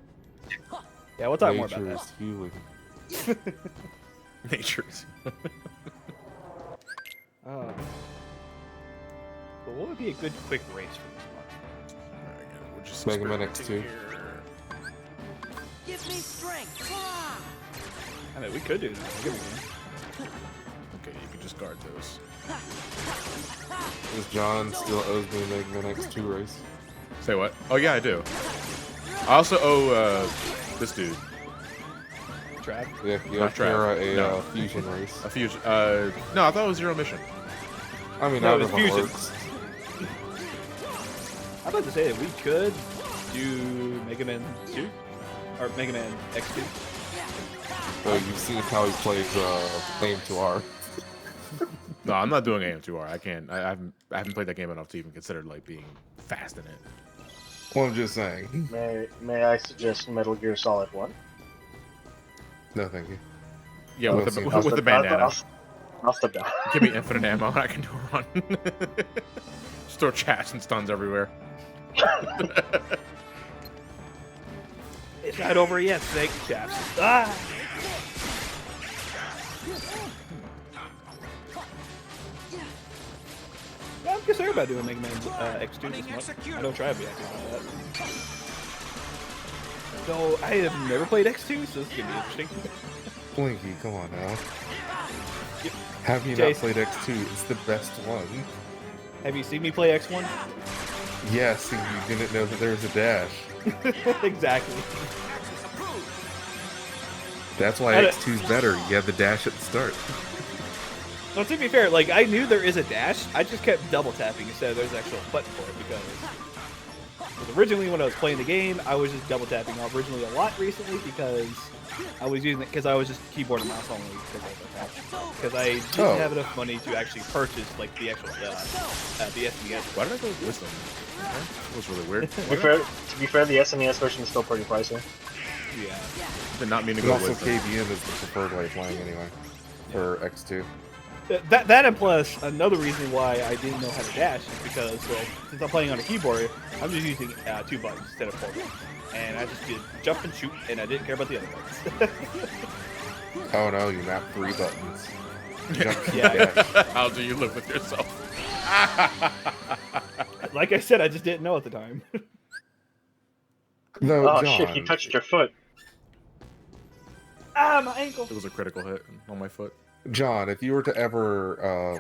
Yeah, we'll talk more about Nature's that. healing. Nature's. But what would be a good quick race for this month? We're just Mega Man X2. Give me strength. I mean, we could do that. Give me Okay, you can just guard those. Is John still owes me a Mega Man X2 race? Say what? Oh yeah, I do. I also owe this dude. Trav? Yeah, you Not have Kara a No. fusion race. A fusion. No, I thought it was Zero Mission. I mean, No, I it don't was know how it fusion. works. I'm about to say that we could do Mega Man 2 or Mega Man X2. So you've seen how he plays AM2R. No, I'm not doing AM2R. I can't. I haven't played that game enough to even consider like being fast in it. Well, I'm just saying. May I suggest Metal Gear Solid 1? No, thank you. Yeah, I with don't the see- with the bandana. I'll step down. Give me infinite ammo and I can do a run. Just throw chats and stuns everywhere. It's not over yet, snake chaps. Ah! guess everybody doing Mega Man X2 this month. I know Trav be acting on that. So I have never played X2, so this is gonna be interesting. Blinky, come on now. Have you Jason. not played X2? It's the best one. Have you seen me play X1? Yes, and you didn't know that there was a dash. Exactly. That's why X2's better. You have the dash at the start. Well, to be fair, like, I knew there is a dash, I just kept double tapping instead of there's an actual button for it, because originally when I was playing the game, I was just double tapping originally a lot recently because I was using it because I was just keyboard and mouse only because I didn't have enough money to actually purchase like the actual the SNES. Why did I go with wisdom? That was really weird. To be fair, the SNES version is still pretty pricey. Yeah. Did not mean to But go also with KBM is the preferred way of playing anyway. For X2. That and plus another reason why I didn't know how to dash is because, well, since I'm playing on a keyboard, I'm just using 2 buttons instead of 4 buttons, and I just did jump and shoot, and I didn't care about the other buttons. Oh no, you mapped 3 buttons. Yeah. How do you live with yourself? Like I said, I just didn't know at the time. No, oh John. shit, you touched your foot. Ah, my ankle. It was a critical hit on my foot. John, if you were to ever,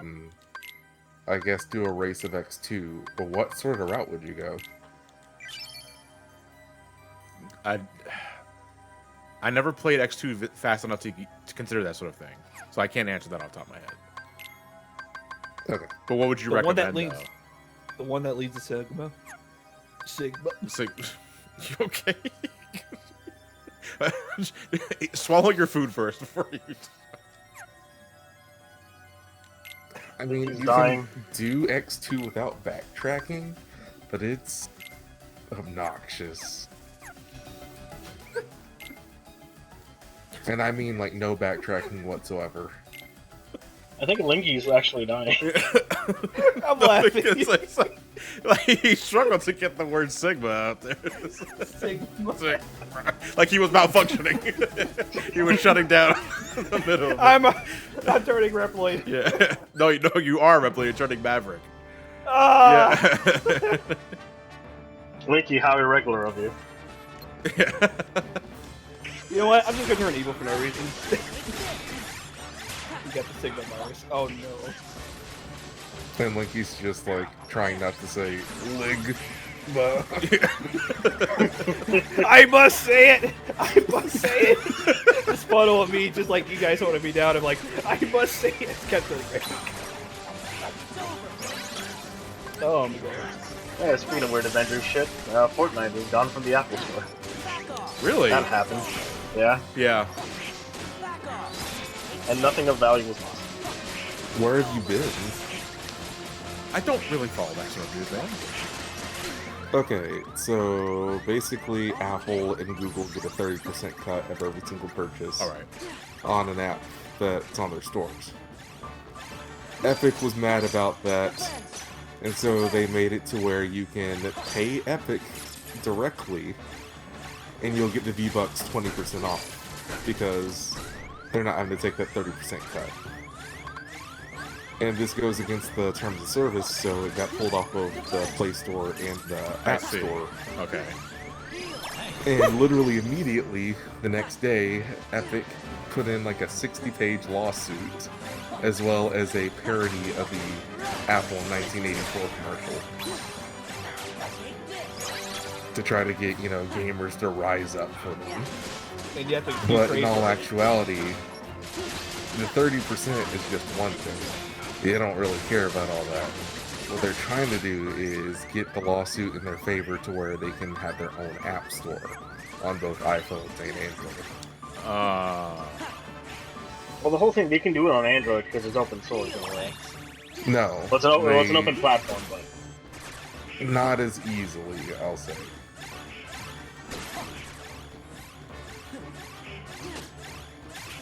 I guess, do a race of X2, what sort of route would you go? I never played X2 fast enough to consider that sort of thing, so I can't answer that off the top of my head. Okay. But what would you recommend? The one that leads to Sigma. You okay? Swallow your food first before you. I mean, He's you dying. can do X2 without backtracking, but it's obnoxious. And I mean, like, no backtracking whatsoever. I think Linky's actually dying. I'm laughing. It's like he struggled to get the word Sigma out there. Sigma. Like he was malfunctioning. He was shutting down in the middle. Of it. I'm turning Reploid. Yeah. No, you are Reploid. You're turning Maverick. Ah! Yeah. Linky, how irregular of you. You know what? I'm just gonna turn evil for no reason. You got the Sigma virus. Oh no. And Linky's just like trying not to say lig. I must say it! I must say it! This photo of me, just like you guys holding me down, I'm like, I must say it! Captain America. Oh my god. Yeah, speaking of weird Avengers shit, Fortnite is gone from the Apple Store. Really? That happened. Yeah. Yeah. And nothing of value was lost. Where have you been? I don't really follow that sort of news, man. Okay, so basically Apple and Google get a 30% cut of every single purchase on an app that's on their stores. Epic was mad about that, and so they made it to where you can pay Epic directly and you'll get the V-Bucks 20% off because they're not having to take that 30% cut. And this goes against the terms of service, so it got pulled off of the Play Store and the App Store. Okay. And literally immediately, the next day, Epic put in like a 60-page lawsuit, as well as a parody of the Apple 1984 commercial. To try to get, you know, gamers to rise up for them. And you have to But in all actuality, the 30% is just one thing. They don't really care about all that. What they're trying to do is get the lawsuit in their favor to where they can have their own app store on both iPhones and Android. Well, the whole thing, they can do it on Android because it's open source in a way. No. Well, it's an open platform, but... Not as easily, I'll say.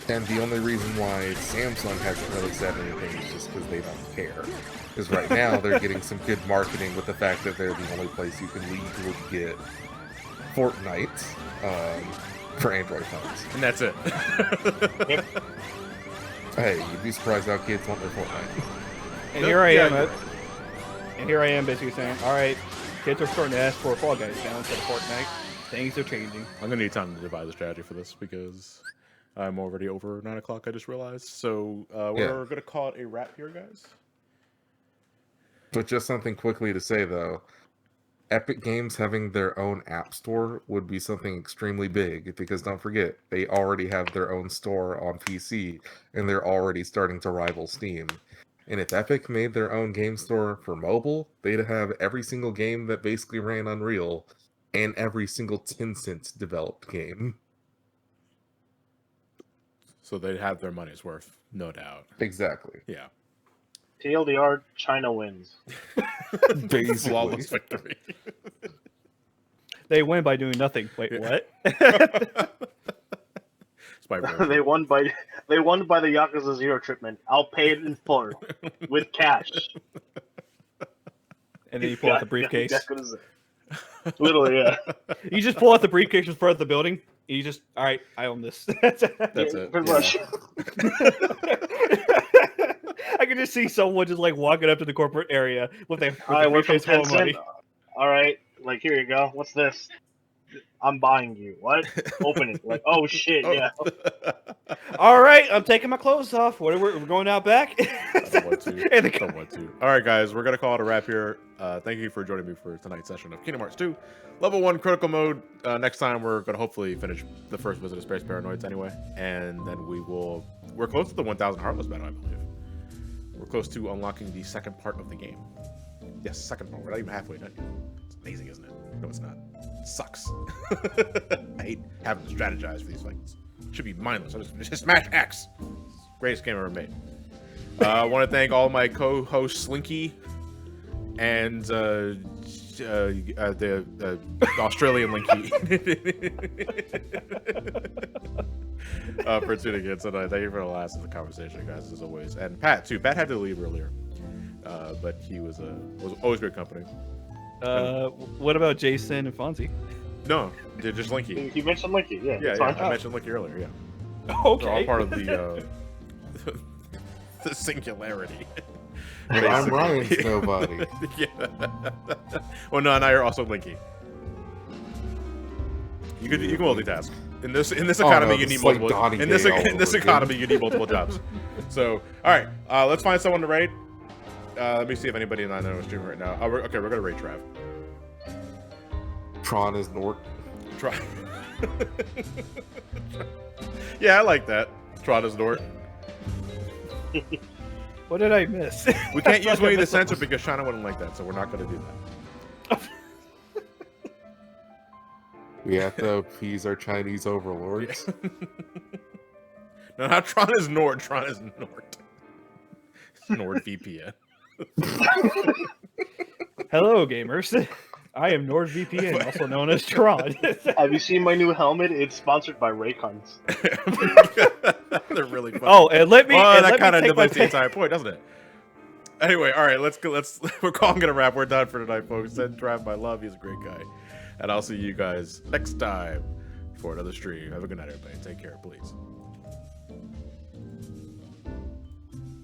And the only reason why Samsung hasn't really said anything is just because they don't care. Because right now they're getting some good marketing with the fact that they're the only place you can legally get Fortnite for Android phones. And that's it. Yep. Hey, you'd be surprised how kids want their Fortnite. And here I am And here I am basically saying, all right, kids are starting to ask for Fall Guys now instead of Fortnite. Things are changing. I'm gonna need time to devise a strategy for this because I'm already over 9 o'clock. I just realized. So we're gonna call it a wrap here, guys. But just something quickly to say though, Epic Games having their own app store would be something extremely big because don't forget, they already have their own store on PC and they're already starting to rival Steam. And if Epic made their own game store for mobile, they'd have every single game that basically ran Unreal and every single Tencent developed game. So they'd have their money's worth, no doubt. Exactly. Yeah. TLDR, China wins. Basically. Flawless victory. They win by doing nothing. Wait, what? They won by the Yakuza 0 treatment. I'll pay it in full with cash. And then you pull out the briefcase. Literally, yeah. You just pull out the briefcase in front of the building. And you just, all right, I own this. That's it. Pretty much. I can just see someone just like walking up to the corporate area with their briefcase full of money. All right, like here you go. What's this? I'm buying you. What? Open it. Like, oh shit, yeah. All right, I'm taking my clothes off. We're going out back. I don't want to. All right, guys, we're gonna call it a wrap here. Thank you for joining me for tonight's session of Kingdom Hearts 2, Level 1 Critical Mode. Next time we're gonna hopefully finish the first visit of Space Paranoids anyway, and then we're close to the 1,000 Heartless battle, I believe. We're close to unlocking the second part of the game. Yes, second part. We're not even halfway done yet. It's amazing, isn't it? No, it's not. It sucks. I hate having to strategize for these fights. It should be mindless. I just smash X. Greatest game ever made. I want to thank all my co-hosts, Slinky, and the Australian Linky, for tuning in tonight. Thank you for the last of the conversation, guys, as always. And Pat, too. Pat had to leave earlier, but he was always great company. What about Jason and Fonzie? No, they're just Linky. You mentioned Linky, yeah. Yeah, I mentioned Linky earlier, yeah. Okay. They're all part of the the singularity. But I'm Ryan's nobody. Yeah. Well, no, now you're also Linky. You can multitask. In this economy, you need multiple. In this economy, you need multiple jobs. So, all right, let's find someone to raid. Let me see if anybody in I know is streaming right now. We're gonna raid Trav. Tron is Nort. Tron. Yeah, I like that. Tron is Nort. What did I miss? We can't use Winnie the Censor because China wouldn't like that, so we're not gonna do that. We have to appease our Chinese overlords. Yeah. No, not Tron is Nord. Tron is Nort. NordVPN. Hello, gamers. I am NordVPN, also known as Tron. Have you seen my new helmet? It's sponsored by Raycons. They're really funny. Oh, and let me. Well, and that let kind me of take my debates the entire point, doesn't it? Anyway, all right, let's go. We're calling it a wrap. We're done for tonight, folks. Send Trav my love. He's a great guy, and I'll see you guys next time for another stream. Have a good night, everybody. Take care, please.